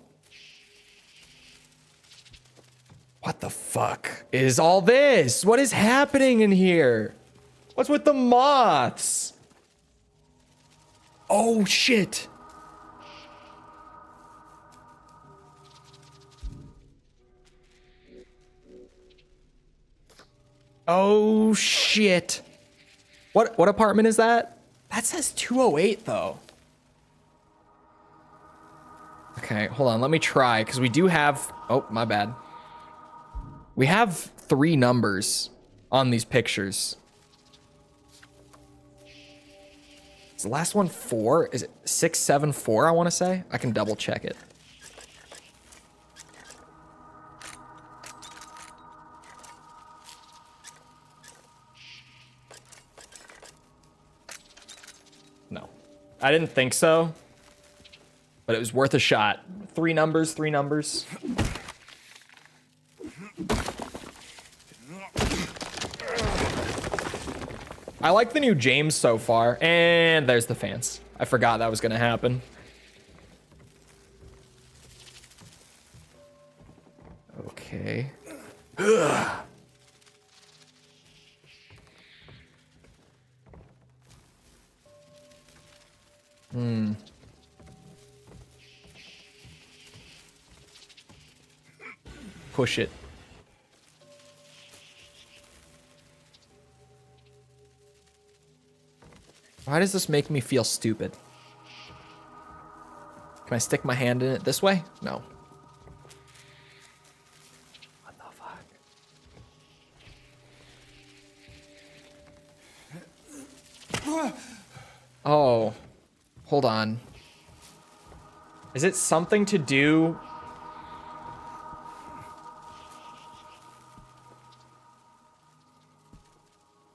What the fuck is all this? What is happening in here? What's with the moths? Oh, shit. Oh, shit. What apartment is that? That says 208 though. Okay, hold on. Let me try because we do have. Oh, my bad. We have 3 numbers on these pictures. Is the last one 4? Is it 674? I want to say. I can double check it. No, I didn't think so, but it was worth a shot. 3 numbers, 3 numbers. I like the new James so far. And there's the fans. I forgot that was going to happen. Okay. Ugh. Push it. Why does this make me feel stupid? Can I stick my hand in it this way? No. What the fuck? Oh. Hold on. Is it something to do...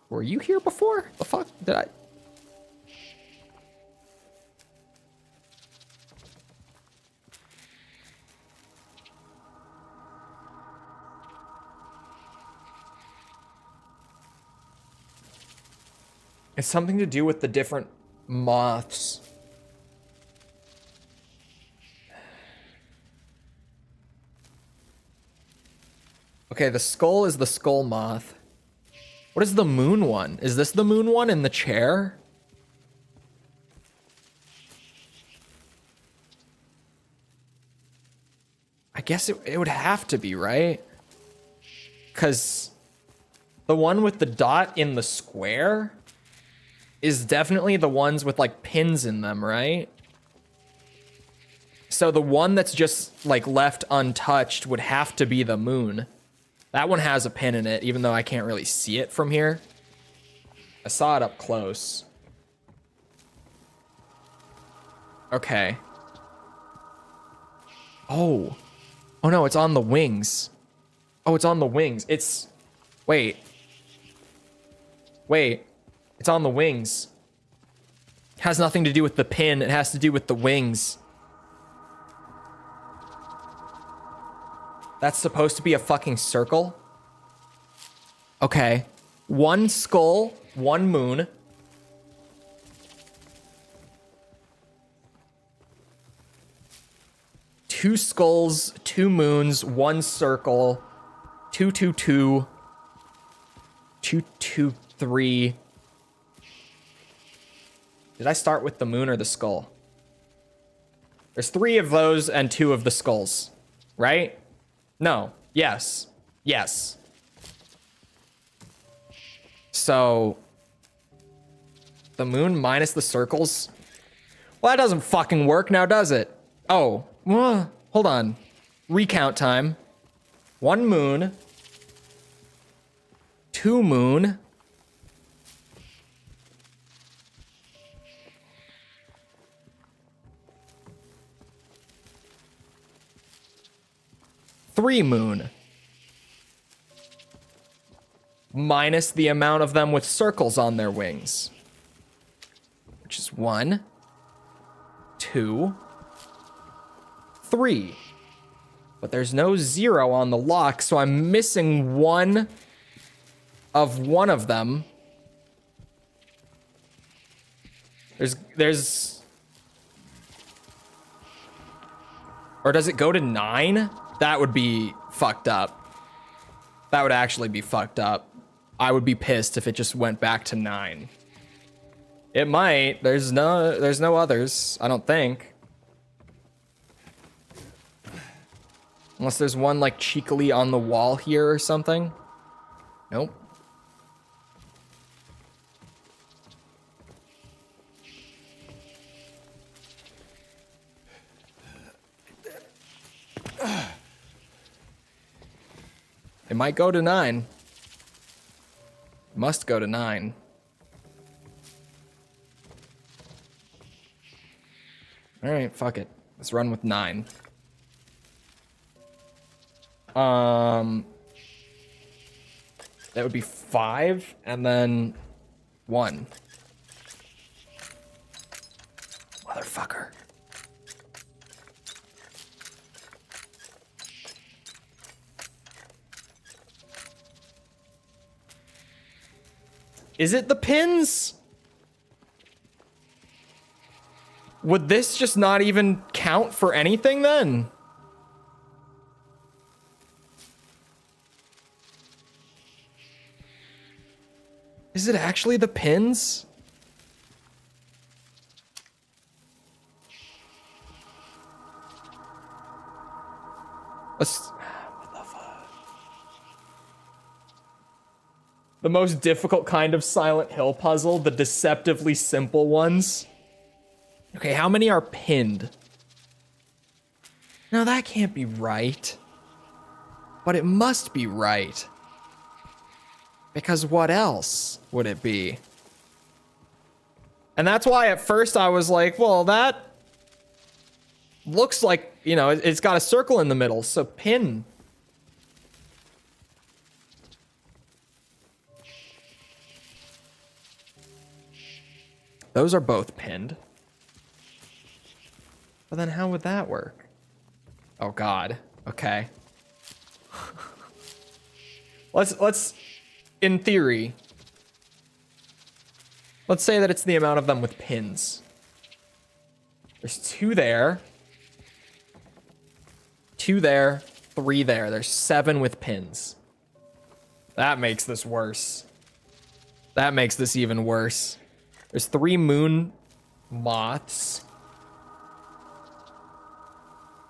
Were you here before? The fuck? Did I... It's something to do with the different moths. Okay, the skull is the skull moth. What is the moon one? Is this the moon one in the chair? I guess it would have to be, right? Because the one with the dot in the square is definitely the ones with like pins in them, right? So the one that's just like left untouched would have to be the moon. That one has a pin in it, even though I can't really see it from here. I saw it up close. Okay. Oh. Oh no, it's on the wings. Oh, it's on the wings. It's... Wait. Wait. It's on the wings. It has nothing to do with the pin. It has to do with the wings. That's supposed to be a fucking circle? Okay. 1 skull, 1 moon. Two skulls, 2 moons, 1 circle, 222, 223. Did I start with the moon or the skull? There's 3 of those and 2 of the skulls, right? No. Yes. Yes. So, the moon minus the circles? Well, that doesn't fucking work now, does it? Oh, hold on. Recount time. 1 moon. 2 moon. 3 moon. Minus the amount of them with circles on their wings. Which is 1, 2, 3. But there's no 0 on the lock, so I'm missing 1 of them. There's... Or does it go to 9? That would be fucked up. That would actually be fucked up. I would be pissed if it just went back to 9. It might. There's no others, I don't think. Unless there's one like cheekily on the wall here or something. Nope. It might go to 9. Must go to 9. All right, fuck it. Let's run with 9. That would be 5 and then 1. Motherfucker. Is it the pins? Would this just not even count for anything then? Is it actually the pins? What the fuck? The most difficult kind of Silent Hill puzzle, the deceptively simple ones. Okay, how many are pinned? No, that can't be right. But it must be right. Because what else would it be? And that's why at first I was like, well, that looks like, you know, it's got a circle in the middle, so pin. Those are both pinned. But then how would that work? Oh God. Okay. Let's in theory, let's say that it's the amount of them with pins. There's 2 there. 2 there, 3 there. There's 7 with pins. That makes this worse. That makes this even worse. There's 3 moon moths.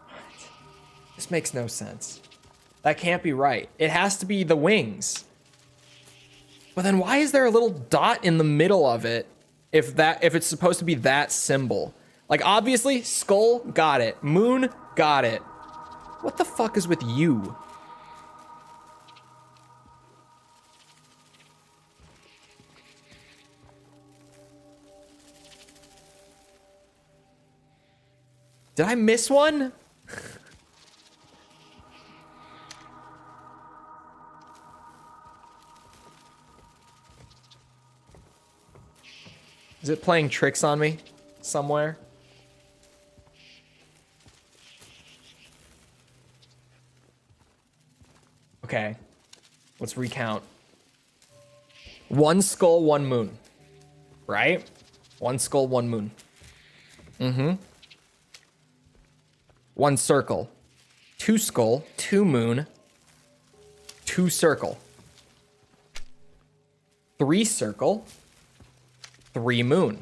What? This makes no sense. That can't be right. It has to be the wings. But then why is there a little dot in the middle of it if it's supposed to be that symbol? Like obviously skull, got it. Moon, got it. What the fuck is with you? Did I miss one? Is it playing tricks on me somewhere? Okay, let's recount. 1 skull, 1 moon, right? 1 skull, 1 moon. Mm-hmm. 1 circle, 2 skull, 2 moon, 2 circle, 3 circle, 3 moon.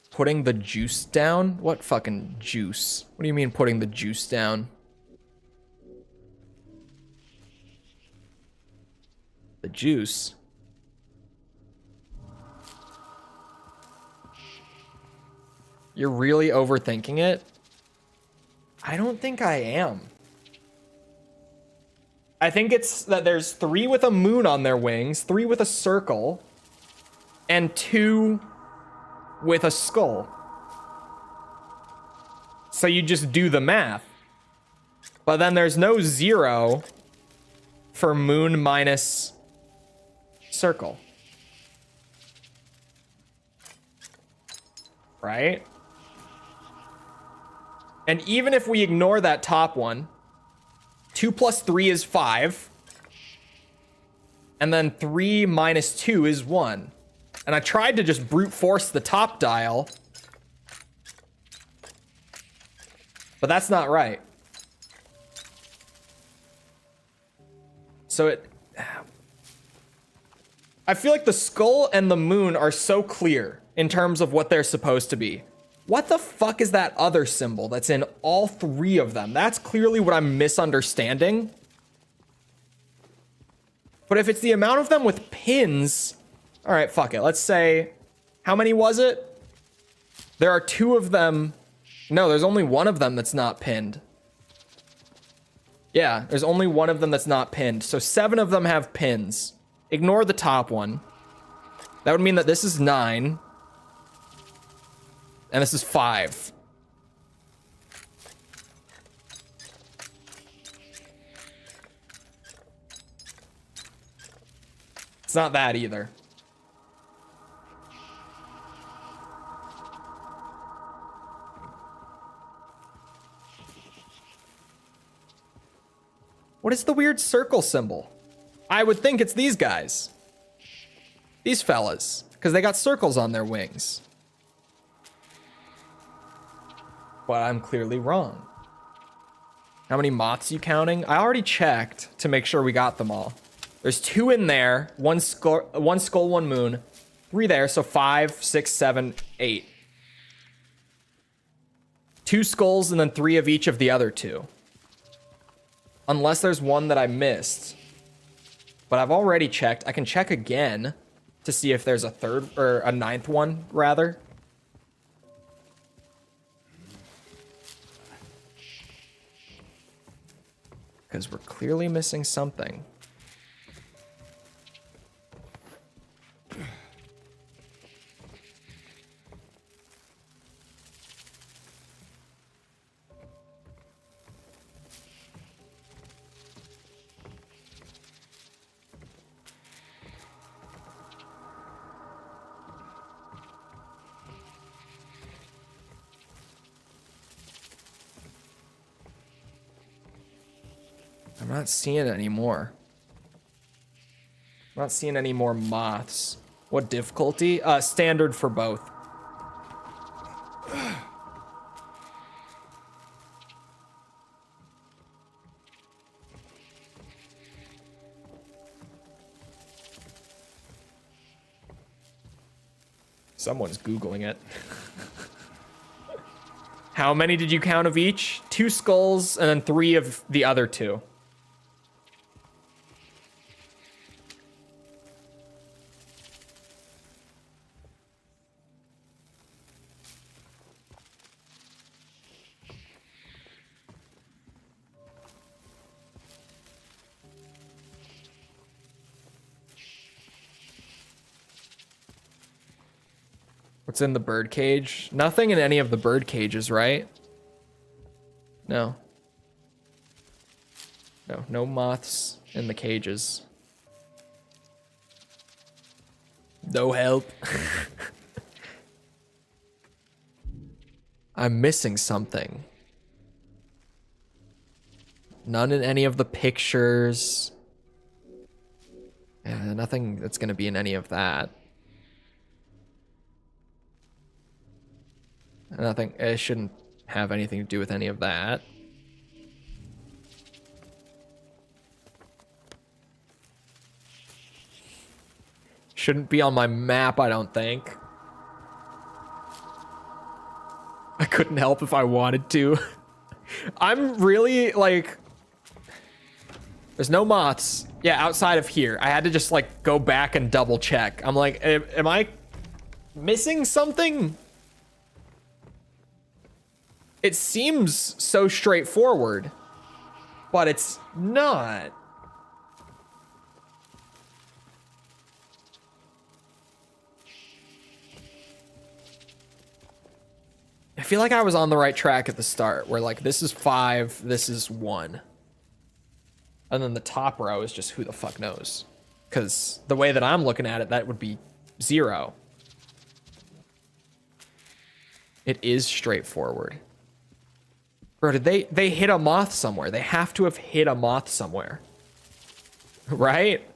Putting the juice down? What fucking juice? What do you mean putting the juice down? The juice? You're really overthinking it? I don't think I am. I think it's that there's 3 with a moon on their wings, 3 with a circle, and 2 with a skull. So you just do the math. But then there's no 0 for moon minus circle. Right? And even if we ignore that top one, 2 plus 3 is 5. And then 3 minus 2 is 1. And I tried to just brute force the top dial. But that's not right. So I feel like the skull and the moon are so clear in terms of what they're supposed to be. What the fuck is that other symbol that's in all 3 of them? That's clearly what I'm misunderstanding. But if it's the amount of them with pins... All right, fuck it. Let's say... How many was it? There are 2 of them No, there's only one of them that's not pinned. Yeah, there's only one of them that's not pinned. So 7 of them have pins. Ignore the top one. That would mean that this is 9. And this is 5. It's not that either. What is the weird circle symbol? I would think it's these guys. These fellas. Because they got circles on their wings. But I'm clearly wrong. How many moths you counting? I already checked to make sure we got them all. There's 2 in there. One skull, one moon. 3 there, so 5, 6, 7, 8. 2 skulls and then 3 of each of the other 2. Unless there's one that I missed. But I've already checked. I can check again to see if there's a 3rd or a 9th one, rather. Because we're clearly missing something. I'm not seeing any more. I'm not seeing any more moths. What difficulty? Standard for both. Someone's Googling it. How many did you count of each? 2 skulls and then 3 of the other 2. What's in the bird cage? Nothing in any of the bird cages, right? No. No moths in the cages. No help. I'm missing something. None in any of the pictures. Yeah, nothing that's gonna be in any of that. Nothing, it shouldn't have anything to do with any of that. Shouldn't be on my map, I don't think. I couldn't help if I wanted to. I'm really, like... There's no moths. Yeah, outside of here. I had to just, like, go back and double check. I'm like, am I missing something? It seems so straightforward, but it's not. I feel like I was on the right track at the start, where like this is 5, this is 1. And then the top row is just who the fuck knows. Because the way that I'm looking at it, that would be 0. It is straightforward. Bro, did they hit a moth somewhere? They have to have hit a moth somewhere. Right?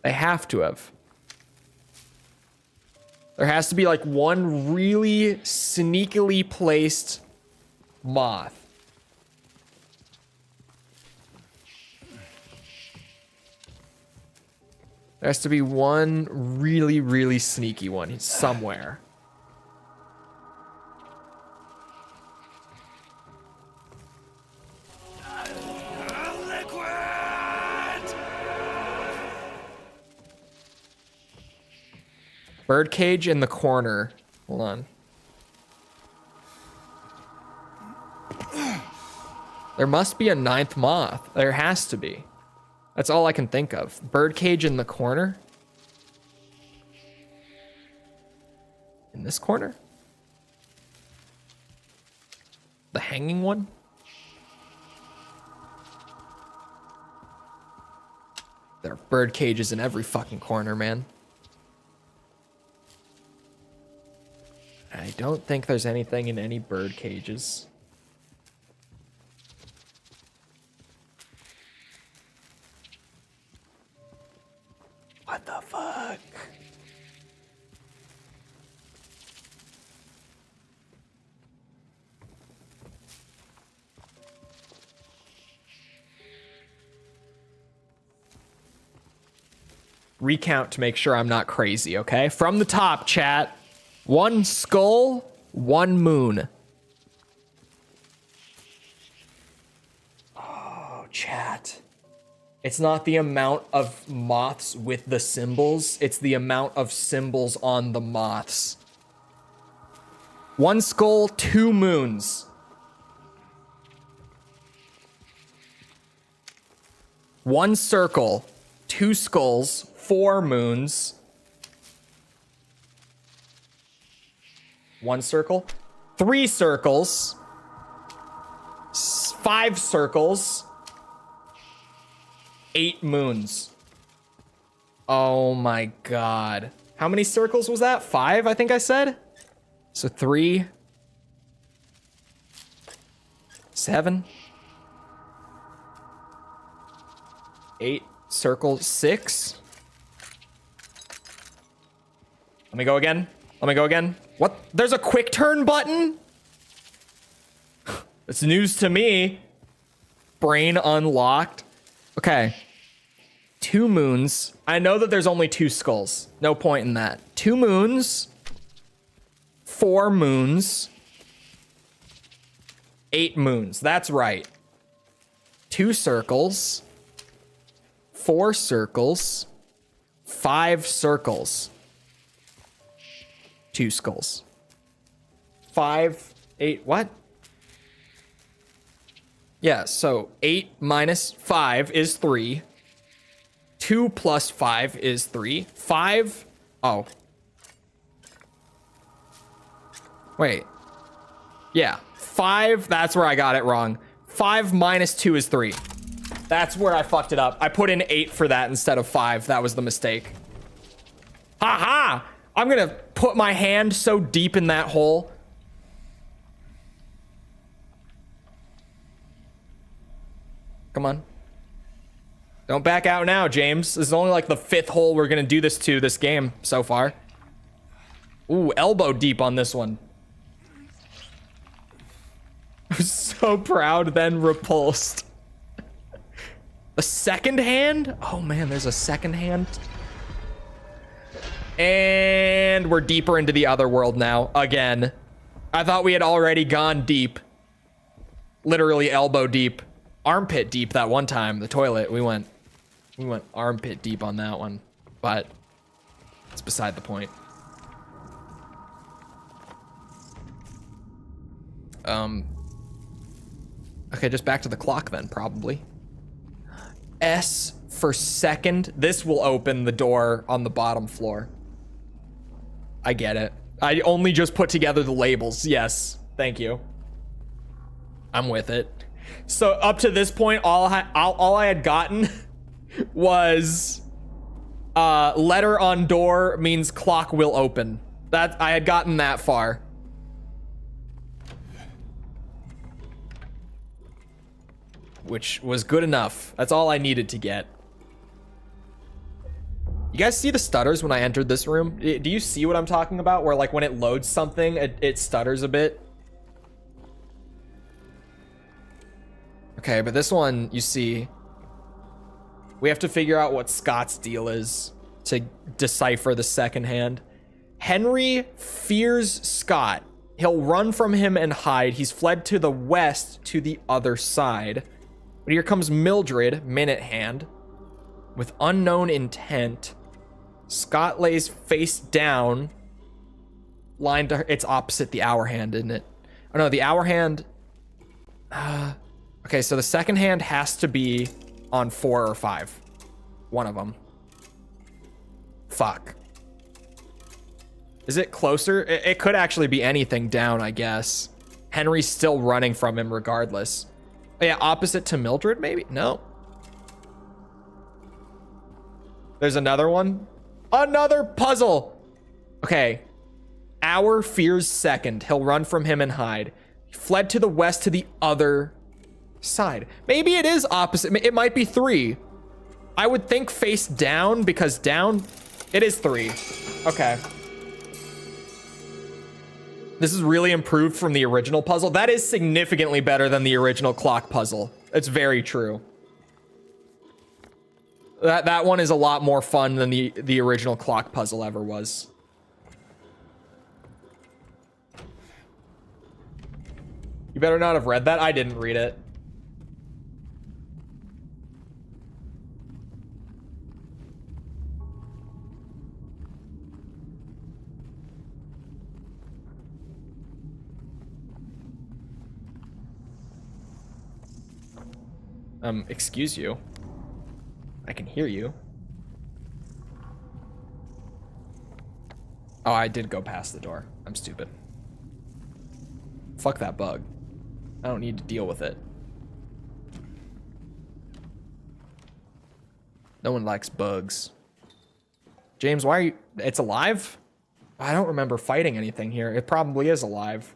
They have to have. There has to be like one really sneakily placed moth. There has to be one really, really sneaky one somewhere. Birdcage in the corner. Hold on. There must be a 9th moth. There has to be. That's all I can think of. Birdcage in the corner. In this corner? The hanging one? There are bird cages in every fucking corner, man. I don't think there's anything in any bird cages. What the fuck? Recount to make sure I'm not crazy, okay? From the top, chat. 1 skull, 1 moon. Oh, chat. It's not the amount of moths with the symbols. It's the amount of symbols on the moths. 1 skull, 2 moons. 1 circle, 2 skulls, 4 moons. 1 circle, 3 circles, 5 circles, 8 moons. Oh my god. How many circles was that? 5, I think I said? So 3, 7, 8 circles, 6. Let me go again. Let me go again. What? There's a quick turn button? It's news to me. Brain unlocked. Okay. 2 moons. I know that there's only 2 skulls. No point in that. 2 moons. 4 moons. 8 moons. That's right. 2 circles. 4 circles. 5 circles. 2 skulls. 5, 8, what? Yeah, so 8 minus 5 is 3. 2 plus 5 is 3. 5, oh. Wait. Yeah, 5, that's where I got it wrong. 5 minus 2 is 3. That's where I fucked it up. I put in 8 for that instead of 5. That was the mistake. Ha ha! I'm gonna put my hand so deep in that hole. Come on. Don't back out now, James. This is only like the 5th hole we're gonna do this to this game so far. Ooh, elbow deep on this one. I was so proud, then repulsed. A second hand? Oh man, there's a second hand. And we're deeper into the other world now, again. I thought we had already gone deep. Literally elbow deep. Armpit deep that one time, the toilet. We went armpit deep on that one. But it's beside the point. Okay, just back to the clock then, probably. S for second. This will open the door on the bottom floor. I get it. I only just put together the labels. Yes, thank you. I'm with it. So up to this point, all I had gotten was letter on door means clock will open. That I had gotten that far. Which was good enough. That's all I needed to get. You guys see the stutters when I entered this room? Do you see what I'm talking about? Where like when it loads something, it stutters a bit. Okay, but this one, you see, we have to figure out what Scott's deal is to decipher the second hand. Henry fears Scott. He'll run from him and hide. He's fled to the west to the other side. But here comes Mildred, minute hand, with unknown intent. Scott lays face down, lined to her. It's opposite the hour hand, isn't it? Oh no, the hour hand. Okay, so the second hand has to be on 4 or 5. One of them. Fuck. Is it closer? It could actually be anything down, I guess. Henry's still running from him regardless. Oh, yeah, opposite to Mildred, maybe? No. There's another one. Another puzzle. Okay. Our fears second. He'll run from him and hide. He fled to the west to the other side. Maybe it is opposite. It might be 3. I would think face down because down. It is 3. Okay. This is really improved from the original puzzle. That is significantly better than the original clock puzzle. It's very true. That one is a lot more fun than the original clock puzzle ever was. You better not have read that. I didn't read it. Excuse you. I can hear you. Oh, I did go past the door. I'm stupid. Fuck that bug. I don't need to deal with it. No one likes bugs. James, why are you... It's alive? I don't remember fighting anything here. It probably is alive.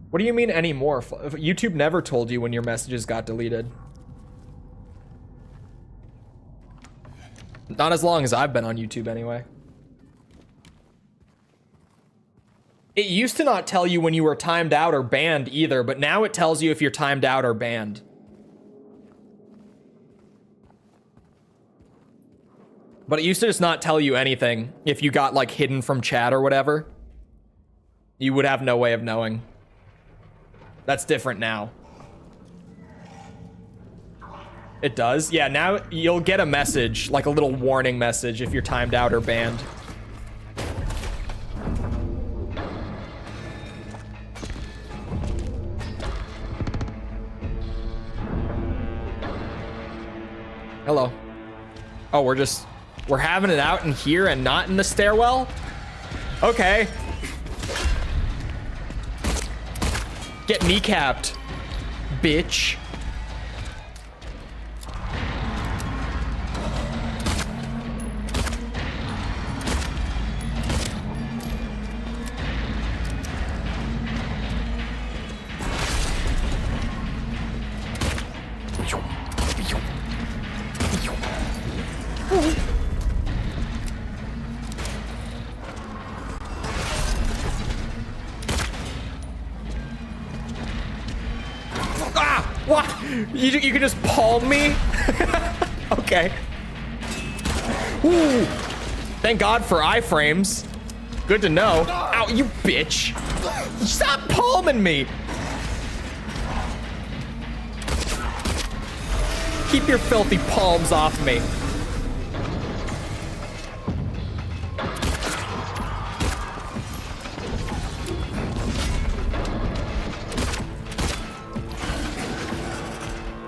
What do you mean anymore? YouTube never told you when your messages got deleted. Not as long as I've been on YouTube anyway. It used to not tell you when you were timed out or banned either, but now it tells you if you're timed out or banned. But it used to just not tell you anything. If you got like hidden from chat or whatever, you would have no way of knowing. That's different now. It does? Yeah, now you'll get a message, like a little warning message if you're timed out or banned. Hello. Oh, we're having it out in here and not in the stairwell? Okay. Get kneecapped, bitch. What? You can just palm me? Okay. Ooh. Thank God for iframes. Good to know. Ow, you bitch. Stop palming me. Keep your filthy palms off me.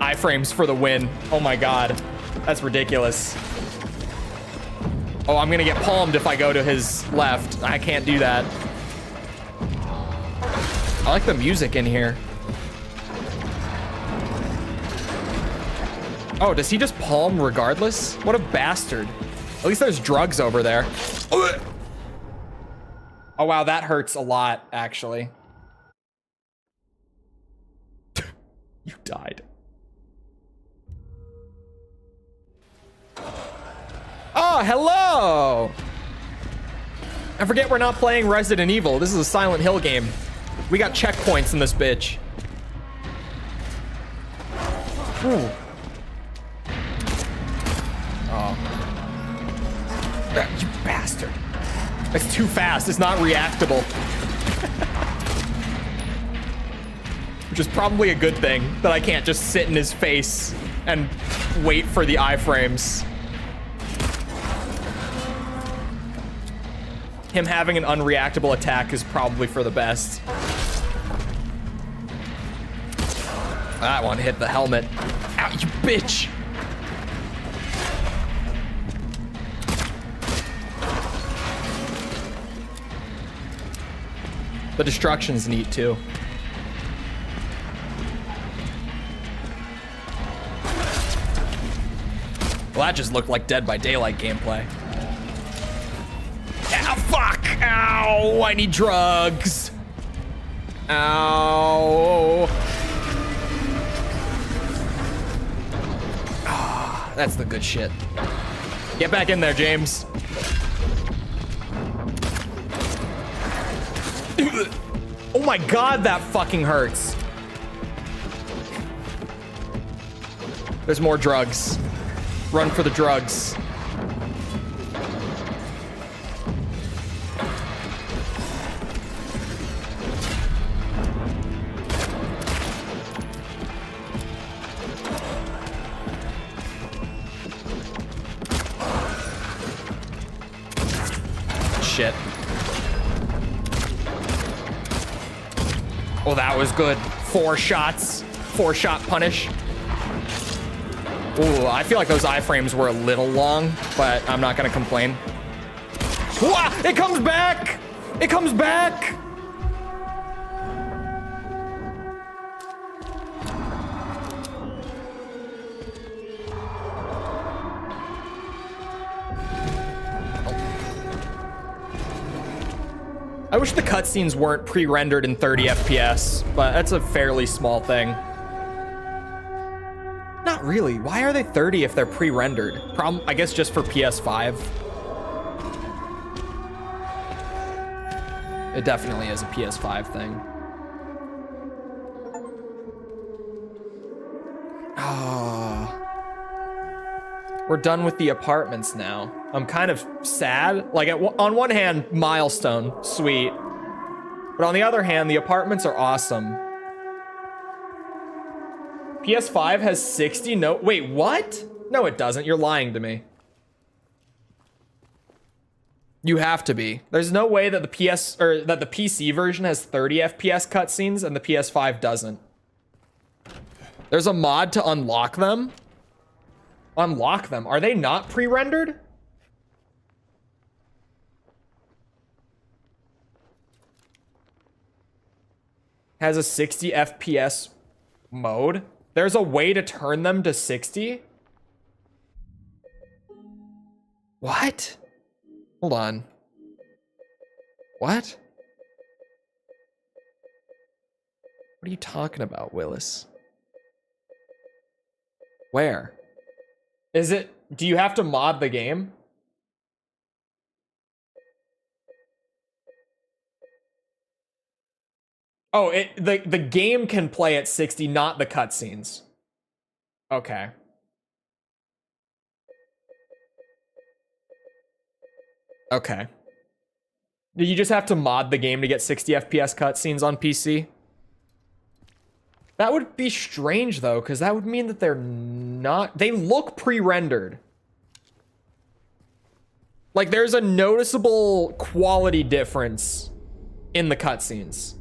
Iframes for the win. Oh my God. That's ridiculous. Oh, I'm gonna get palmed if I go to his left. I can't do that. I like the music in here. Oh, does he just palm regardless? What a bastard. At least there's drugs over there. Oh wow, that hurts a lot, actually. You died. Oh, hello! I forget we're not playing Resident Evil. This is a Silent Hill game. We got checkpoints in this bitch. Ooh. Oh. You bastard. It's too fast. It's not reactable. which is probably a good thing that I can't just sit in his face and wait for the iframes. Him having an unreactable attack is probably for the best. That one hit the helmet. Ow, you bitch! The destruction's neat too. Well, that just looked like Dead by Daylight gameplay. Ow, fuck! Ow! I need drugs! Ow! Ah, that's the good shit. Get back in there, James. Oh my god, that fucking hurts. There's more drugs. Run for the drugs. Shit. Oh, that was good. 4 shots. 4-shot punish. Ooh, I feel like those iframes were a little long, but I'm not gonna complain. Wah! It comes back! It comes back! I wish the cutscenes weren't pre-rendered in 30 FPS, but that's a fairly small thing. Not really. Why are they 30 if they're pre-rendered? I guess just for PS5. It definitely is a PS5 thing. Ah. We're done with the apartments now. I'm kind of sad. Like, on one hand, milestone, sweet. But on the other hand, the apartments are awesome. PS5 has 60, no, wait, what? No, it doesn't, you're lying to me. You have to be. There's no way that the PC version has 30 FPS cutscenes and the PS5 doesn't. There's a mod to unlock them. Unlock them. Are they not pre-rendered? Has a 60 FPS mode. There's a way to turn them to 60? What? Hold on. What? What are you talking about, Willis? Where? Is it, do you have to mod the game? Oh, the game can play at 60, not the cutscenes. Okay. Okay. Do you just have to mod the game to get 60 FPS cutscenes on PC? That would be strange though, because that would mean that they're not, they look pre-rendered. Like there's a noticeable quality difference in the cutscenes.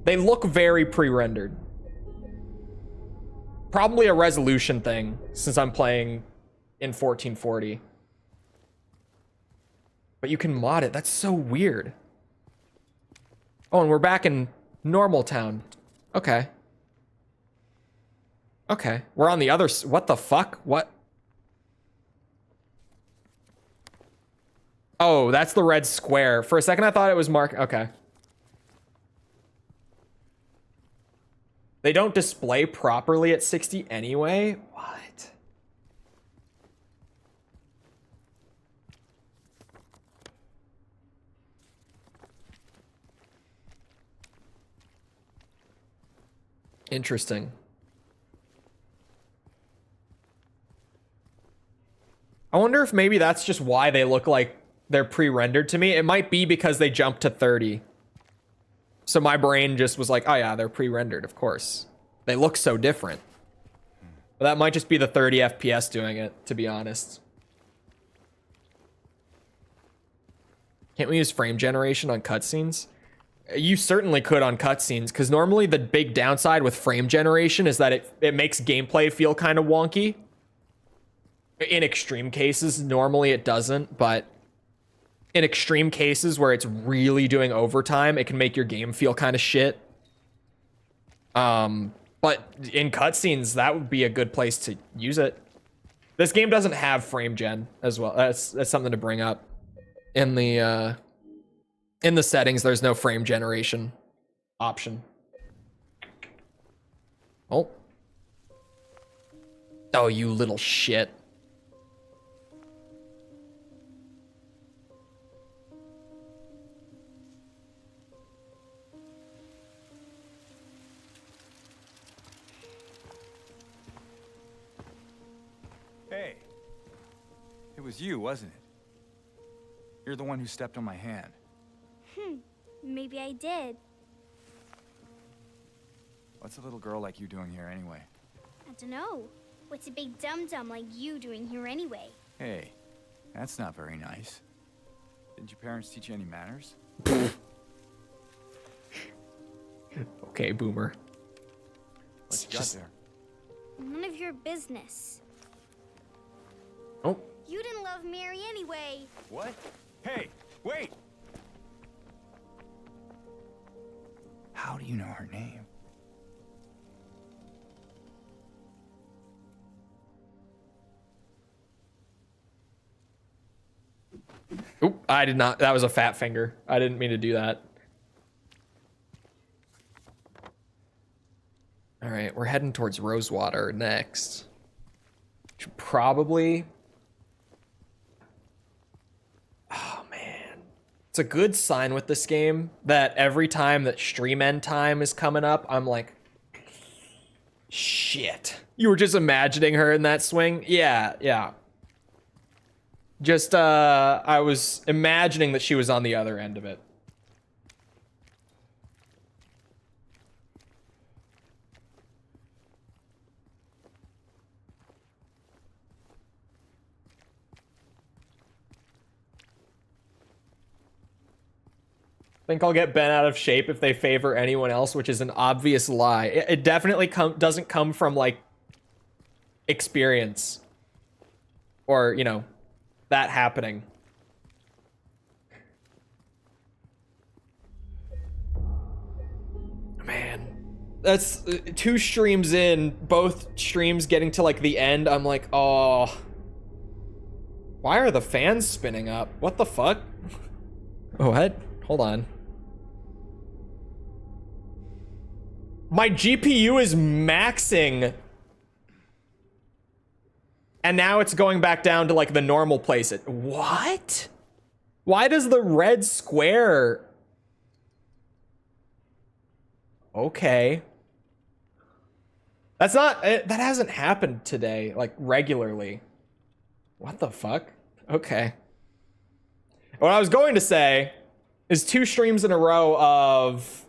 They look very pre-rendered. Probably a resolution thing, since I'm playing in 1440. But you can mod it. That's so weird. Oh, and we're back in normal town. Okay. Okay. We're on the other... What the fuck? What? Oh, that's the red square. For a second, I thought it was marked... Okay. They don't display properly at 60 anyway? What? Interesting. I wonder if maybe that's just why they look like they're pre-rendered to me. It might be because they jumped to 30. So my brain just was like, oh yeah, they're pre-rendered, of course. They look so different. But that might just be the 30 FPS doing it, to be honest. Can't we use frame generation on cutscenes? You certainly could on cutscenes, because normally the big downside with frame generation is that it makes gameplay feel kind of wonky. In extreme cases, normally it doesn't, but in extreme cases where it's really doing overtime, it can make your game feel kind of shit. But in cutscenes, that would be a good place to use it. This game doesn't have frame gen as well. That's something to bring up. In the settings, there's no frame generation option. Oh. Oh, you little shit. Hey. It was you, wasn't it? You're the one who stepped on my hand. Maybe I did. What's a little girl like you doing here anyway? I don't know. What's a big dum-dum like you doing here anyway? Hey, that's not very nice. Didn't your parents teach you any manners? Okay, boomer. What you got there? None of your business. Oh. You didn't love Mary anyway. What? Hey, wait! How do you know her name? Oop, I did not. That was a fat finger. I didn't mean to do that. All right, we're heading towards Rosewater next. Should probably... Oh, man. It's a good sign with this game that every time that stream end time is coming up, I'm like, shit. You were just imagining her in that swing? Yeah, yeah. Just, I was imagining that she was on the other end of it. I think I'll get bent out of shape if they favor anyone else, which is an obvious lie. It definitely doesn't come from, like, experience. Or, you know, that happening. Man. That's 2 streams in, both streams getting to, like, the end. I'm like, oh. Why are the fans spinning up? What the fuck? Oh, what? Hold on. My GPU is maxing. And now it's going back down to like the normal place. What? Why does the red square? Okay. That's not, that hasn't happened today, like regularly. What the fuck? Okay. What I was going to say is 2 streams in a row of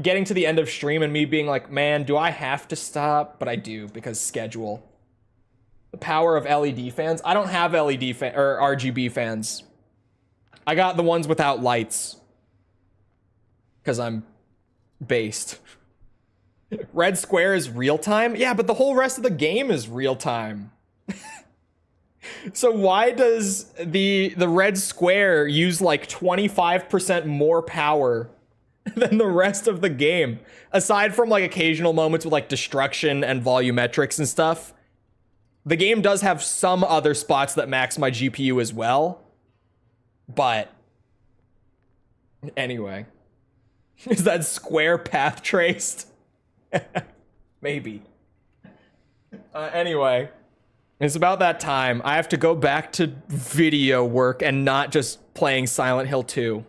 getting to the end of stream and me being like, man, do I have to stop? But I do, because schedule. The power of LED fans. I don't have LED or RGB fans. I got the ones without lights. Because I'm based. Red square is real time? Yeah, but the whole rest of the game is real time. So why does the red square use like 25% more power than the rest of the game? Aside from like occasional moments with like destruction and volumetrics and stuff, the game does have some other spots that max my GPU as well. But anyway, is that square path traced? Maybe. Anyway. It's about that time. I have to go back to video work and not just playing Silent Hill 2.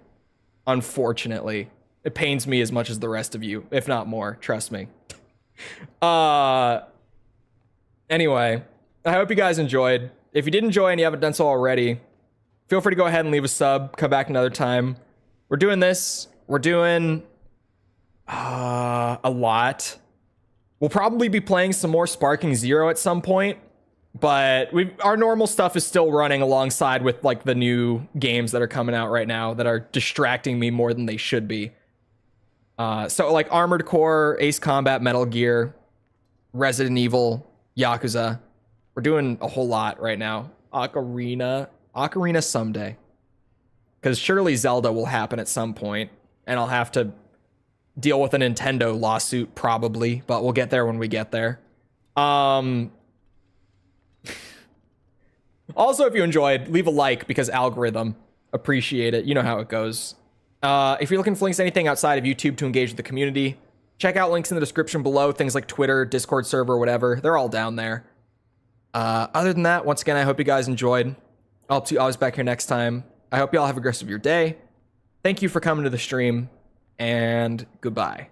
Unfortunately. It pains me as much as the rest of you, if not more. Trust me. Anyway, I hope you guys enjoyed. If you did enjoy and you haven't done so already, feel free to go ahead and leave a sub. Come back another time. We're doing this. We're doing A lot. We'll probably be playing some more Sparking Zero at some point, but our normal stuff is still running alongside with like the new games that are coming out right now that are distracting me more than they should be. So like Armored Core, Ace Combat, Metal Gear, Resident Evil, Yakuza. We're doing a whole lot right now. Ocarina someday. Because surely Zelda will happen at some point, and I'll have to deal with a Nintendo lawsuit probably, but we'll get there when we get there. Also, if you enjoyed, leave a like because algorithm. Appreciate it. You know how it goes. If you're looking for links to anything outside of YouTube to engage with the community, check out links in the description below. Things like Twitter, Discord server, whatever. They're all down there. Other than that, once again, I hope you guys enjoyed. I'll see you always back here next time. I hope you all have a good rest of your day. Thank you for coming to the stream, and goodbye.